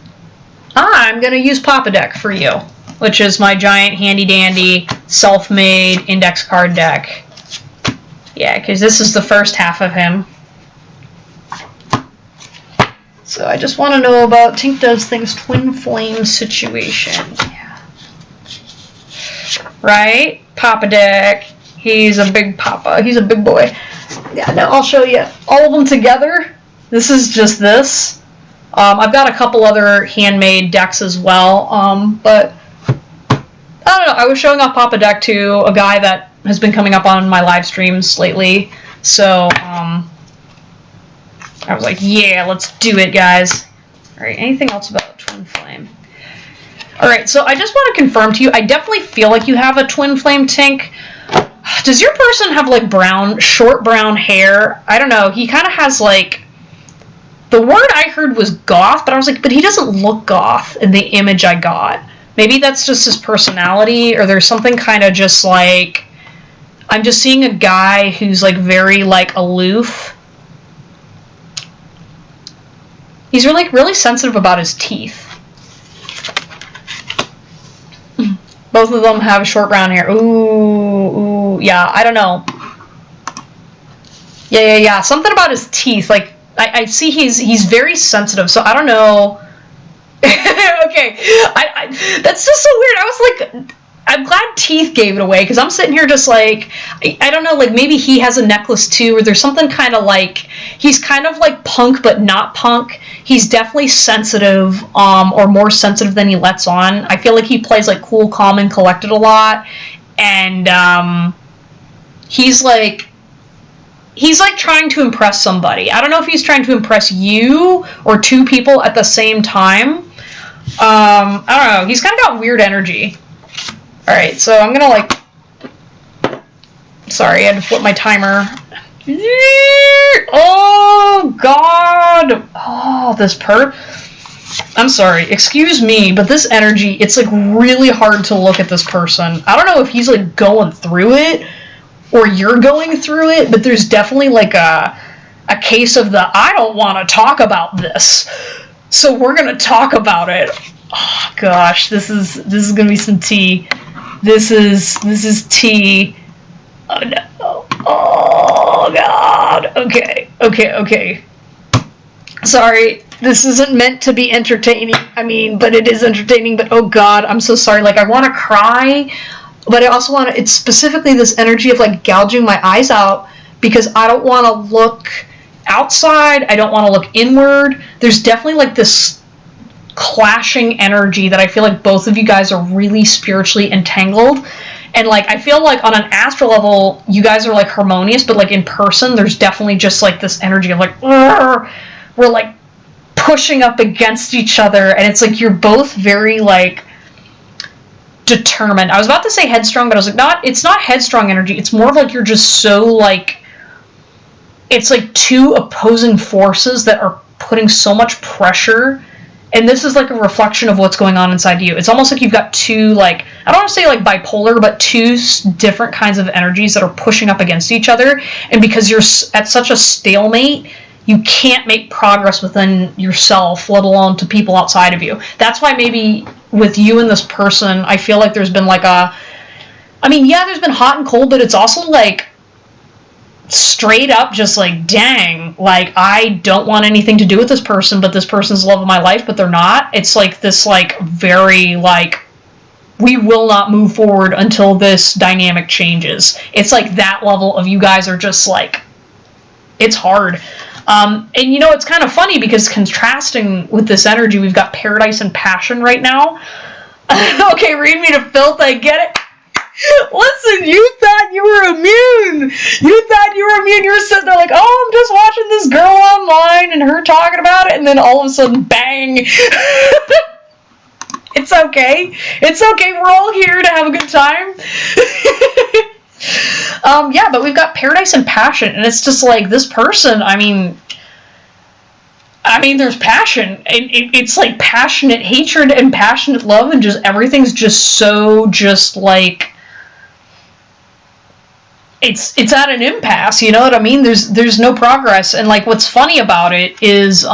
I'm gonna use Papa Deck for you, which is my giant handy dandy self-made index card deck. Yeah, because this is the first half of him. So I just want to know about Tink Does Things twin flame situation. Yeah. Right? Papa Deck. He's a big papa. He's a big boy. Yeah, no, I'll show you all of them together. This is just this. I've got a couple other handmade decks as well, but I don't know. I was showing off Papa Deck to a guy that has been coming up on my live streams lately, so I was like, yeah, let's do it, guys. All right, anything else about Twin Flame? All right, so I just want to confirm to you, I definitely feel like you have a Twin Flame, Tink. Does your person have, like, short brown hair? I don't know. He kind of has, like, the word I heard was goth, but I was like, but he doesn't look goth in the image I got. Maybe that's just his personality, or there's something kind of just, like, I'm just seeing a guy who's, like, very, like, aloof. He's really sensitive about his teeth. Both of them have short brown hair. Ooh, yeah, I don't know. Yeah. Something about his teeth. Like, I see he's very sensitive, so I don't know. Okay, that's just so weird. I was like, I'm glad Teeth gave it away, because I'm sitting here just like, I don't know, like maybe he has a necklace too, or there's something kind of like, he's kind of like punk but not punk. He's definitely sensitive, or more sensitive than he lets on. I feel like he plays like cool, calm, and collected a lot, and he's like trying to impress somebody. I don't know if he's trying to impress you or two people at the same time. I don't know. He's kind of got weird energy. Alright, so I'm gonna like... Sorry, I had to flip my timer. Oh, God. Oh, I'm sorry, excuse me, but this energy, it's like really hard to look at this person. I don't know if he's like going through it or you're going through it, but there's definitely like a case of the I don't want to talk about this, so we're gonna talk about it. Oh gosh, this is gonna be some tea. This is tea. Oh no. Oh God. Okay. Sorry, this isn't meant to be entertaining. I mean, but it is entertaining, but oh God, I'm so sorry. Like, I want to cry, but I also want to, it's specifically this energy of like gouging my eyes out because I don't want to look outside. I don't want to look inward. There's definitely like this clashing energy that I feel like both of you guys are really spiritually entangled. And like, I feel like on an astral level, you guys are like harmonious, but like in person, there's definitely just like this energy of like, we're like pushing up against each other, and it's like you're both very like determined. I was about to say headstrong, but I was like, it's not headstrong energy. It's more of like you're just so like, it's like two opposing forces that are putting so much pressure, and this is like a reflection of what's going on inside you. It's almost like you've got two, like, I don't want to say like bipolar, but two different kinds of energies that are pushing up against each other, and because you're at such a stalemate, you can't make progress within yourself, let alone to people outside of you. That's why maybe with you and this person, I feel like there's been like there's been hot and cold, but it's also like straight up just like, dang, like I don't want anything to do with this person, but this person's the love of my life, but they're not. It's like this like very like, we will not move forward until this dynamic changes. It's like that level of you guys are just like, it's hard. And you know, it's kind of funny because contrasting with this energy, we've got paradise and passion right now. Okay, read me to filth, I get it. Listen, you thought you were immune. You were sitting there like, oh, I'm just watching this girl online and her talking about it, and then all of a sudden, bang. It's okay. We're all here to have a good time. Yeah, but we've got paradise and passion, and it's just like this person, I mean, there's passion. It's like passionate hatred and passionate love, and just everything's just so just like, it's at an impasse, you know what I mean? There's no progress, and like what's funny about it is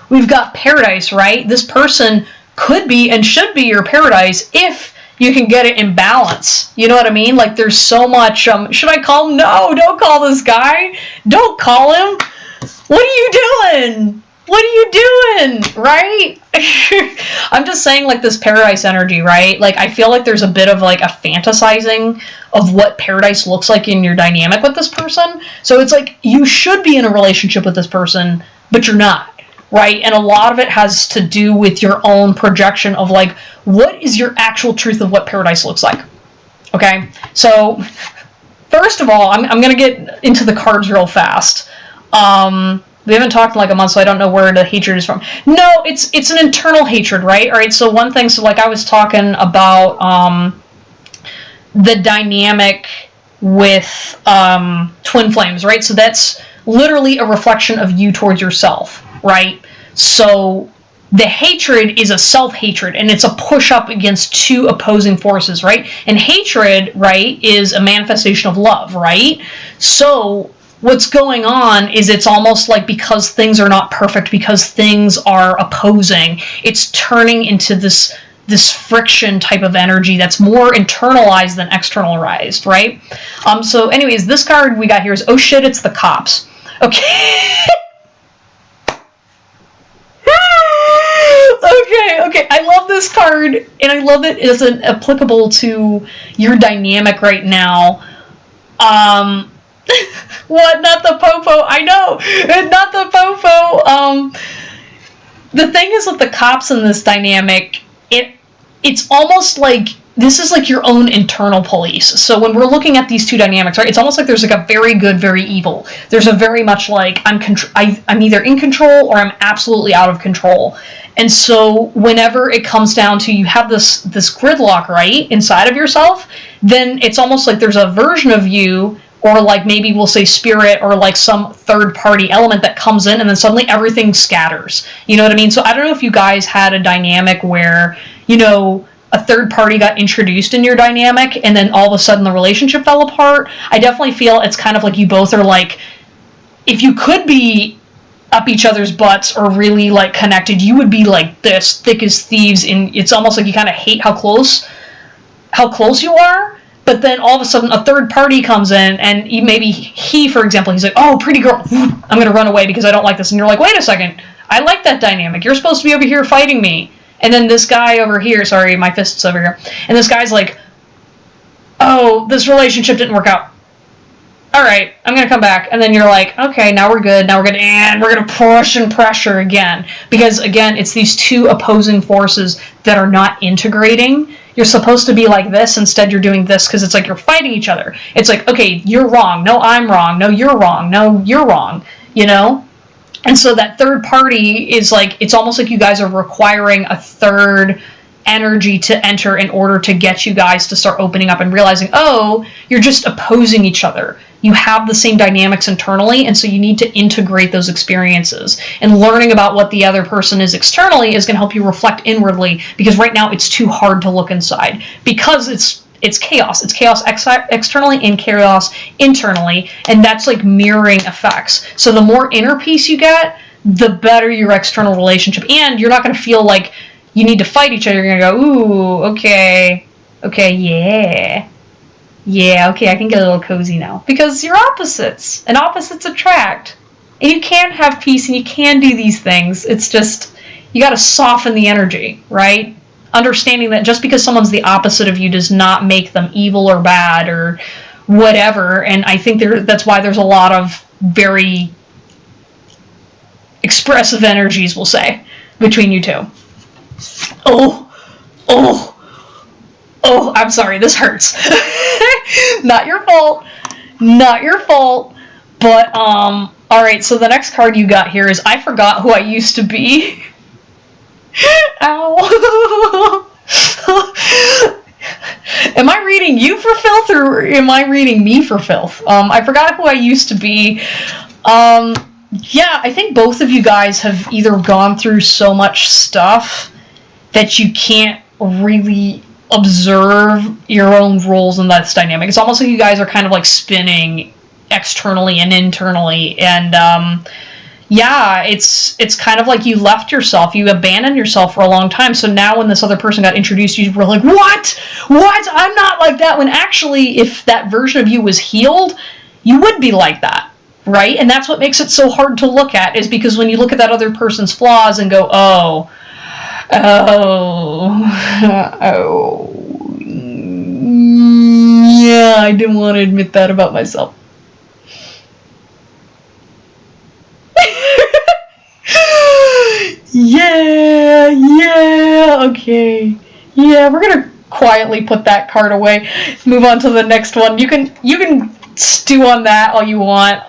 we've got paradise, right? This person could be and should be your paradise if you can get it in balance. You know what I mean? Like, there's so much, should I call him? No, don't call this guy. Don't call him. What are you doing? Right? I'm just saying, like, this paradise energy, right? Like, I feel like there's a bit of, like, a fantasizing of what paradise looks like in your dynamic with this person. So it's like, you should be in a relationship with this person, but you're not. Right? And a lot of it has to do with your own projection of like, what is your actual truth of what paradise looks like? Okay? So, first of all, I'm going to get into the cards real fast. We haven't talked in like a month, so I don't know where the hatred is from. No, it's an internal hatred, right? All right, so one thing, so like I was talking about the dynamic with twin flames, right? So that's literally a reflection of you towards yourself. Right? So the hatred is a self-hatred, and it's a push-up against two opposing forces, right? And hatred, right, is a manifestation of love, right? So what's going on is it's almost like because things are not perfect, because things are opposing, it's turning into this friction type of energy that's more internalized than externalized, right? So anyways, this card we got here is, oh shit, it's the cops. Okay. Okay, I love this card, and I love it as applicable to your dynamic right now. What? Not the popo? I know! Not the popo! The thing is with the cops in this dynamic, it's almost like, this is like your own internal police. So when we're looking at these two dynamics, right, it's almost like there's like a very good, very evil. There's a very much like, I'm either in control or I'm absolutely out of control. And so whenever it comes down to you have this gridlock, right, inside of yourself, then it's almost like there's a version of you, or like maybe we'll say spirit, or like some third party element that comes in and then suddenly everything scatters. You know what I mean? So I don't know if you guys had a dynamic where, you know, a third party got introduced in your dynamic and then all of a sudden the relationship fell apart. I definitely feel it's kind of like you both are like, if you could be up each other's butts or really like connected, you would be like this, thick as thieves, and it's almost like you kind of hate how close you are. But then all of a sudden a third party comes in, and maybe he, for example, he's like, oh, pretty girl, I'm gonna run away because I don't like this. And you're like, wait a second, I like that dynamic. You're supposed to be over here fighting me. And then this guy over here, sorry, my fist's over here. And this guy's like, oh, this relationship didn't work out. All right, I'm gonna come back. And then you're like, okay, now we're good, and we're gonna push and pressure again. Because again, it's these two opposing forces that are not integrating. You're supposed to be like this, instead you're doing this, because it's like you're fighting each other. It's like, okay, you're wrong, no, I'm wrong, no, you're wrong, no, you're wrong, you know? And so that third party is like, it's almost like you guys are requiring a third energy to enter in order to get you guys to start opening up and realizing, oh, you're just opposing each other. You have the same dynamics internally, and so you need to integrate those experiences. And learning about what the other person is externally is going to help you reflect inwardly, because right now it's too hard to look inside, because it's chaos. It's chaos externally and chaos internally, and that's like mirroring effects. So the more inner peace you get, the better your external relationship, and you're not going to feel like you need to fight each other. You're going to go, ooh, okay, yeah, okay, I can get a little cozy now. Because you're opposites, and opposites attract. And you can have peace, and you can do these things. It's just, you got to soften the energy, right? Understanding that just because someone's the opposite of you does not make them evil or bad or whatever. And I think that's why there's a lot of very expressive energies, we'll say, between you two. Oh, I'm sorry, this hurts. Not your fault. But, alright, so the next card you got here is I Forgot Who I Used to Be. Ow. Am I reading you for filth, or am I reading me for filth? I Forgot Who I Used to Be. Yeah, I think both of you guys have either gone through so much stuff that you can't really observe your own roles in that dynamic. It's almost like you guys are kind of like spinning externally and internally, and yeah, it's kind of like you left yourself, you abandoned yourself for a long time. So now when this other person got introduced, you were like, what? I'm not like that. When actually, if that version of you was healed, you would be like that, right? And that's what makes it so hard to look at, is because when you look at that other person's flaws and go, oh, yeah, I didn't want to admit that about myself. Yeah, okay. Yeah, we're gonna quietly put that card away. Move on to the next one. You can stew on that all you want.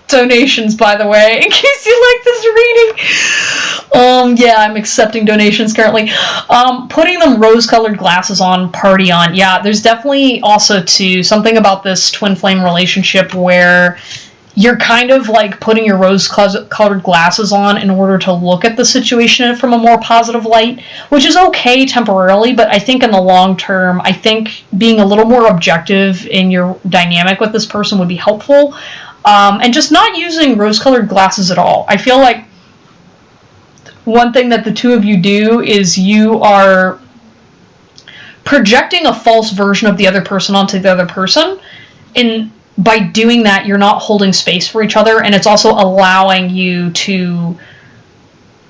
Donations, by the way, in case you like this reading. Yeah, I'm accepting donations currently. Putting them rose-colored glasses on, party on. Yeah, there's definitely also, too, something about this twin flame relationship where you're kind of like putting your rose-colored glasses on in order to look at the situation from a more positive light, which is okay temporarily, but I think in the long term, I think being a little more objective in your dynamic with this person would be helpful. And just not using rose-colored glasses at all. I feel like one thing that the two of you do is you are projecting a false version of the other person onto the other person, and by doing that, you're not holding space for each other, and it's also allowing you to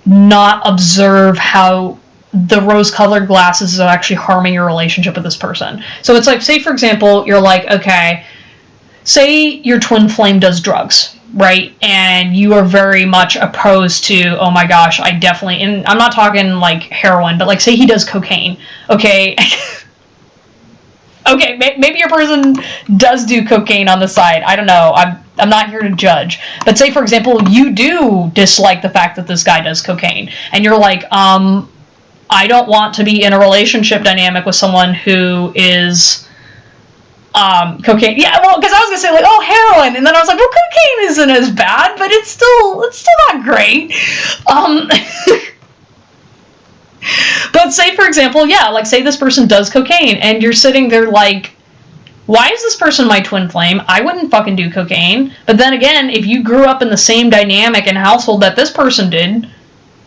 not observe how the rose-colored glasses are actually harming your relationship with this person. So it's like, say, for example, you're like, okay, say your twin flame does drugs, right? And you are very much opposed to, oh my gosh, I definitely, and I'm not talking like heroin, but like say he does cocaine, okay? Okay, maybe your person does do cocaine on the side. I don't know. I'm not here to judge. But say, for example, you do dislike the fact that this guy does cocaine. And you're like, I don't want to be in a relationship dynamic with someone who is Cocaine. Yeah, well, because I was gonna say like, oh, heroin, and then I was like, well, cocaine isn't as bad, but it's still not great. But say, for example, yeah, like say this person does cocaine, and you're sitting there like, why is this person my twin flame? I wouldn't fucking do cocaine. But then again, if you grew up in the same dynamic and household that this person did,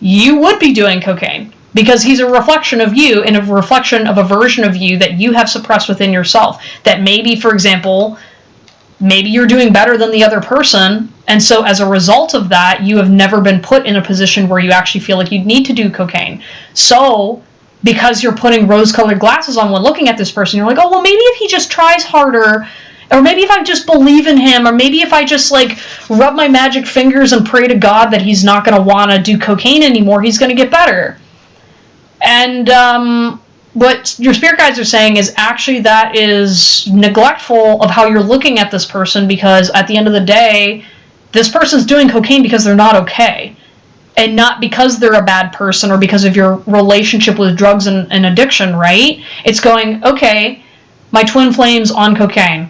you would be doing cocaine. Because he's a reflection of you and a reflection of a version of you that you have suppressed within yourself. That maybe, for example, maybe you're doing better than the other person, and so as a result of that, you have never been put in a position where you actually feel like you need to do cocaine. So, because you're putting rose-colored glasses on when looking at this person, you're like, oh, well, maybe if he just tries harder, or maybe if I just believe in him, or maybe if I just, like, rub my magic fingers and pray to God that he's not going to want to do cocaine anymore, he's going to get better. And what your spirit guides are saying is actually that is neglectful of how you're looking at this person, because at the end of the day, this person's doing cocaine because they're not okay. And not because they're a bad person or because of your relationship with drugs and addiction, right? It's going, okay, my twin flame's on cocaine.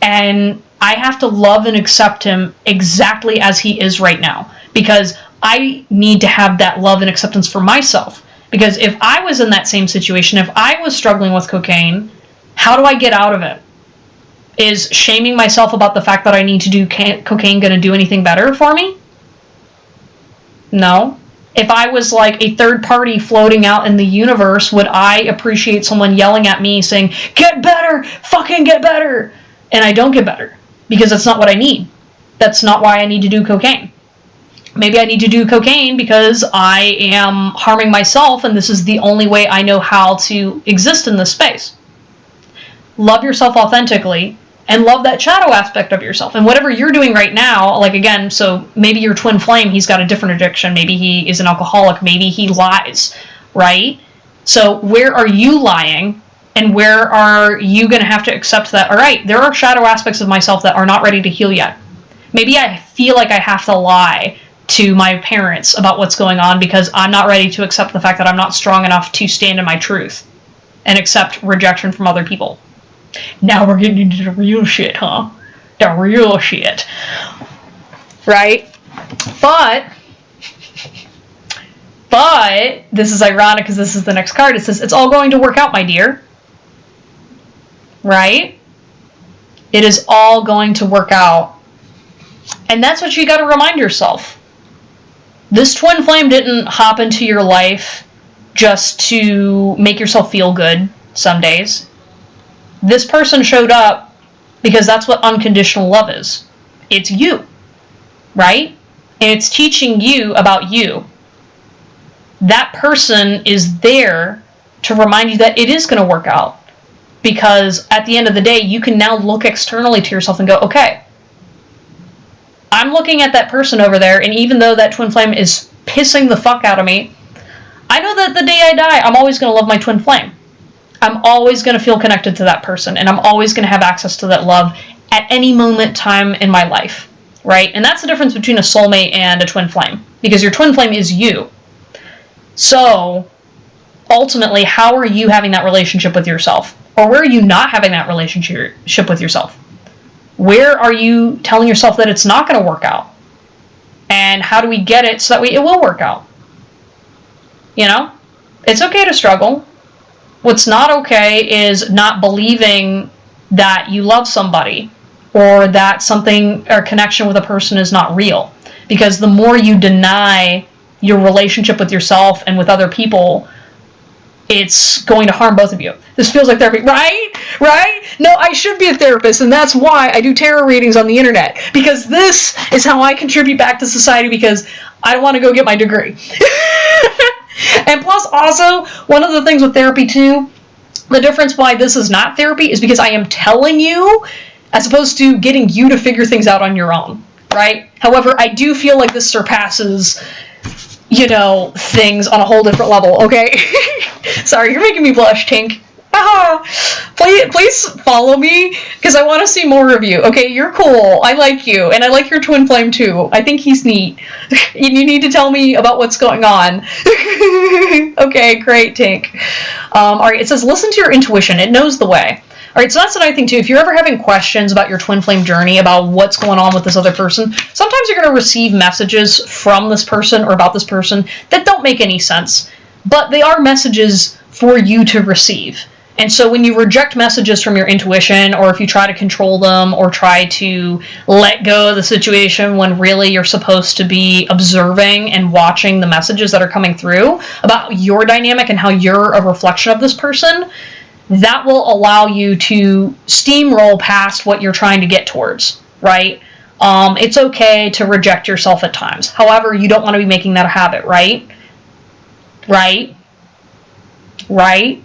And I have to love and accept him exactly as he is right now. Because I need to have that love and acceptance for myself. Because if I was in that same situation, if I was struggling with cocaine, how do I get out of it? Is shaming myself about the fact that I need to do cocaine going to do anything better for me? No. If I was like a third party floating out in the universe, would I appreciate someone yelling at me saying, get better, fucking get better? And I don't get better because that's not what I need. That's not why I need to do cocaine. Maybe I need to do cocaine because I am harming myself and this is the only way I know how to exist in this space. Love yourself authentically and love that shadow aspect of yourself. And whatever you're doing right now, like again, so maybe your twin flame, he's got a different addiction. Maybe he is an alcoholic. Maybe he lies, right? So where are you lying? And where are you going to have to accept that, all right, there are shadow aspects of myself that are not ready to heal yet. Maybe I feel like I have to lie to my parents about what's going on because I'm not ready to accept the fact that I'm not strong enough to stand in my truth and accept rejection from other people. Now we're getting into the real shit, huh? The real shit. Right? But this is ironic because this is the next card. It says, it's all going to work out, my dear. Right? It is all going to work out. And that's what you got to remind yourself. This twin flame didn't hop into your life just to make yourself feel good some days. This person showed up because that's what unconditional love is. It's you, right? And it's teaching you about you. That person is there to remind you that it is going to work out. Because at the end of the day, you can now look externally to yourself and go, okay, I'm looking at that person over there, and even though that twin flame is pissing the fuck out of me, I know that the day I die, I'm always going to love my twin flame. I'm always going to feel connected to that person, and I'm always going to have access to that love at any moment time in my life, right? And that's the difference between a soulmate and a twin flame, because your twin flame is you. So, ultimately, how are you having that relationship with yourself? Or where are you not having that relationship with yourself? Where are you telling yourself that it's not going to work out? And how do we get it so that it will work out? You know? It's okay to struggle. What's not okay is not believing that you love somebody or that something or connection with a person is not real. Because the more you deny your relationship with yourself and with other people, it's going to harm both of you. This feels like therapy, right? Right? No, I should be a therapist, and that's why I do tarot readings on the internet. Because this is how I contribute back to society, because I want to go get my degree. And plus, also, one of the things with therapy, too, the difference why this is not therapy is because I am telling you, as opposed to getting you to figure things out on your own, right? However, I do feel like this surpasses, you know, things on a whole different level, okay? Sorry, you're making me blush, Tink. Please follow me, because I want to see more of you. Okay, you're cool. I like you, and I like your twin flame too. I think he's neat. You need to tell me about what's going on. Okay, great, Tink. Alright, it says, listen to your intuition. It knows the way. Alright, so that's another thing too. If you're ever having questions about your twin flame journey, about what's going on with this other person, sometimes you're going to receive messages from this person or about this person that don't make any sense. But they are messages for you to receive. And so when you reject messages from your intuition, or if you try to control them, or try to let go of the situation when really you're supposed to be observing and watching the messages that are coming through about your dynamic and how you're a reflection of this person, that will allow you to steamroll past what you're trying to get towards, right? It's okay to reject yourself at times. However, you don't want to be making that a habit, right? Right? Right?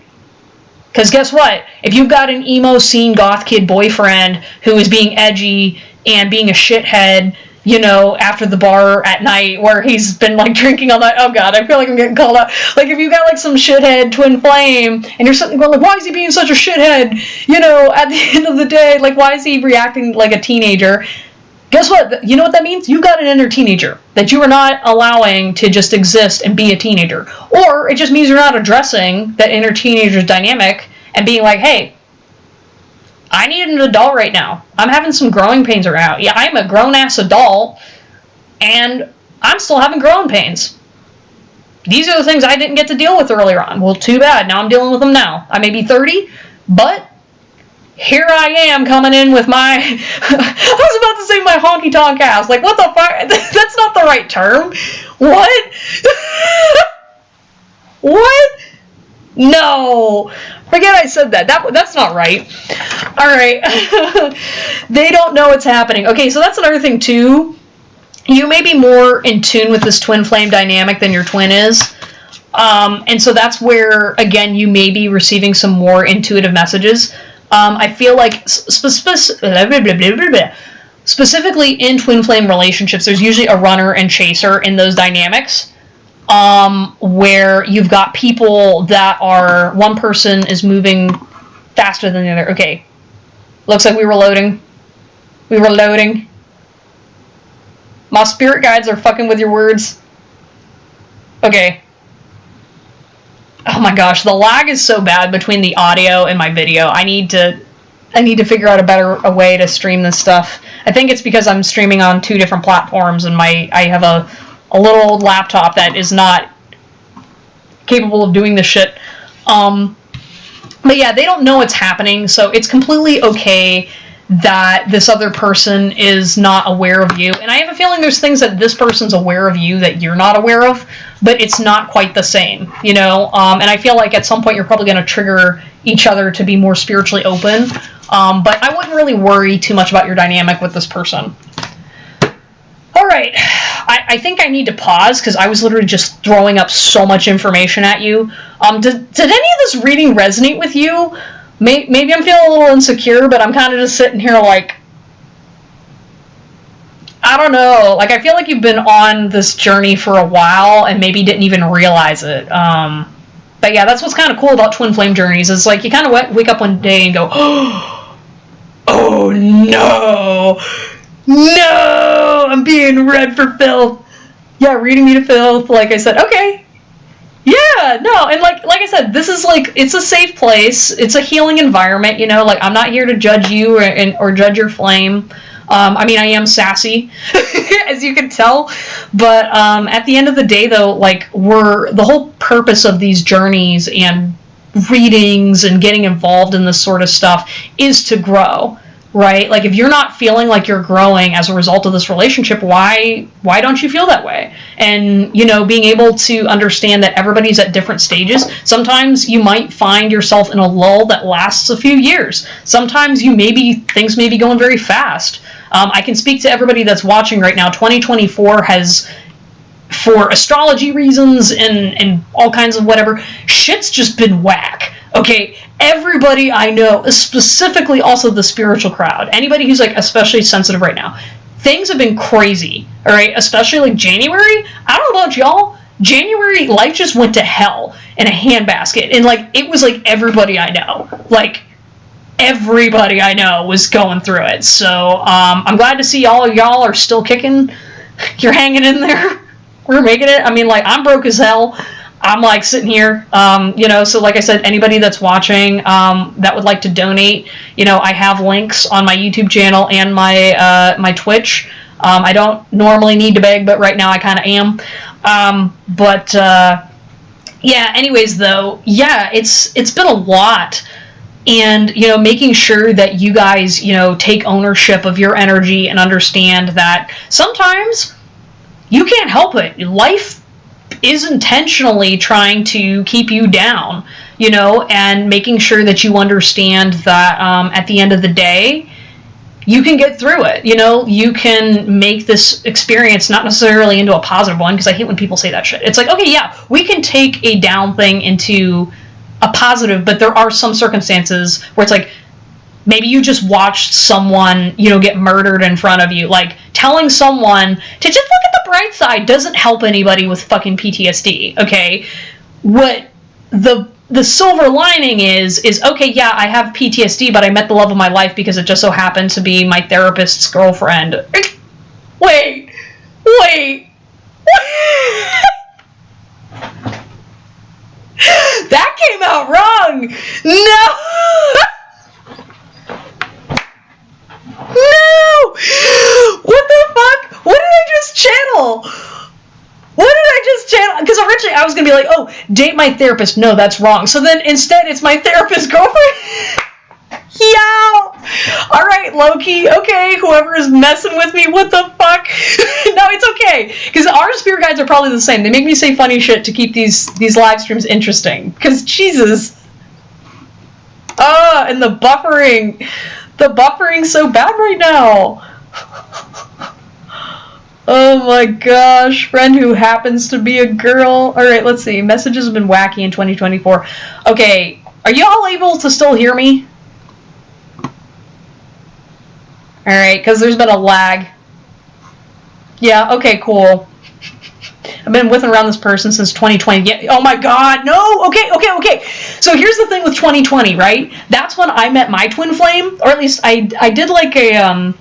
Because guess what? If you've got an emo scene goth kid boyfriend who is being edgy and being a shithead, you know, after the bar at night where he's been, like, drinking all night. Oh, God, I feel like I'm getting called out. Like, if you've got, like, some shithead twin flame and you're sitting going, like, why is he being such a shithead? You know, at the end of the day, like, why is he reacting like a teenager? Guess what? You know what that means? You've got an inner teenager that you are not allowing to just exist and be a teenager. Or it just means you're not addressing that inner teenager's dynamic and being like, hey, I need an adult right now. I'm having some growing pains right now. Yeah, I'm a grown-ass adult, and I'm still having growing pains. These are the things I didn't get to deal with earlier on. Well, too bad. Now I'm dealing with them now. I may be 30, but here I am coming in with my, I was about to say my honky-tonk ass. Like, what the fuck? That's not the right term. What? What? No. Forget I said that. That's not right. Alright. They don't know what's happening. Okay, so that's another thing, too. You may be more in tune with this twin flame dynamic than your twin is. And so that's where, again, you may be receiving some more intuitive messages. I feel like specifically in twin flame relationships, there's usually a runner and chaser in those dynamics, where you've got people that are, one person is moving faster than the other. Okay, looks like we were loading. We were loading. My spirit guides are fucking with your words. Okay. Oh my gosh, the lag is so bad between the audio and my video. I need to figure out a way to stream this stuff. I think it's because I'm streaming on 2 different platforms, and I have a little old laptop that is not capable of doing this shit. But yeah, they don't know what's happening, so it's completely okay that this other person is not aware of you. And I have a feeling there's things that this person's aware of you that you're not aware of, but it's not quite the same, you know? And I feel like at some point you're probably going to trigger each other to be more spiritually open. But I wouldn't really worry too much about your dynamic with this person. Alright, I think I need to pause because I was literally just throwing up so much information at you. Did any of this reading resonate with you? Maybe I'm feeling a little insecure, but I'm kind of just sitting here like, I don't know. Like, I feel like you've been on this journey for a while and maybe didn't even realize it. But yeah, that's what's kind of cool about twin flame journeys. Is like you kind of wake up one day and go, oh no, no, I'm being read for filth. Yeah, reading me to filth. Like I said, okay. Yeah, no, and like I said, this is like, it's a safe place. It's a healing environment, you know, like I'm not here to judge you or judge your flame. I mean, I am sassy, as you can tell, but at the end of the day, though, like, the whole purpose of these journeys and readings and getting involved in this sort of stuff is to grow, right? Like, if you're not feeling like you're growing as a result of this relationship, why don't you feel that way? And, you know, being able to understand that everybody's at different stages. Sometimes you might find yourself in a lull that lasts a few years. Sometimes things may be going very fast. I can speak to everybody that's watching right now. 2024 has, for astrology reasons and all kinds of whatever, shit's just been whack. Okay, everybody I know, specifically also the spiritual crowd, anybody who's like especially sensitive right now, things have been crazy, alright? Especially like January. I don't know about y'all. January, life just went to hell in a handbasket. And like, it was like everybody I know. Like, everybody I know was going through it. So, I'm glad to see all of y'all are still kicking. You're hanging in there. We're making it. I mean, like, I'm broke as hell. I'm like sitting here, so like I said, anybody that's watching that would like to donate, I have links on my YouTube channel and my Twitch. I don't normally need to beg, but right now I kind of am. Anyways though, it's been a lot. And, making sure that you guys, take ownership of your energy and understand that sometimes you can't help it. Life is intentionally trying to keep you down, and making sure that you understand that at the end of the day, you can get through it. You can make this experience not necessarily into a positive one, because I hate when people say that shit. It's like, okay, yeah, we can take a down thing into a positive, but there are some circumstances where it's like, maybe you just watched someone, get murdered in front of you. Like, telling someone to just look at the bright side doesn't help anybody with fucking PTSD, okay? What the silver lining is, okay, yeah, I have PTSD, but I met the love of my life because it just so happened to be my therapist's girlfriend. Wait. That came out wrong! No! No! What the fuck? What did I just channel? Because originally I was going to be like, oh, date my therapist. No, that's wrong. So then instead it's my therapist's girlfriend. Yeah! Alright, Loki. Okay, whoever is messing with me, what the fuck? No, it's okay. Because our spirit guides are probably the same. They make me say funny shit to keep these live streams interesting. Because, Jesus. And the buffering. The buffering's so bad right now. Oh my gosh. Friend who happens to be a girl. Alright, let's see. Messages have been wacky in 2024. Okay, are y'all able to still hear me? Alright, because there's been a lag. Yeah, okay, cool. I've been with and around this person since 2020. Yeah, oh my god, no! Okay. So here's the thing with 2020, right? That's when I met my twin flame, or at least I did like a,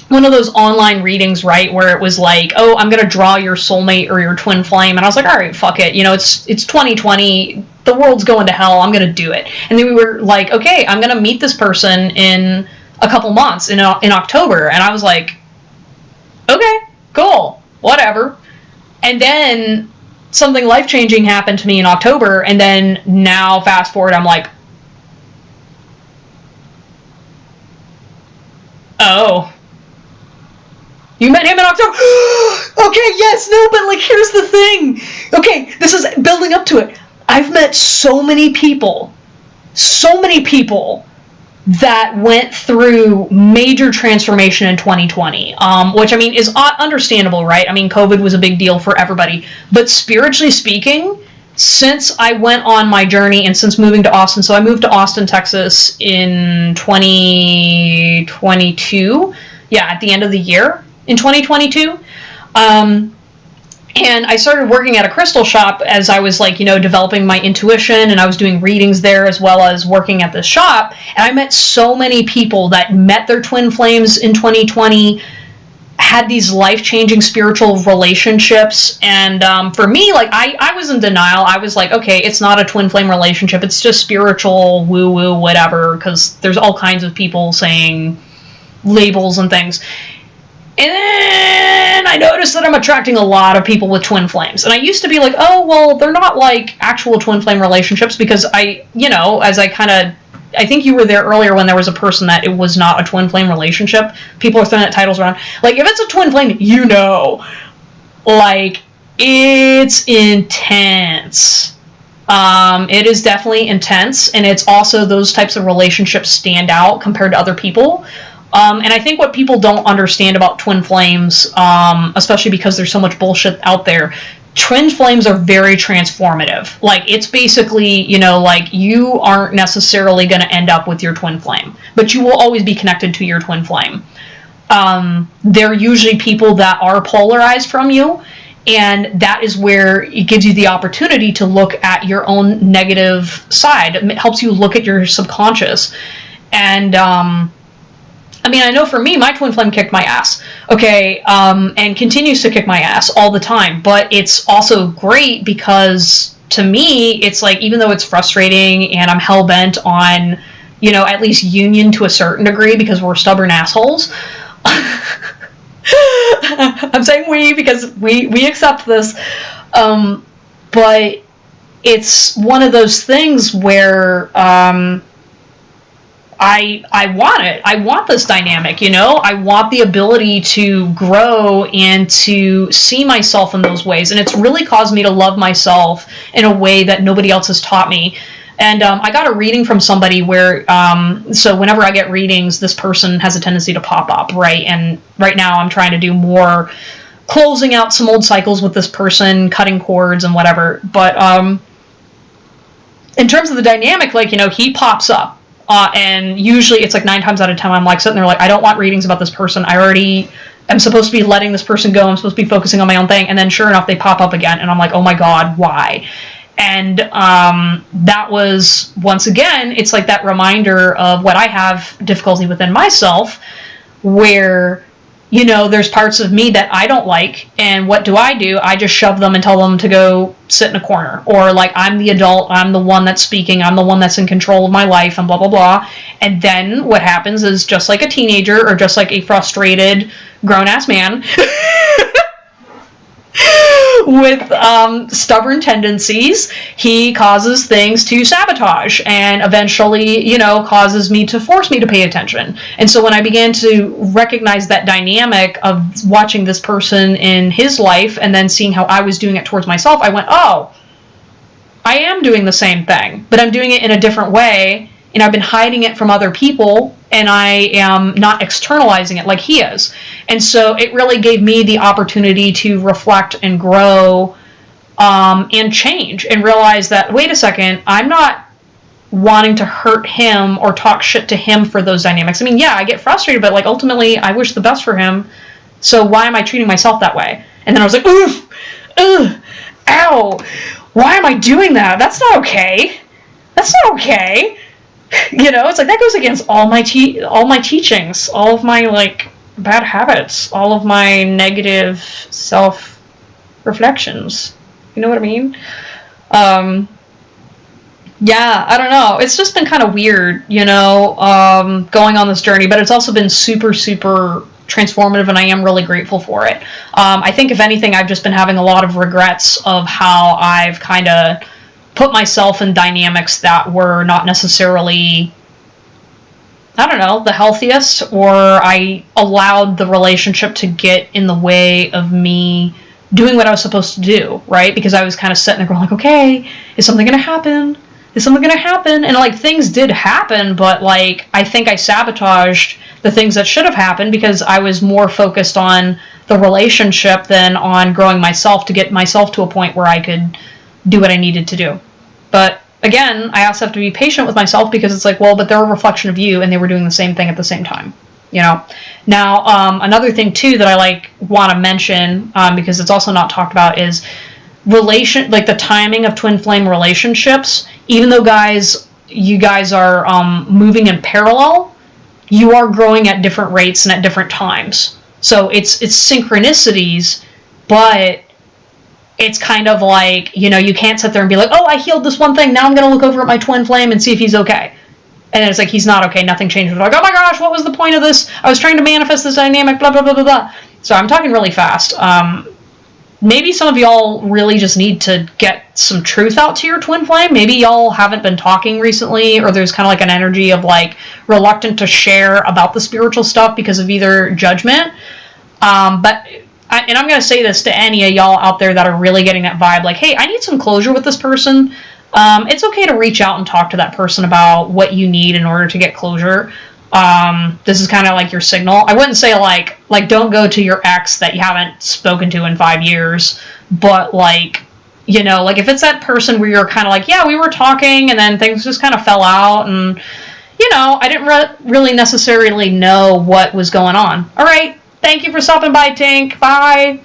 one of those online readings, right, where it was like, oh, I'm gonna draw your soulmate or your twin flame, and I was like, alright, fuck it, it's 2020, the world's going to hell, I'm gonna do it. And then we were like, okay, I'm gonna meet this person in a couple months, in October, and I was like, okay, cool, whatever. And then something life-changing happened to me in October, and then now, fast forward, I'm like, oh, you met him in October? Okay, yes, no, but like, here's the thing. Okay, this is building up to it. I've met so many people that went through major transformation in 2020, which, I mean, is understandable, right? I mean, COVID was a big deal for everybody. But spiritually speaking, since I went on my journey and since moving to Austin, so I moved to Austin, Texas in 2022, at the end of the year in 2022, and I started working at a crystal shop as I was, like, developing my intuition, and I was doing readings there as well as working at this shop, and I met so many people that met their twin flames in 2020, had these life-changing spiritual relationships, and for me, like, I was in denial. I was like, okay, it's not a twin flame relationship, it's just spiritual woo-woo, whatever, because there's all kinds of people saying labels and things. And then I noticed that I'm attracting a lot of people with twin flames. And I used to be like, oh, well, they're not like actual twin flame relationships, because I think you were there earlier when there was a person that it was not a twin flame relationship. People are throwing that titles around. Like, if it's a twin flame, like, it's intense. It is definitely intense, and it's also those types of relationships stand out compared to other people. And I think what people don't understand about twin flames, especially because there's so much bullshit out there, twin flames are very transformative. Like, it's basically, like, you aren't necessarily going to end up with your twin flame, but you will always be connected to your twin flame. They're usually people that are polarized from you, and that is where it gives you the opportunity to look at your own negative side. It helps you look at your subconscious. And, I mean, I know for me, my twin flame kicked my ass, okay, and continues to kick my ass all the time, but it's also great because to me, it's like, even though it's frustrating and I'm hell-bent on, you know, at least union to a certain degree because we're stubborn assholes. I'm saying we because we accept this. But it's one of those things where I want it. I want this dynamic, you know? I want the ability to grow and to see myself in those ways. And it's really caused me to love myself in a way that nobody else has taught me. And I got a reading from somebody where, so whenever I get readings, this person has a tendency to pop up, right? And right now I'm trying to do more closing out some old cycles with this person, cutting cords and whatever. But in terms of the dynamic, like, you know, he pops up. And usually it's like 9 times out of 10, I'm like sitting there like, I don't want readings about this person. I already am supposed to be letting this person go. I'm supposed to be focusing on my own thing. And then sure enough, they pop up again. And I'm like, oh my God, why? And that was, once again, it's like that reminder of what I have difficulty within myself, where, you know, there's parts of me that I don't like, and what do? I just shove them and tell them to go sit in a corner. Or, like, I'm the adult, I'm the one that's speaking, I'm the one that's in control of my life, and blah, blah, blah. And then what happens is, just like a teenager, or just like a frustrated grown-ass man, with stubborn tendencies, he causes things to sabotage and eventually, you know, causes me to force me to pay attention. And so when I began to recognize that dynamic of watching this person in his life and then seeing how I was doing it towards myself, I went, oh, I am doing the same thing, but I'm doing it in a different way, and I've been hiding it from other people, and I am not externalizing it like he is. And so it really gave me the opportunity to reflect and grow and change and realize that, wait a second, I'm not wanting to hurt him or talk shit to him for those dynamics. I mean, yeah, I get frustrated, but like ultimately I wish the best for him. So why am I treating myself that way? And then I was like, oof, ugh, ow, why am I doing that? That's not okay. That's not okay. You know, it's like that goes against all my teachings, all of my like bad habits, all of my negative self reflections. You know what I mean? Yeah, I don't know. It's just been kind of weird, you know, going on this journey, but it's also been super, super transformative, and I am really grateful for it. I think if anything, I've just been having a lot of regrets of how I've kind of put myself in dynamics that were not necessarily, I don't know, the healthiest, or I allowed the relationship to get in the way of me doing what I was supposed to do, right? Because I was kind of sitting there going like, okay, is something going to happen? Is something going to happen? And like things did happen, but like I think I sabotaged the things that should have happened because I was more focused on the relationship than on growing myself to get myself to a point where I could do what I needed to do. But again, I also have to be patient with myself because it's like, well, but they're a reflection of you, and they were doing the same thing at the same time, you know? Now, another thing too that I like want to mention, because it's also not talked about, is like the timing of twin flame relationships. Even though you guys are moving in parallel, you are growing at different rates and at different times. So it's synchronicities, but it's kind of like, you know, you can't sit there and be like, oh, I healed this one thing, now I'm going to look over at my twin flame and see if he's okay. And then it's like, he's not okay, nothing changed. We're like, oh my gosh, what was the point of this? I was trying to manifest this dynamic, blah, blah, blah, blah, blah. So I'm talking really fast. Maybe some of y'all really just need to get some truth out to your twin flame. Maybe y'all haven't been talking recently, or there's kind of like an energy of like reluctant to share about the spiritual stuff because of either judgment. And I'm going to say this to any of y'all out there that are really getting that vibe, like, hey, I need some closure with this person. It's okay to reach out and talk to that person about what you need in order to get closure. This is kind of like your signal. I wouldn't say like don't go to your ex that you haven't spoken to in 5 years, but like, you know, like if it's that person where you're kind of like, yeah, we were talking and then things just kind of fell out and, you know, I didn't really necessarily know what was going on. All right. Thank you for stopping by, Tink. Bye.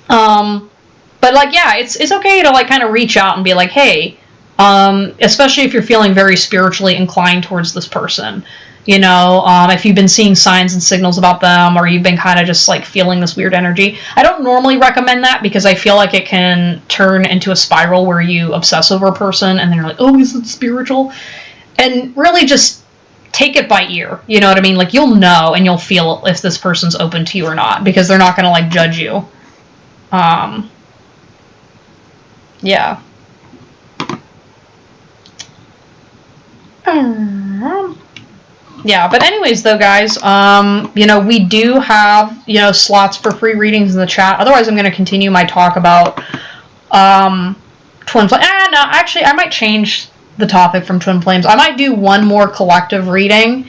But like, yeah, it's okay to like kind of reach out and be like, hey, especially if you're feeling very spiritually inclined towards this person, You know, if you've been seeing signs and signals about them, or you've been kind of just like feeling this weird energy. I don't normally recommend that because I feel like it can turn into a spiral where you obsess over a person and then you're like, oh, is it spiritual? And really just take it by ear. You know what I mean? Like, you'll know and you'll feel if this person's open to you or not, because they're not going to like judge you. Yeah. Yeah, but anyways, though, guys, you know, we do have, you know, slots for free readings in the chat. Otherwise, I'm going to continue my talk about twin flames. No, actually, I might change the topic from twin flames. I might do one more collective reading,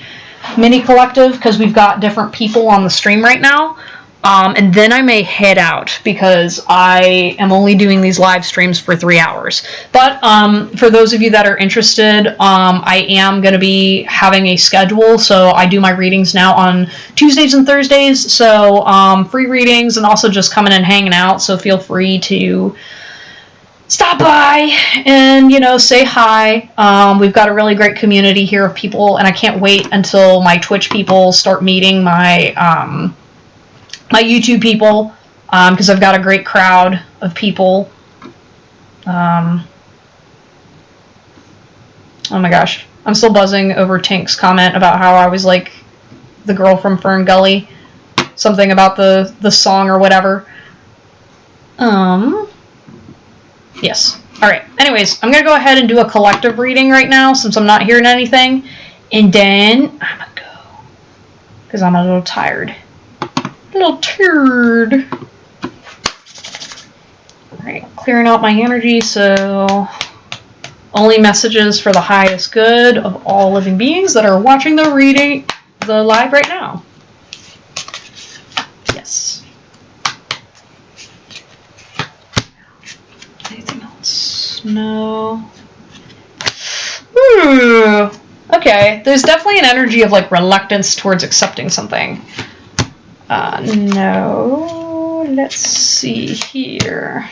mini collective, because we've got different people on the stream right now. And then I may head out because I am only doing these live streams for 3 hours. But for those of you that are interested, I am going to be having a schedule. So I do my readings now on Tuesdays and Thursdays. So free readings and also just coming and hanging out. So feel free to stop by and, you know, say hi. We've got a really great community here of people. And I can't wait until my Twitch people start meeting my my YouTube people, because I've got a great crowd of people. Oh my gosh. I'm still buzzing over Tink's comment about how I was like the girl from Fern Gully. Something about the song or whatever. Yes. Alright. Anyways, I'm going to go ahead and do a collective reading right now since I'm not hearing anything. And then I'm going to go because I'm a little tired. Little turd. Alright, clearing out my energy, so only messages for the highest good of all living beings that are watching the live right now. Yes. Anything else? No. Ooh. Okay, there's definitely an energy of like reluctance towards accepting something. No, let's see here.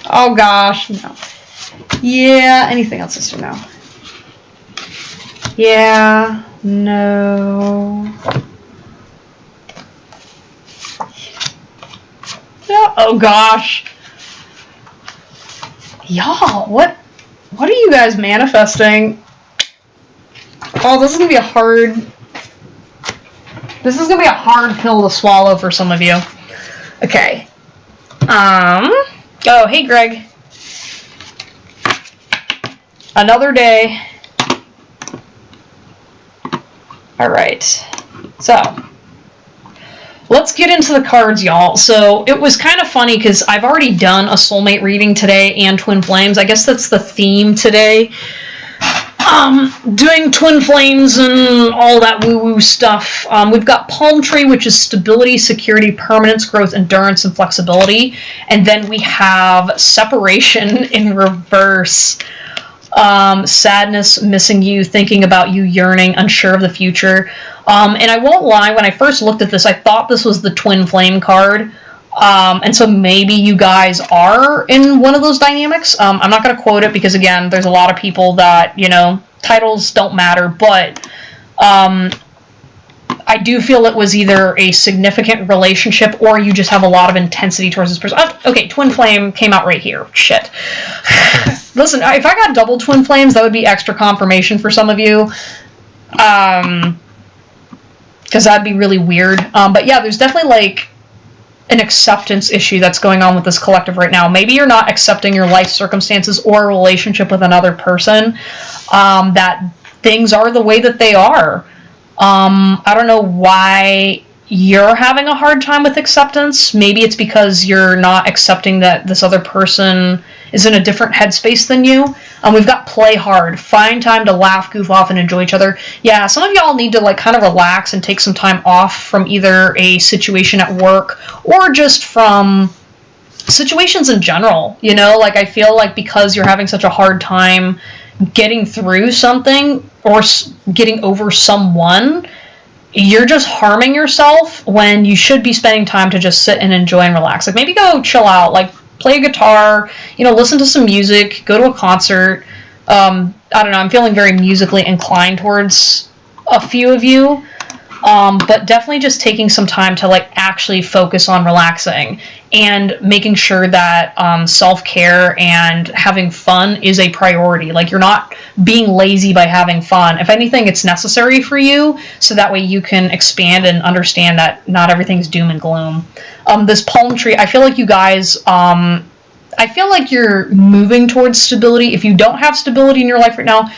Oh gosh, no. Yeah, anything else, sister? No. Yeah, no. Yeah, oh gosh. Y'all, what are you guys manifesting? Oh, this is gonna be a hard pill to swallow for some of you. Okay. Oh, hey, Greg. Another day. All right. So, let's get into the cards, y'all. So, it was kind of funny because I've already done a soulmate reading today and twin flames. I guess that's the theme today. Doing twin flames and all that woo-woo stuff. We've got Palm Tree, which is stability, security, permanence, growth, endurance, and flexibility. And then we have Separation in reverse. Sadness, missing you, thinking about you, yearning, unsure of the future. And I won't lie, when I first looked at this, I thought this was the twin flame card. And so maybe you guys are in one of those dynamics. I'm not going to quote it because, again, there's a lot of people that, you know, titles don't matter, but I do feel it was either a significant relationship or you just have a lot of intensity towards this person. Oh, okay, twin flame came out right here. Shit. Listen, if I got double twin flames, that would be extra confirmation for some of you. Because that'd be really weird. But yeah, there's definitely, like, an acceptance issue that's going on with this collective right now. Maybe you're not accepting your life circumstances or a relationship with another person, that things are the way that they are. I don't know why you're having a hard time with acceptance. Maybe it's because you're not accepting that this other person is in a different headspace than you. We've got play hard, find time to laugh, goof off, and enjoy each other. Yeah, some of y'all need to like kind of relax and take some time off from either a situation at work or just from situations in general. You know, like I feel like because you're having such a hard time getting through something or getting over someone, you're just harming yourself when you should be spending time to just sit and enjoy and relax. Like maybe go chill out, like play a guitar, you know, listen to some music, go to a concert. I I don't know, I'm feeling very musically inclined towards a few of you. But definitely just taking some time to like actually focus on relaxing and making sure that self-care and having fun is a priority. Like, you're not being lazy by having fun. If anything, it's necessary for you, so that way you can expand and understand that not everything's doom and gloom. This palm tree, I feel like you guys, I feel like you're moving towards stability. If you don't have stability in your life right now,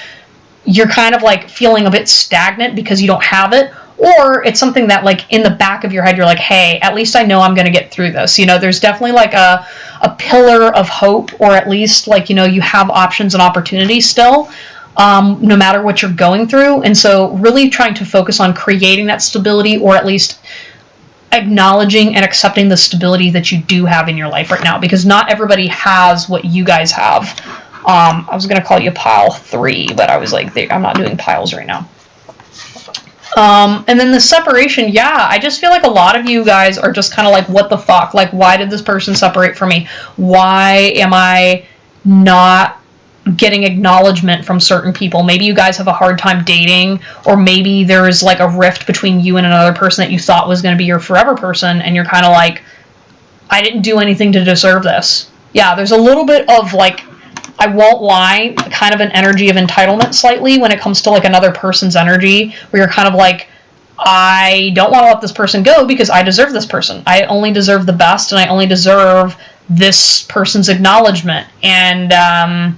you're kind of like feeling a bit stagnant because you don't have it. Or it's something that, like, in the back of your head, you're like, hey, at least I know I'm going to get through this. You know, there's definitely, like, a pillar of hope, or at least, like, you know, you have options and opportunities still, no matter what you're going through. And so really trying to focus on creating that stability, or at least acknowledging and accepting the stability that you do have in your life right now, because not everybody has what you guys have. I was going to call you pile 3, but I was like, I'm not doing piles right now. And then the separation, yeah, I just feel like a lot of you guys are just kind of like, what the fuck? Like, why did this person separate from me? Why am I not getting acknowledgement from certain people? Maybe you guys have a hard time dating, or maybe there's like a rift between you and another person that you thought was going to be your forever person, and you're kind of like, I didn't do anything to deserve this. Yeah, there's a little bit of, like, I won't lie, kind of an energy of entitlement slightly when it comes to, like, another person's energy, where you're kind of like, I don't want to let this person go because I deserve this person. I only deserve the best, and I only deserve this person's acknowledgement. And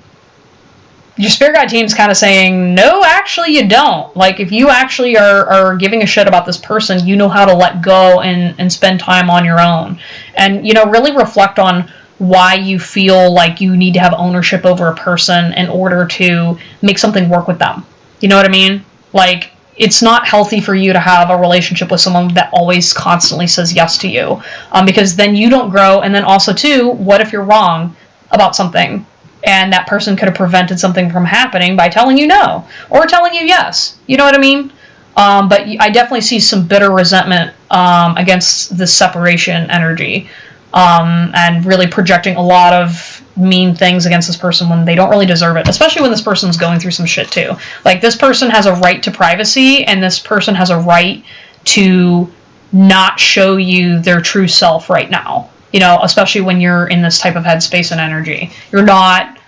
your spirit guide team's kind of saying, no, actually you don't. Like, if you actually are giving a shit about this person, you know how to let go and spend time on your own. And, you know, really reflect on why you feel like you need to have ownership over a person in order to make something work with them. You know what I mean? Like, it's not healthy for you to have a relationship with someone that always constantly says yes to you, because then you don't grow. And then also, too, what if you're wrong about something and that person could have prevented something from happening by telling you no or telling you yes? You know what I mean? But I definitely see some bitter resentment against the separation energy. And really projecting a lot of mean things against this person when they don't really deserve it, especially when this person's going through some shit too. Like, this person has a right to privacy, and this person has a right to not show you their true self right now. You know, especially when you're in this type of headspace and energy. You're not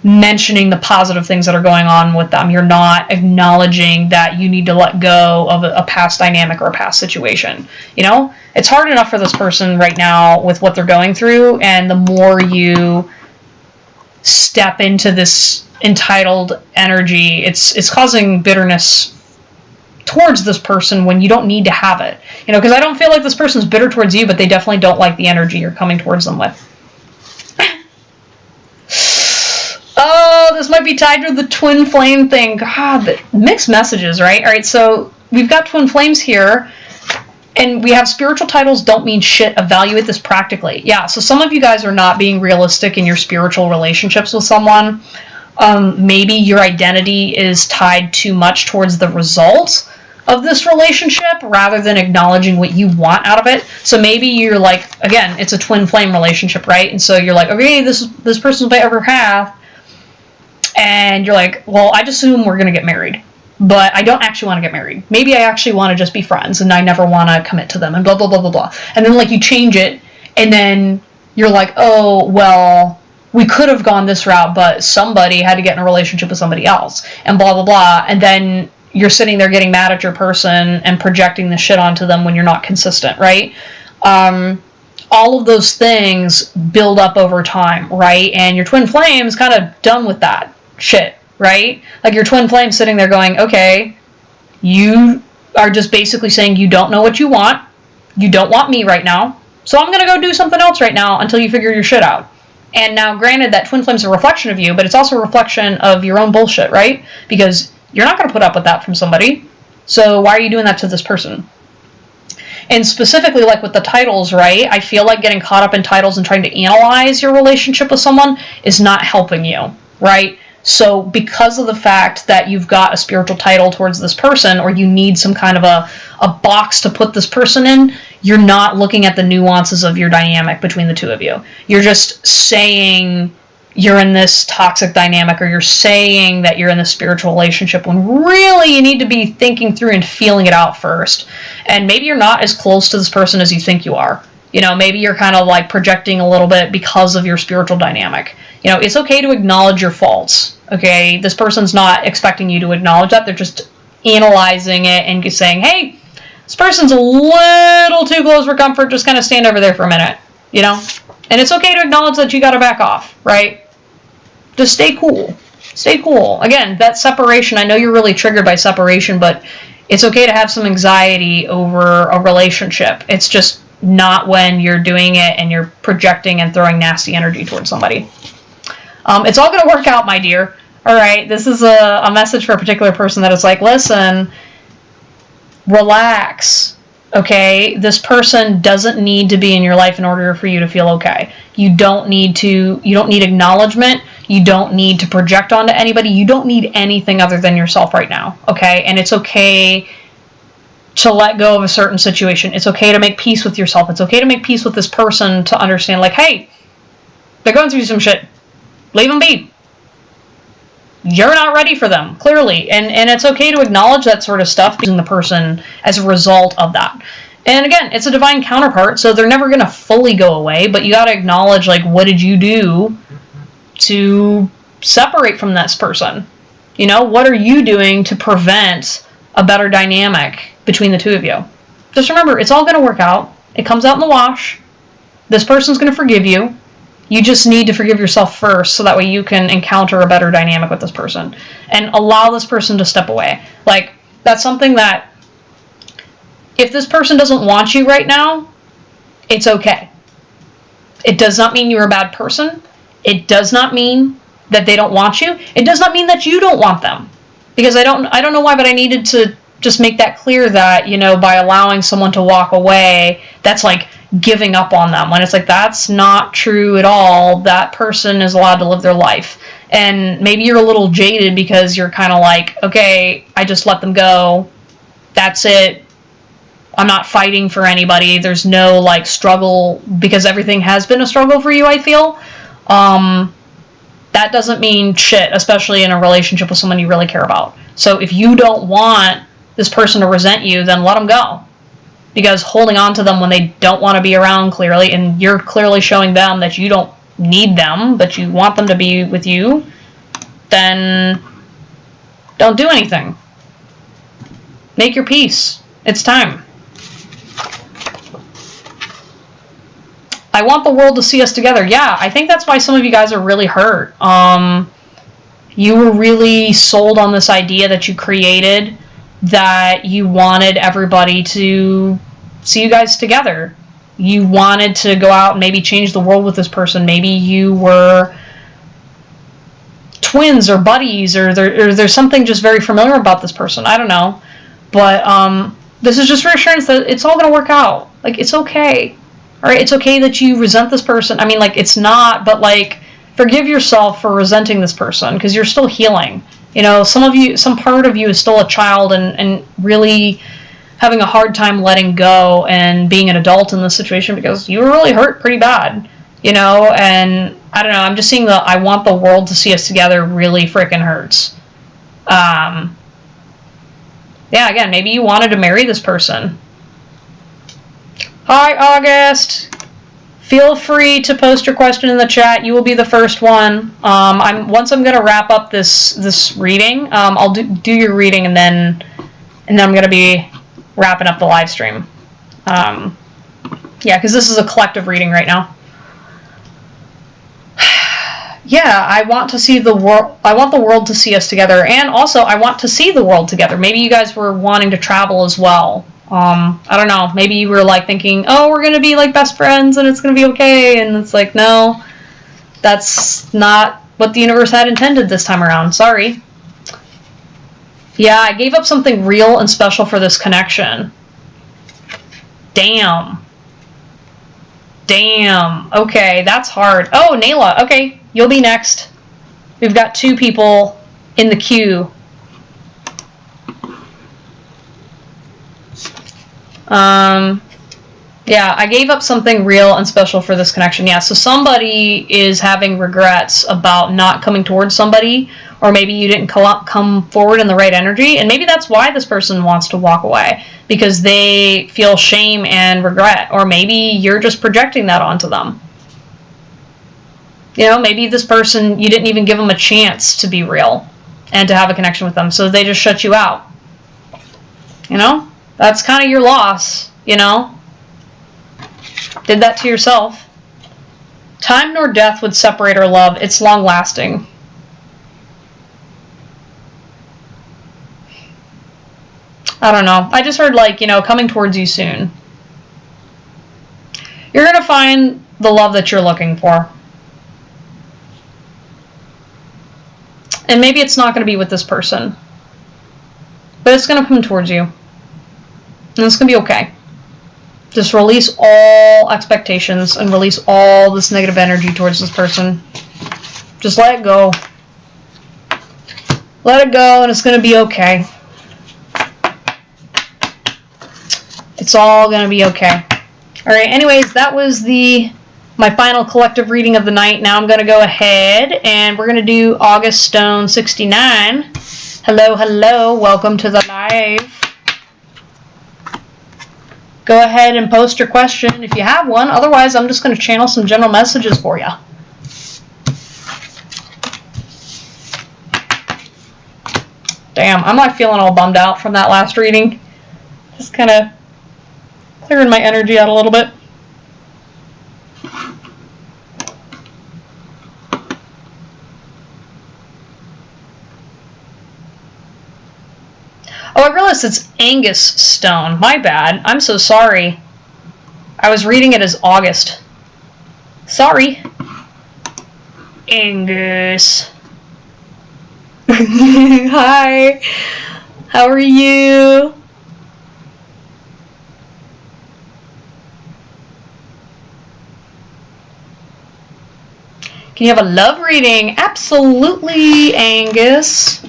mentioning the positive things that are going on with them. You're not acknowledging that you need to let go of a past dynamic or a past situation. You know, it's hard enough for this person right now with what they're going through, and the more you step into this entitled energy, it's causing bitterness towards this person when you don't need to have it. You know, because I don't feel like this person's bitter towards you, but they definitely don't like the energy you're coming towards them with. Oh, this might be tied to the twin flame thing. God, the mixed messages, right? All right, so we've got twin flames here, and we have spiritual titles don't mean shit. Evaluate this practically. Yeah, so some of you guys are not being realistic in your spiritual relationships with someone. Maybe your identity is tied too much towards the result of this relationship rather than acknowledging what you want out of it. So maybe you're like, again, it's a twin flame relationship, right? And so you're like, okay, this person's my other half. And you're like, well, I just assume we're going to get married. But I don't actually want to get married. Maybe I actually want to just be friends, and I never want to commit to them, and blah, blah, blah, blah, blah. And then, like, you change it, and then you're like, oh, well, we could have gone this route, but somebody had to get in a relationship with somebody else, and blah, blah, blah. And then you're sitting there getting mad at your person and projecting the shit onto them when you're not consistent, right? All of those things build up over time, right? And your twin flame's kind of done with that shit, right? Like, your twin flame sitting there going, okay, you are just basically saying you don't know what you want. You don't want me right now. So I'm going to go do something else right now until you figure your shit out. And now, granted, that twin flame's a reflection of you, but it's also a reflection of your own bullshit, right? Because you're not going to put up with that from somebody. So why are you doing that to this person? And specifically, like with the titles, right? I feel like getting caught up in titles and trying to analyze your relationship with someone is not helping you, right? So because of the fact that you've got a spiritual title towards this person, or you need some kind of a box to put this person in, you're not looking at the nuances of your dynamic between the two of you. You're just saying you're in this toxic dynamic, or you're saying that you're in this spiritual relationship, when really you need to be thinking through and feeling it out first. And maybe you're not as close to this person as you think you are. You know, maybe you're kind of like projecting a little bit because of your spiritual dynamic. You know, it's okay to acknowledge your faults, okay? This person's not expecting you to acknowledge that. They're just analyzing it and saying, hey, this person's a little too close for comfort. Just kind of stand over there for a minute, you know? And it's okay to acknowledge that you got to back off, right? Just stay cool. Stay cool. Again, that separation, I know you're really triggered by separation, but it's okay to have some anxiety over a relationship. It's just not when you're doing it and you're projecting and throwing nasty energy towards somebody. It's all going to work out, my dear. All right, this is a message for a particular person that is like, listen, relax. Okay, this person doesn't need to be in your life in order for you to feel okay. You don't need acknowledgement. You don't need to project onto anybody. You don't need anything other than yourself right now. Okay, and it's okay to let go of a certain situation. It's okay to make peace with yourself. It's okay to make peace with this person, to understand, like, hey, they're going through some shit. Leave them be. You're not ready for them, clearly. And it's okay to acknowledge that sort of stuff, being the person as a result of that. And again, it's a divine counterpart, so they're never going to fully go away, but you got to acknowledge, like, what did you do to separate from this person? You know, what are you doing to prevent a better dynamic between the two of you? Just remember, it's all going to work out. It comes out in the wash. This person's going to forgive you. You just need to forgive yourself first, so that way you can encounter a better dynamic with this person. And allow this person to step away. Like, that's something that, if this person doesn't want you right now, it's okay. It does not mean you're a bad person. It does not mean that they don't want you. It does not mean that you don't want them. Because I don't know why, but I needed to just make that clear, that, you know, by allowing someone to walk away, that's like giving up on them, when it's like, that's not true at all. That person is allowed to live their life. And maybe you're a little jaded because you're kind of like, okay, I just let them go. That's it. I'm not fighting for anybody. There's no, like, struggle, because everything has been a struggle for you, I feel. That doesn't mean shit, especially in a relationship with someone you really care about. So if you don't want this person to resent you, then let them go. Because holding on to them when they don't want to be around, clearly, and you're clearly showing them that you don't need them, but you want them to be with you, then don't do anything. Make your peace. It's time. I want the world to see us together. Yeah, I think that's why some of you guys are really hurt. You were really sold on this idea that you created, that you wanted everybody to see you guys together. You wanted to go out and maybe change the world with this person. Maybe you were twins or buddies, or there's something just very familiar about this person. I don't know. But this is just reassurance that it's all going to work out. Like, it's okay. All right, it's okay that you resent this person. I mean, like, it's not, but, like, forgive yourself for resenting this person, because you're still healing. You know, some part of you is still a child and really having a hard time letting go and being an adult in this situation, because you were really hurt pretty bad, you know. And I don't know, I'm just seeing the I want the world to see us together really freaking hurts. Yeah, again, maybe you wanted to marry this person. Hi, August. Feel free to post your question in the chat. You will be the first one. Once I'm gonna wrap up this reading, I'll do your reading, and then I'm gonna be wrapping up the live stream. Yeah, because this is a collective reading right now. Yeah, I want to see the world. I want the world to see us together, and also I want to see the world together. Maybe you guys were wanting to travel as well. I don't know. Maybe you were like thinking, oh, we're gonna be like best friends and it's gonna be okay, and it's like, no, that's not what the universe had intended this time around. Sorry. Yeah, I gave up something real and special for this connection. Damn. Damn. Okay, that's hard. Oh, Nayla. Okay, you'll be next. We've got 2 people in the queue. Yeah, I gave up something real and special for this connection. Yeah, so somebody is having regrets about not coming towards somebody, or maybe you didn't come forward in the right energy, and maybe that's why this person wants to walk away, because they feel shame and regret, or maybe you're just projecting that onto them. You know, maybe this person, you didn't even give them a chance to be real and to have a connection with them, so they just shut you out. You know? That's kind of your loss, you know? Did that to yourself. Time nor death would separate our love. It's long-lasting. I don't know. I just heard, like, you know, coming towards you soon. You're going to find the love that you're looking for. And maybe it's not going to be with this person. But it's going to come towards you. And it's going to be okay. Just release all expectations and release all this negative energy towards this person. Just let it go. Let it go and it's going to be okay. It's all going to be okay. Alright, anyways, that was my final collective reading of the night. Now I'm going to go ahead and we're going to do August Stone 69. Hello, hello. Welcome to the live. Go ahead and post your question if you have one. Otherwise, I'm just going to channel some general messages for you. Damn, I'm like feeling all bummed out from that last reading. Just kind of clearing my energy out a little bit. Oh, I realized it's Angus Stone. My bad. I'm so sorry. I was reading it as August. Sorry. Angus. Hi. How are you? Can you have a love reading? Absolutely, Angus.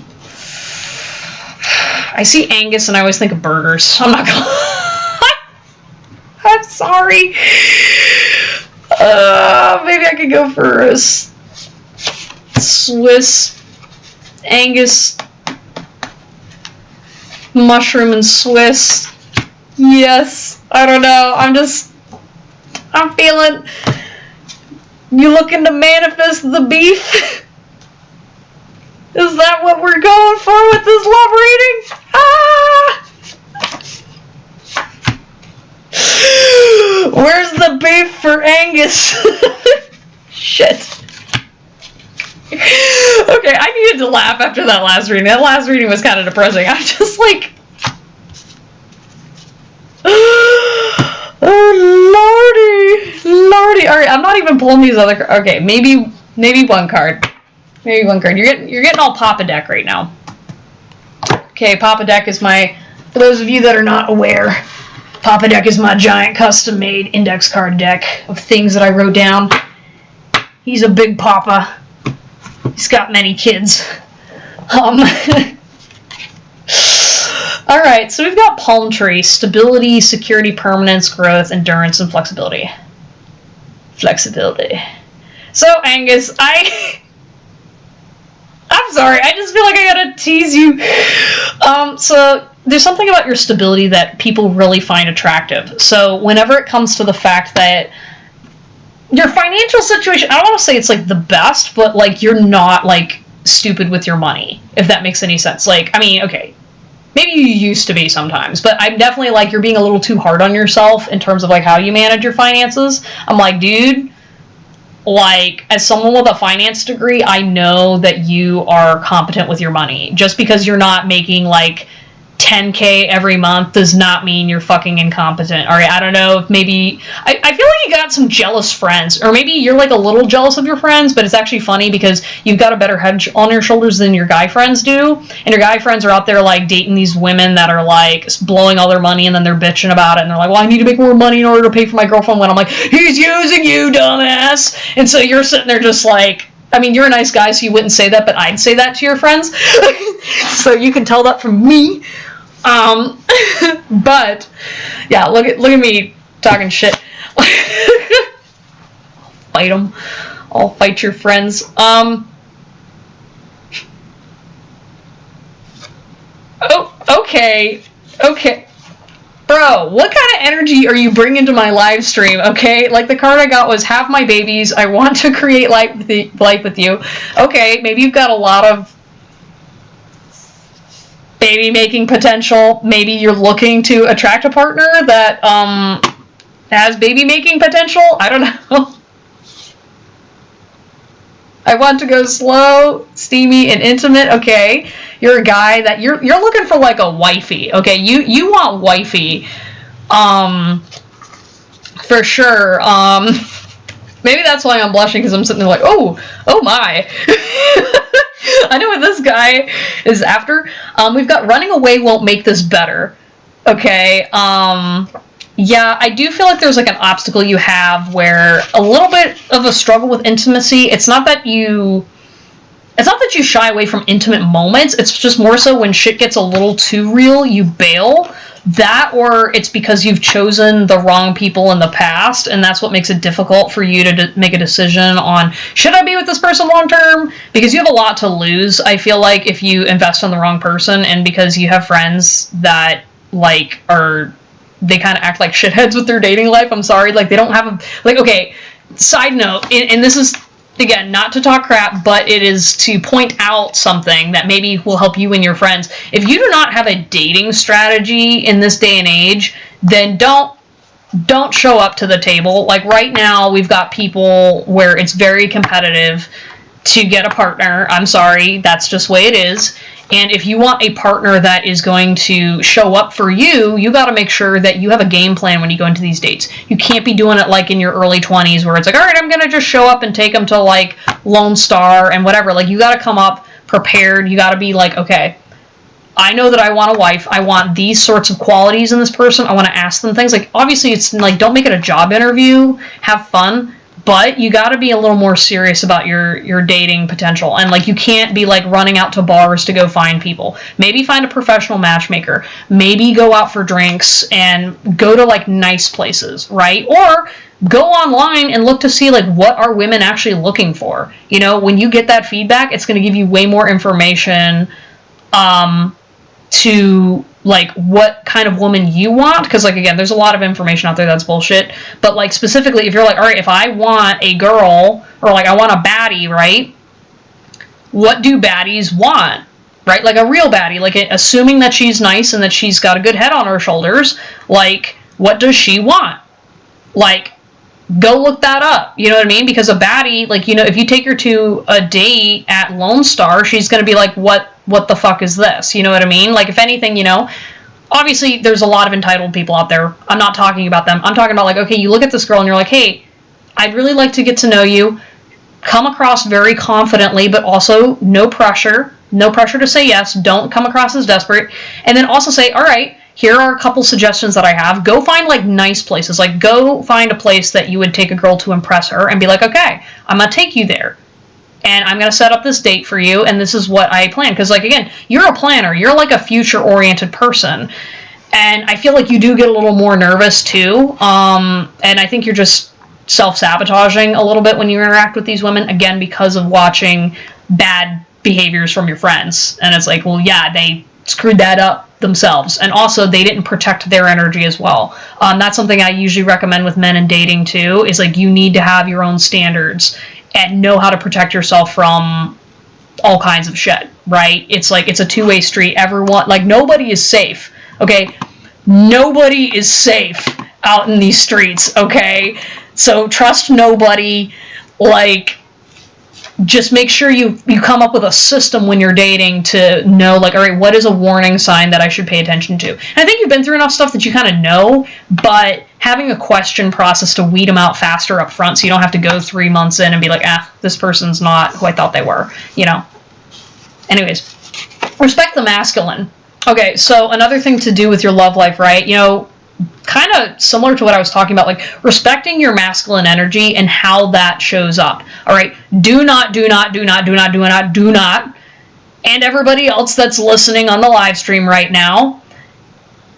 I see Angus and I always think of burgers. I'm not gonna I'm sorry. Maybe I could go for a Swiss Angus mushroom and Swiss. Yes. I don't know. I'm feeling you looking to manifest the beef. Is that what we're going for with this love reading? Ah! Where's the beef for Angus? Shit. Okay, I needed to laugh after that last reading. That last reading was kind of depressing. I'm just like... Oh, Lordy. Alright, I'm not even pulling these other cards. Okay, maybe one card. Maybe one card. You're getting all Papa Deck right now. Okay, Papa Deck is for those of you that are not aware, Papa Deck is my giant custom-made index card deck of things that I wrote down. He's a big papa. He's got many kids. Alright, so we've got Palm Tree. Stability, security, permanence, growth, endurance, and flexibility. Flexibility. So, Angus, I'm sorry, I just feel like I gotta tease you. So there's something about your stability that people really find attractive. So whenever it comes to the fact that your financial situation, I don't want to say it's like the best, but like you're not like stupid with your money, if that makes any sense. Like, I mean, okay, maybe you used to be sometimes, but I'm definitely like you're being a little too hard on yourself in terms of like how you manage your finances. I'm like, dude, like, as someone with a finance degree, I know that you are competent with your money. Just because you're not making, like, $10K every month does not mean you're fucking incompetent. Alright, I don't know if maybe... I feel like you got some jealous friends. Or maybe you're, like, a little jealous of your friends, but it's actually funny because you've got a better head on your shoulders than your guy friends do. And your guy friends are out there, like, dating these women that are, like, blowing all their money and then they're bitching about it. And they're like, well, I need to make more money in order to pay for my girlfriend. When I'm like, he's using you, dumbass! And so you're sitting there just like... I mean, you're a nice guy, so you wouldn't say that, but I'd say that to your friends. So you can tell that from me. But, yeah, look at me. talking shit. Fight them. I'll fight your friends. Oh, okay. Bro, what kind of energy are you bringing to my live stream, okay? Like, the card I got was, have my babies, I want to create life with you. Okay, maybe you've got a lot of baby-making potential. Maybe you're looking to attract a partner that, has baby-making potential? I don't know. I want to go slow, steamy, and intimate. Okay, you're a guy that you're looking for like a wifey. Okay, you want wifey, for sure. Maybe that's why I'm blushing, because I'm sitting there like, oh my. I know what this guy is after. We've got running away won't make this better. Okay. Yeah, I do feel like there's like an obstacle you have where a little bit of a struggle with intimacy. It's not that you shy away from intimate moments. It's just more so when shit gets a little too real, you bail. That, or it's because you've chosen the wrong people in the past, and that's what makes it difficult for you to make a decision on, should I be with this person long term? Because you have a lot to lose, I feel like, if you invest in the wrong person, and because you have friends that, like, they kind of act like shitheads with their dating life. I'm sorry, like, they don't have okay, side note, and this is, again, not to talk crap, but it is to point out something that maybe will help you and your friends. If you do not have a dating strategy in this day and age, then don't show up to the table. Like, right now, we've got people where it's very competitive to get a partner. I'm sorry, that's just the way it is. And if you want a partner that is going to show up for you, you got to make sure that you have a game plan when you go into these dates. You can't be doing it like in your early 20s where it's like, all right, I'm going to just show up and take them to like Lone Star and whatever. Like, you got to come up prepared. You got to be like, okay, I know that I want a wife. I want these sorts of qualities in this person. I want to ask them things. Like, obviously, it's like, don't make it a job interview. Have fun. But you got to be a little more serious about your dating potential. And, like, you can't be, like, running out to bars to go find people. Maybe find a professional matchmaker. Maybe go out for drinks and go to, like, nice places, right? Or go online and look to see, like, what are women actually looking for? You know, when you get that feedback, it's going to give you way more information to, like, what kind of woman you want, because, like, again, there's a lot of information out there that's bullshit, but, like, specifically, if you're like, all right, if I want a girl, or, like, I want a baddie, right, what do baddies want, right, like, a real baddie, like, assuming that she's nice and that she's got a good head on her shoulders, like, what does she want, like, go look that up, you know what I mean, because a baddie, like, you know, if you take her to a date at Lone Star, she's gonna be like, what the fuck is this? You know what I mean? Like, if anything, you know, obviously there's a lot of entitled people out there. I'm not talking about them. I'm talking about, like, okay, you look at this girl and you're like, hey, I'd really like to get to know you. Come across very confidently, but also no pressure. No pressure to say yes. Don't come across as desperate. And then also say, all right, here are a couple suggestions that I have. Go find, like, nice places. Like, go find a place that you would take a girl to impress her and be like, okay, I'm going to take you there. And I'm going to set up this date for you, and this is what I plan. Because, like, again, you're a planner. You're, like, a future-oriented person. And I feel like you do get a little more nervous, too. And I think you're just self-sabotaging a little bit when you interact with these women, again, because of watching bad behaviors from your friends. And it's like, well, yeah, they screwed that up themselves. And also, they didn't protect their energy as well. That's something I usually recommend with men in dating, too, is, like, you need to have your own standards and know how to protect yourself from all kinds of shit, right? It's like, it's a two-way street. Everyone, like, nobody is safe, okay? Nobody is safe out in these streets, okay? So trust nobody. Like, just make sure you come up with a system when you're dating to know, like, all right, what is a warning sign that I should pay attention to? And I think you've been through enough stuff that you kind of know, but having a question process to weed them out faster up front so you don't have to go 3 months in and be like, this person's not who I thought they were, you know? Anyways, respect the masculine. Okay, so another thing to do with your love life, right? You know, kind of similar to what I was talking about, like, respecting your masculine energy and how that shows up. All right, do not, and everybody else that's listening on the live stream right now,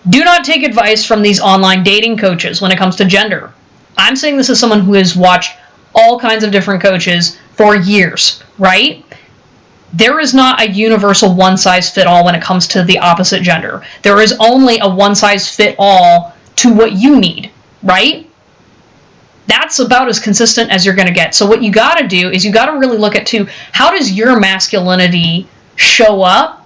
Do not take advice from these online dating coaches when it comes to gender. I'm saying this as someone who has watched all kinds of different coaches for years, right? There is not a universal one-size-fit-all when it comes to the opposite gender. There is only a one-size-fit-all to what you need, right? That's about as consistent as you're going to get. So what you got to do is you got to really look at, too, how does your masculinity show up?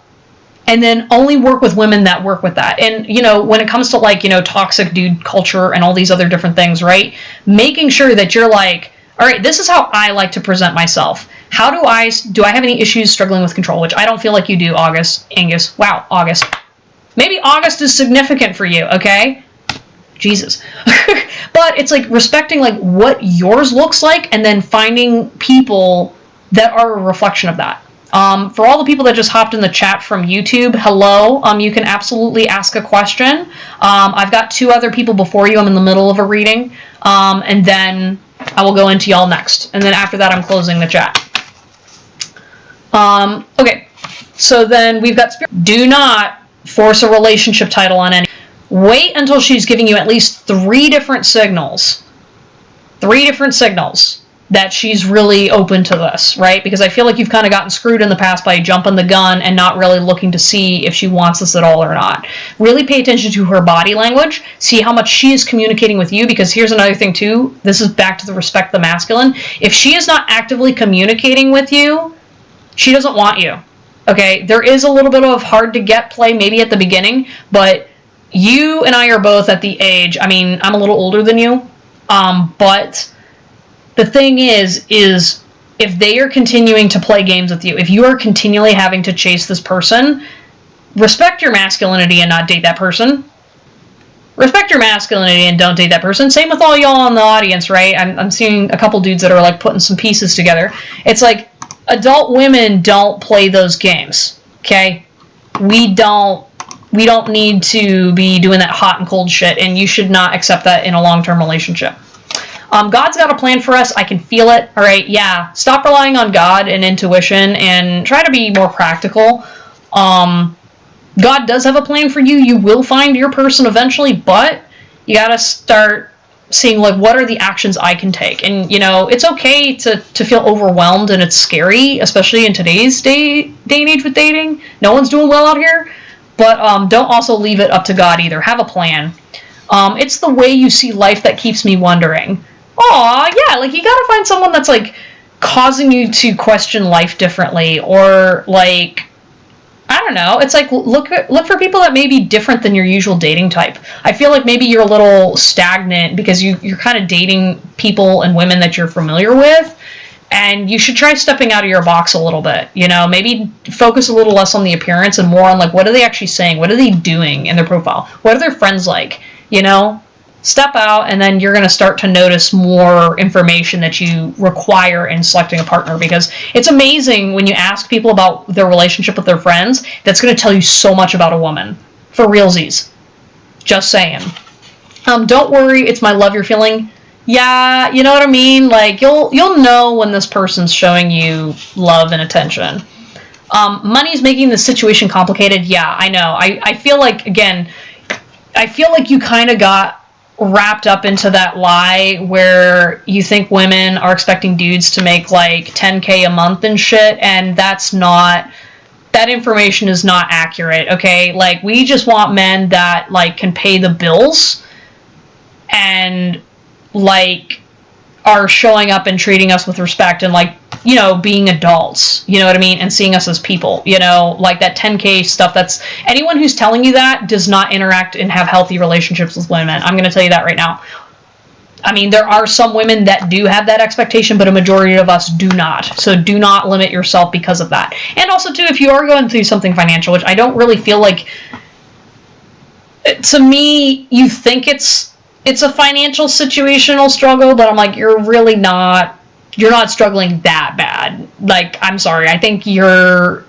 And then only work with women that work with that. And, you know, when it comes to, like, you know, toxic dude culture and all these other different things, right? Making sure that you're like, all right, this is how I like to present myself. How do I have any issues struggling with control? Which I don't feel like you do, Angus. Wow, August. Maybe August is significant for you, okay? Jesus. But it's like respecting like what yours looks like and then finding people that are a reflection of that. For all the people that just hopped in the chat from YouTube, hello. You can absolutely ask a question. I've got 2 other people before you. I'm in the middle of a reading. And then I will go into y'all next. And then after that, I'm closing the chat. Okay. So then we've got Spirit. Do not force a relationship title on any. Wait until she's giving you at least 3 different signals. 3 different signals that she's really open to this, right? Because I feel like you've kind of gotten screwed in the past by jumping the gun and not really looking to see if she wants this at all or not. Really pay attention to her body language. See how much she is communicating with you, because here's another thing too. This is back to the respect the masculine. If she is not actively communicating with you, she doesn't want you. Okay? There is a little bit of hard to get play maybe at the beginning, but you and I are both at the age, I mean, I'm a little older than you, but the thing is if they are continuing to play games with you, if you are continually having to chase this person, respect your masculinity and not date that person. Respect your masculinity and don't date that person. Same with all y'all in the audience, right? I'm seeing a couple dudes that are like putting some pieces together. It's like adult women don't play those games, okay? We don't need to be doing that hot and cold shit, and you should not accept that in a long-term relationship. God's got a plan for us. I can feel it. All right, yeah. Stop relying on God and intuition and try to be more practical. God does have a plan for you. You will find your person eventually, but you got to start seeing, like, what are the actions I can take? And, you know, it's okay to feel overwhelmed, and it's scary, especially in today's day and age with dating. No one's doing well out here. But don't also leave it up to God either. Have a plan. It's the way you see life that keeps me wondering. Aw, yeah, like, you gotta find someone that's, like, causing you to question life differently, or, like, I don't know, it's like, look for people that may be different than your usual dating type. I feel like maybe you're a little stagnant because you're kind of dating people and women that you're familiar with, and you should try stepping out of your box a little bit, you know, maybe focus a little less on the appearance and more on, like, what are they actually saying? What are they doing in their profile? What are their friends like? You know? Step out, and then you're going to start to notice more information that you require in selecting a partner, because it's amazing when you ask people about their relationship with their friends. That's going to tell you so much about a woman. For realsies. Just saying. Don't worry, it's my love you're feeling. Yeah, you know what I mean? Like, you'll know when this person's showing you love and attention. Money's making the situation complicated. Yeah, I know. I feel like, again, I feel like you kind of got wrapped up into that lie where you think women are expecting dudes to make like $10K a month and shit, and that's not, that information is not accurate, okay? Like, we just want men that, like, can pay the bills and, like, are showing up and treating us with respect and, like, you know, being adults, you know what I mean, and seeing us as people, you know, like that 10K stuff. That's, anyone who's telling you that does not interact and have healthy relationships with women. I'm going to tell you that right now. I mean, there are some women that do have that expectation, but a majority of us do not. So do not limit yourself because of that. And also, too, if you are going through something financial, which I don't really feel like, to me, you think it's a financial situational struggle, but I'm like, you're really not. You're not struggling that bad. Like, I'm sorry. I think you're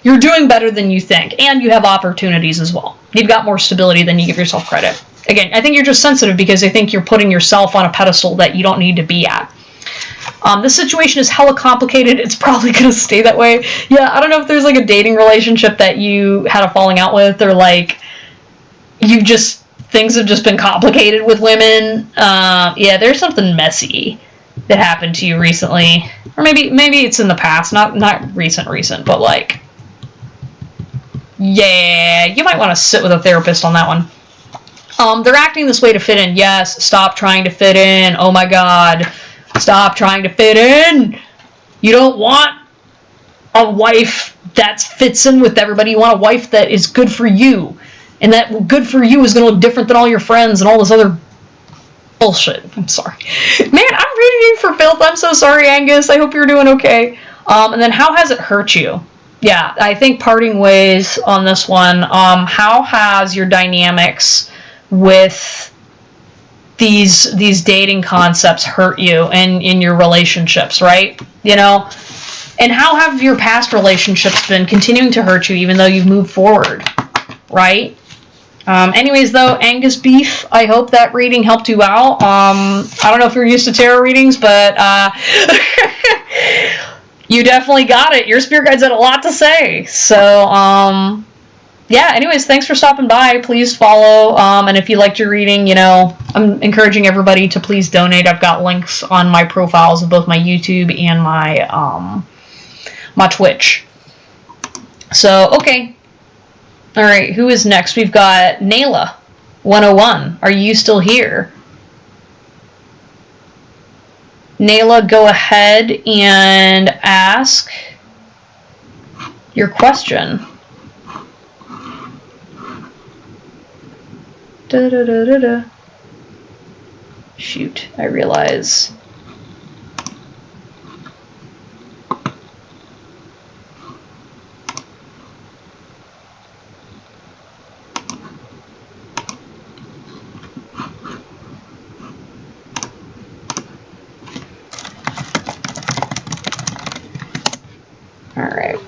doing better than you think. And you have opportunities as well. You've got more stability than you give yourself credit. Again, I think you're just sensitive because I think you're putting yourself on a pedestal that you don't need to be at. This situation is hella complicated. It's probably going to stay that way. Yeah, I don't know if there's like a dating relationship that you had a falling out with, or like, things have just been complicated with women. Yeah, there's something messy that happened to you recently, or maybe it's in the past, not recent, but like, yeah, you might want to sit with a therapist on that one. They're acting this way to fit in. Yes, stop trying to fit in. Oh my God, stop trying to fit in. You don't want a wife that fits in with everybody. You want a wife that is good for you. And that good for you is going to look different than all your friends and all this other bullshit. I'm sorry. Man, I'm reading you for filth. I'm so sorry, Angus. I hope you're doing okay. And then how has it hurt you? Yeah, I think parting ways on this one. How has your dynamics with these dating concepts hurt you in your relationships, right? You know? And how have your past relationships been continuing to hurt you even though you've moved forward, right? Anyways, though, Angus Beef, I hope that reading helped you out. I don't know if you're used to tarot readings, but you definitely got it. Your spirit guides had a lot to say. So, yeah, anyways, thanks for stopping by. Please follow. And if you liked your reading, you know, I'm encouraging everybody to please donate. I've got links on my profiles of both my YouTube and my Twitch. So, okay. All right, who is next? We've got Nayla, 101. Are you still here? Nayla, go ahead and ask your question. Da-da-da-da-da. Shoot, I realize. Alright.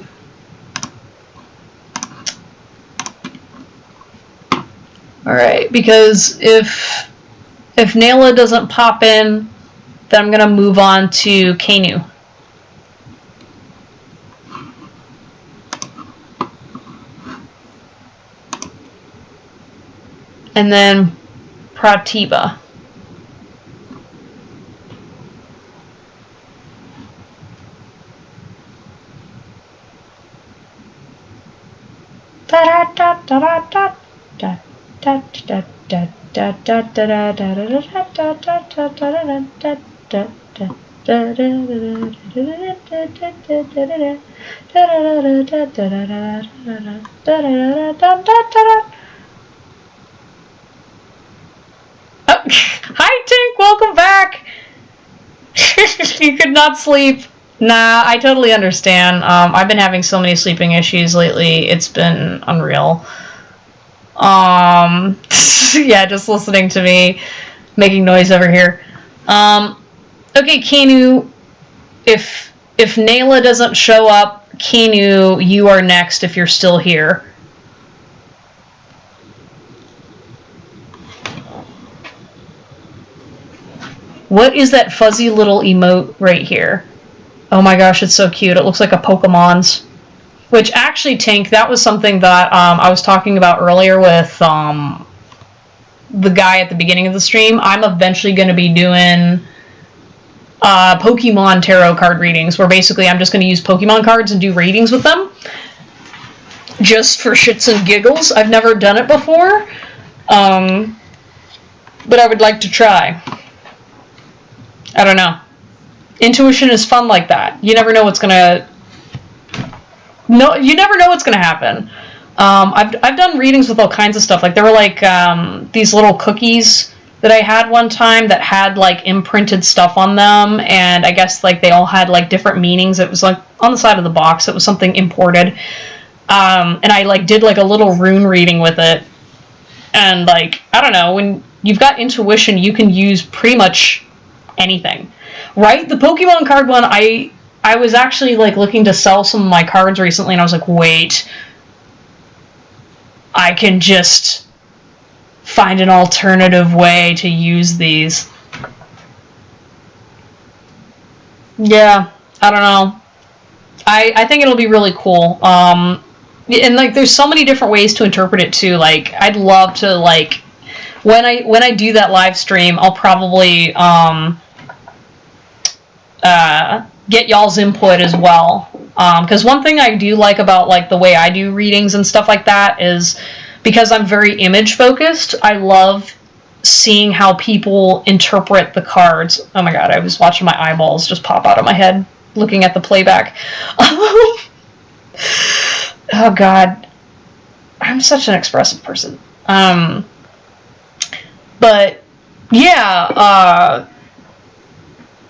Alright, because if Nayla doesn't pop in, then I'm gonna move on to Kanu. And then Pratibha. Hi, Tink, welcome back. You could not sleep. Nah, I totally understand. I've been having so many sleeping issues lately. It's been unreal. Yeah, just listening to me making noise over here. Okay, Kanu, if Nayla doesn't show up, Kanu, you are next if you're still here. What is that fuzzy little emote right here? Oh my gosh, it's so cute. It looks like a Pokemon's. Which actually, Tink, that was something that I was talking about earlier with the guy at the beginning of the stream. I'm eventually going to be doing Pokemon tarot card readings, where basically I'm just going to use Pokemon cards and do readings with them. Just for shits and giggles. I've never done it before. But I would like to try. I don't know. Intuition is fun like that. You never know what's gonna. No, you never know what's gonna happen. I've done readings with all kinds of stuff. Like there were like these little cookies that I had one time that had like imprinted stuff on them, and I guess like they all had like different meanings. It was like on the side of the box. It was something imported, and I like did like a little rune reading with it. And like I don't know, when you've got intuition, you can use pretty much anything, right? The Pokemon card one, I was actually like looking to sell some of my cards recently, and I was like, wait, I can just find an alternative way to use these. Yeah, I don't know. I think it'll be really cool. and like there's so many different ways to interpret it too. Like I'd love to like when I do that live stream, I'll probably get y'all's input as well. Because one thing I do like about like the way I do readings and stuff like that is because I'm very image focused, I love seeing how people interpret the cards. Oh my god, I was watching my eyeballs just pop out of my head looking at the playback. Oh god, I'm such an expressive person. But yeah,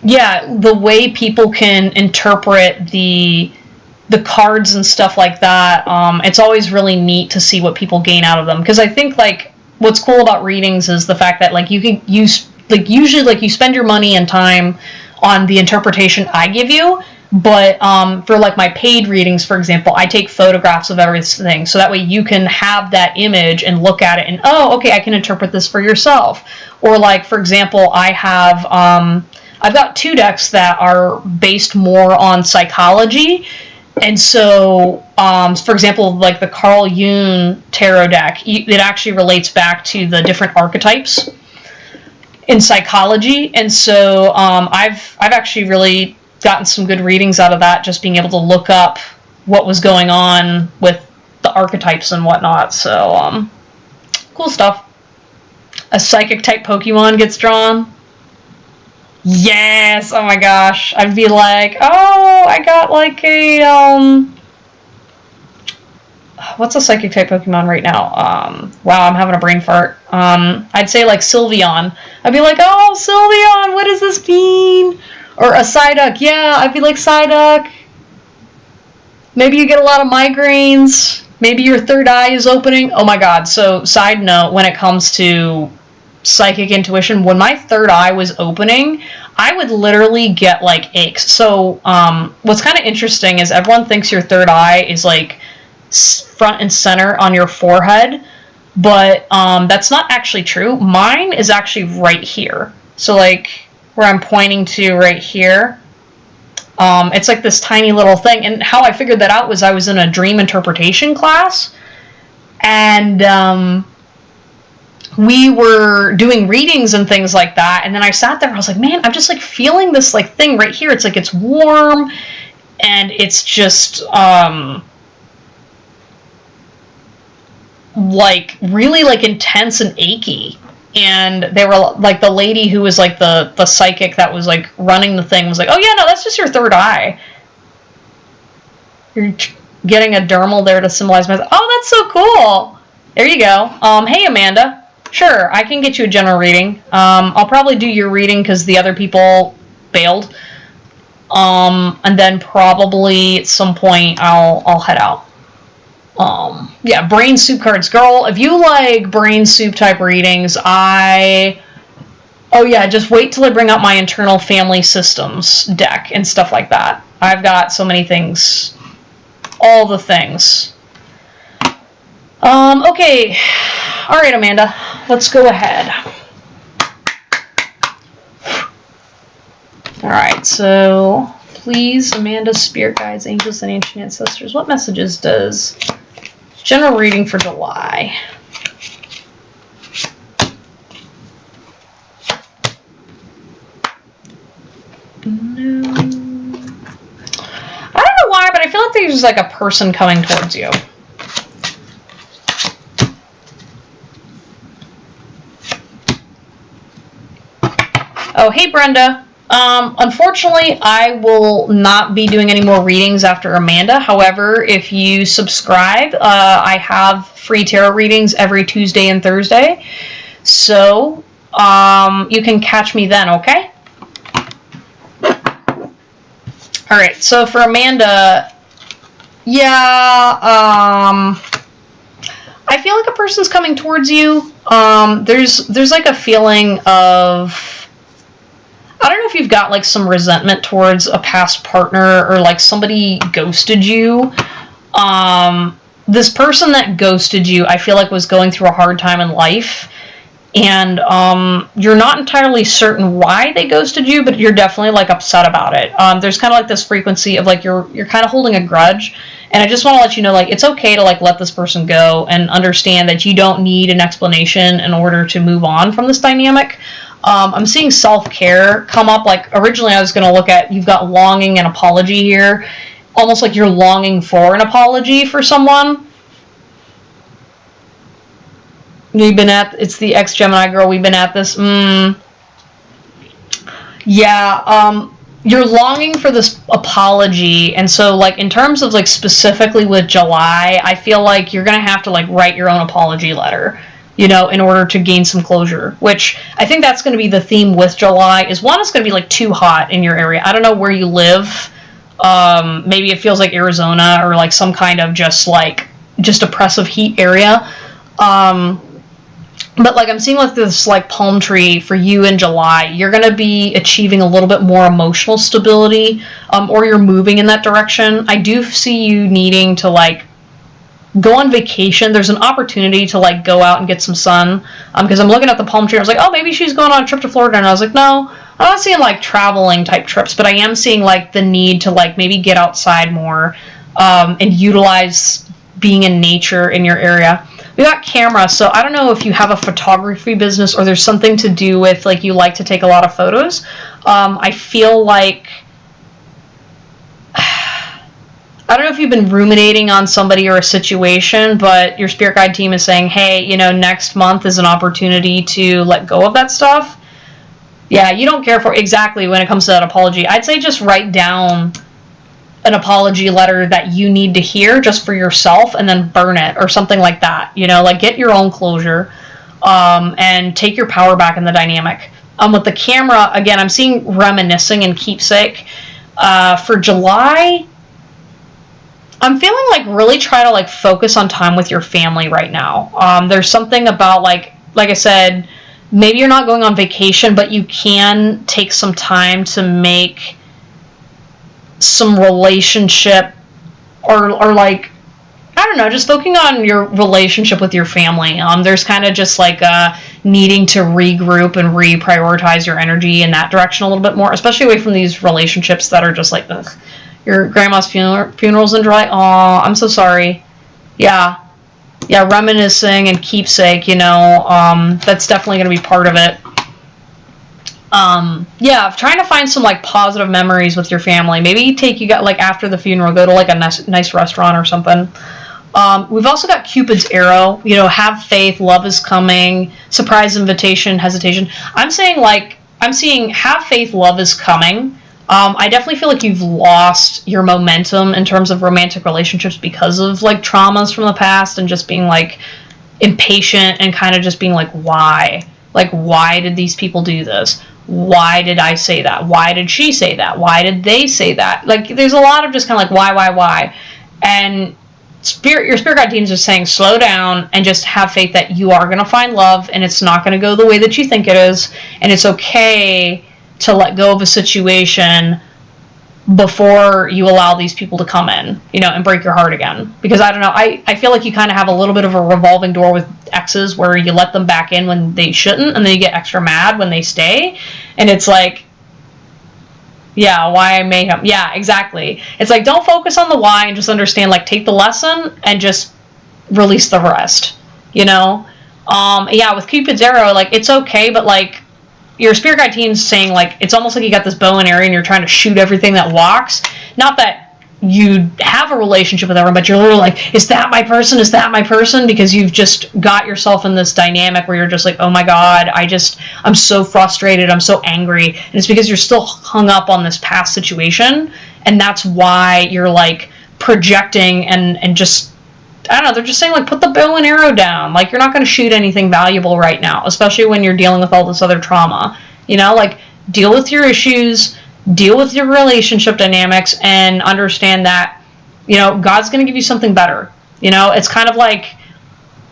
the way people can interpret the cards and stuff like that, it's always really neat to see what people gain out of them. Because I think like what's cool about readings is the fact that like you can use like usually like you spend your money and time on the interpretation I give you. But for like my paid readings, for example, I take photographs of everything, so that way you can have that image and look at it and, oh, okay, I can interpret this for yourself. Or like, for example, I have, I've got 2 decks that are based more on psychology. And so, for example, like the Carl Jung tarot deck, it actually relates back to the different archetypes in psychology. And so I've actually really gotten some good readings out of that, just being able to look up what was going on with the archetypes and whatnot. So cool stuff. A psychic type Pokemon gets drawn. Yes! Oh my gosh. I'd be like, oh, I got like a what's a psychic type Pokemon right now? Wow, I'm having a brain fart. I'd say like Sylveon. I'd be like, oh, Sylveon, what does this mean? Or a Psyduck, yeah, I'd be like Psyduck. Maybe you get a lot of migraines. Maybe your third eye is opening. Oh my god, so side note, when it comes to psychic intuition, when my third eye was opening, I would literally get like aches. So what's kind of interesting is everyone thinks your third eye is like front and center on your forehead, but that's not actually true. Mine is actually right here. So like where I'm pointing to right here. It's like this tiny little thing. And how I figured that out was I was in a dream interpretation class. And we were doing readings and things like that. And then I sat there and I was like, man, I'm just like feeling this like thing right here. It's like it's warm. And it's just like really like intense and achy. And they were like, the lady who was like the psychic that was like running the thing was like, oh yeah, no, that's just your third eye. You're getting a dermal there to symbolize my, oh, that's so cool. There you go. Hey, Amanda. Sure, I can get you a general reading. I'll probably do your reading because the other people bailed. And then probably at some point I'll head out. Yeah, brain soup cards. Girl, if you like brain soup type readings, oh yeah, just wait till I bring out my internal family systems deck and stuff like that. I've got so many things. All the things. Okay. Alright, Amanda. Let's go ahead. Alright, so please, Amanda, spirit guides, angels, and ancient ancestors, what messages does general reading for July? No. I don't know why, but I feel like there's like a person coming towards you. Oh, hey, Brenda. Unfortunately, I will not be doing any more readings after Amanda. However, if you subscribe, I have free tarot readings every Tuesday and Thursday. So, you can catch me then, okay? Alright, so for Amanda, yeah, I feel like a person's coming towards you. There's like a feeling of, I don't know if you've got like some resentment towards a past partner or like somebody ghosted you. This person that ghosted you, I feel like was going through a hard time in life. and you're not entirely certain why they ghosted you, but you're definitely like upset about it. There's kind of like this frequency of like you're kind of holding a grudge, and I just want to let you know, like, it's okay to like let this person go and understand that you don't need an explanation in order to move on from this dynamic. I'm seeing self-care come up. Like, originally I was going to look at, you've got longing and apology here, almost like you're longing for an apology for someone. It's the ex-Gemini girl, we've been at this. Yeah, you're longing for this apology, and so, like, in terms of, like, specifically with July, I feel like you're gonna have to, like, write your own apology letter, you know, in order to gain some closure, which I think that's gonna be the theme with July, is one, it's gonna be, like, too hot in your area. I don't know where you live. Maybe it feels like Arizona, or, like, some kind of just oppressive heat area. But, like, I'm seeing, like, this, like, palm tree for you in July. You're going to be achieving a little bit more emotional stability, or you're moving in that direction. I do see you needing to, like, go on vacation. There's an opportunity to, like, go out and get some sun, because I'm looking at the palm tree. I was like, oh, maybe she's going on a trip to Florida, and I was like, no, I'm not seeing, like, traveling type trips, but I am seeing, like, the need to, like, maybe get outside more, and utilize being in nature in your area. We got camera, so I don't know if you have a photography business or there's something to do with, like, you like to take a lot of photos. I feel like, I don't know if you've been ruminating on somebody or a situation, but your spirit guide team is saying, hey, you know, next month is an opportunity to let go of that stuff. Yeah, you don't care for exactly when it comes to that apology. I'd say just write down an apology letter that you need to hear just for yourself, and then burn it or something like that. You know, like, get your own closure, and take your power back in the dynamic. With the camera, again, I'm seeing reminiscing and keepsake. For July, I'm feeling like really try to, like, focus on time with your family right now. There's something about, like I said, maybe you're not going on vacation, but you can take some time to make some relationship, or like, I don't know, just focusing on your relationship with your family. There's kind of just like needing to regroup and reprioritize your energy in that direction a little bit more, especially away from these relationships that are just like, ugh, your grandma's funeral's in July. Aw, I'm so sorry. Yeah, reminiscing and keepsake, you know, that's definitely going to be part of it. Yeah, trying to find some, like, positive memories with your family. Maybe like, after the funeral, go to, like, a nice restaurant or something. We've also got Cupid's arrow, you know, have faith, love is coming, surprise, invitation, hesitation. I'm seeing have faith, love is coming. I definitely feel like you've lost your momentum in terms of romantic relationships because of, like, traumas from the past, and just being, like, impatient, and kind of just being like, why? Like, why did these people do this? Why did I say that? Why did she say that? Why did they say that? Like, there's a lot of just kind of like, why? And your spirit guide teams are saying, slow down and just have faith that you are going to find love, and it's not going to go the way that you think it is, and it's okay to let go of a situation before you allow these people to come in, you know, and break your heart again. Because I don't know, I feel like you kind of have a little bit of a revolving door with exes, where you let them back in when they shouldn't, and then you get extra mad when they stay, and it's like, yeah, why mayhem? Yeah, exactly. It's like, don't focus on the why, and just understand, like, take the lesson and just release the rest, you know? Yeah, with Cupid's arrow, like, it's okay, but, like, your spirit guide team's saying, like, it's almost like you got this bow and arrow and you're trying to shoot everything that walks. Not that you have a relationship with everyone, but you're literally like, is that my person? Is that my person? Because you've just got yourself in this dynamic where you're just like, oh my God, I'm so frustrated. I'm so angry. And it's because you're still hung up on this past situation. And that's why you're, like, projecting and just, I don't know, they're just saying, like, put the bow and arrow down. Like, you're not going to shoot anything valuable right now, especially when you're dealing with all this other trauma. You know, like, deal with your issues, deal with your relationship dynamics, and understand that, you know, God's going to give you something better. You know, it's kind of like,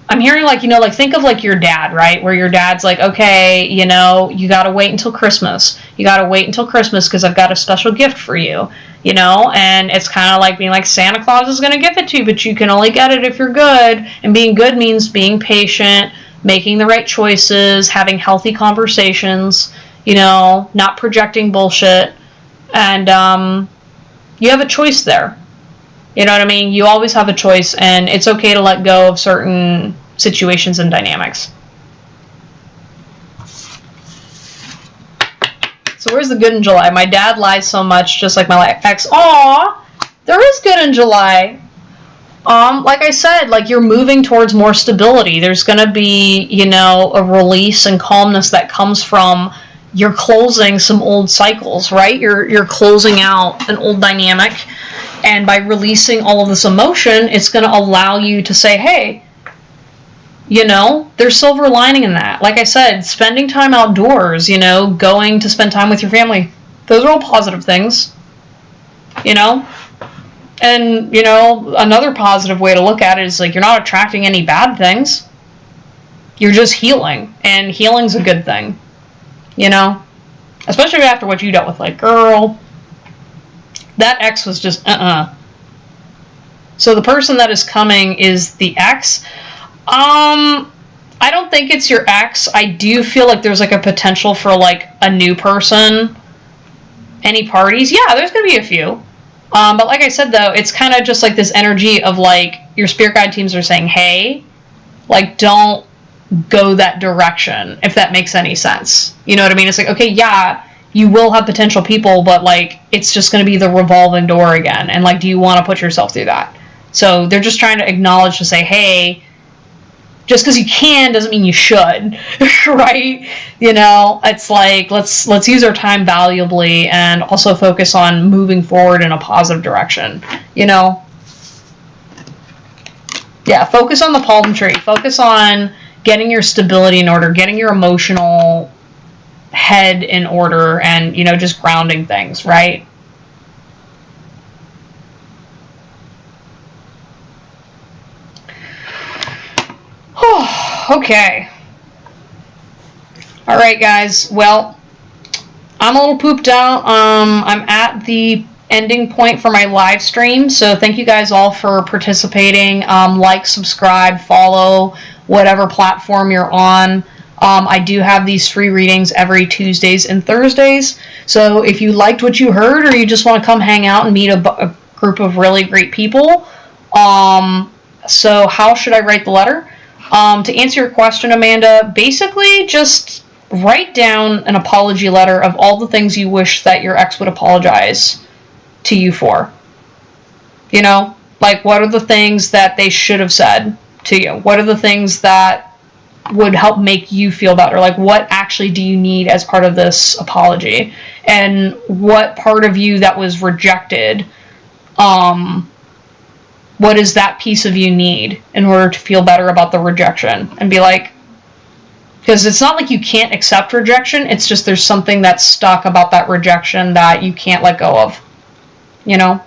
I'm hearing, like, you know, like, think of, like, your dad, right? Where your dad's like, okay, you know, you got to wait until Christmas. You got to wait until Christmas because I've got a special gift for you. You know, and it's kind of like being like, Santa Claus is going to give it to you, but you can only get it if you're good. And being good means being patient, making the right choices, having healthy conversations, you know, not projecting bullshit, and you have a choice there. You know what I mean? You always have a choice, and it's okay to let go of certain situations and dynamics. So where's the good in July? My dad lies so much, just like my ex. Aww, there is good in July. Like I said, like you're moving towards more stability. There's gonna be, you know, a release and calmness that comes from you're closing some old cycles, right? You're closing out an old dynamic, and by releasing all of this emotion, it's gonna allow you to say, hey, you know, there's silver lining in that. Like I said, spending time outdoors, you know, going to spend time with your family. Those are all positive things, you know? And, you know, another positive way to look at it is, like, you're not attracting any bad things. You're just healing. And healing's a good thing, you know? Especially after what you dealt with. Like, girl, that ex was just, So the person that is coming is the ex. I don't think it's your ex. I do feel like there's like a potential for like a new person. Any parties? Yeah, there's gonna be a few. But like I said though, it's kind of just like this energy of like your spirit guide teams are saying, hey, like don't go that direction, if that makes any sense. You know what I mean? It's like, okay, yeah, you will have potential people, but like it's just gonna be the revolving door again. And like, do you want to put yourself through that? So they're just trying to acknowledge to say, hey, just because you can doesn't mean you should, right? You know, it's like, let's use our time valuably and also focus on moving forward in a positive direction, you know? Yeah, focus on the palm tree. Focus on getting your stability in order, getting your emotional head in order, and, you know, just grounding things, right? Okay. Alright, guys. Well, I'm a little pooped out. I'm at the ending point for my live stream, so thank you guys all for participating. Like, subscribe, follow, whatever platform you're on. I do have these free readings every Tuesdays and Thursdays, so if you liked what you heard or you just want to come hang out and meet a group of really great people, so how should I write the letter? To answer your question, Amanda, basically just write down an apology letter of all the things you wish that your ex would apologize to you for. You know, like what are the things that they should have said to you? What are the things that would help make you feel better? Like what actually do you need as part of this apology? And what part of you that was rejected, what does that piece of you need in order to feel better about the rejection? And be like, because it's not like you can't accept rejection, it's just there's something that's stuck about that rejection that you can't let go of, you know?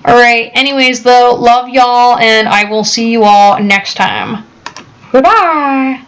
Alright, anyways though, love y'all, and I will see you all next time. Goodbye!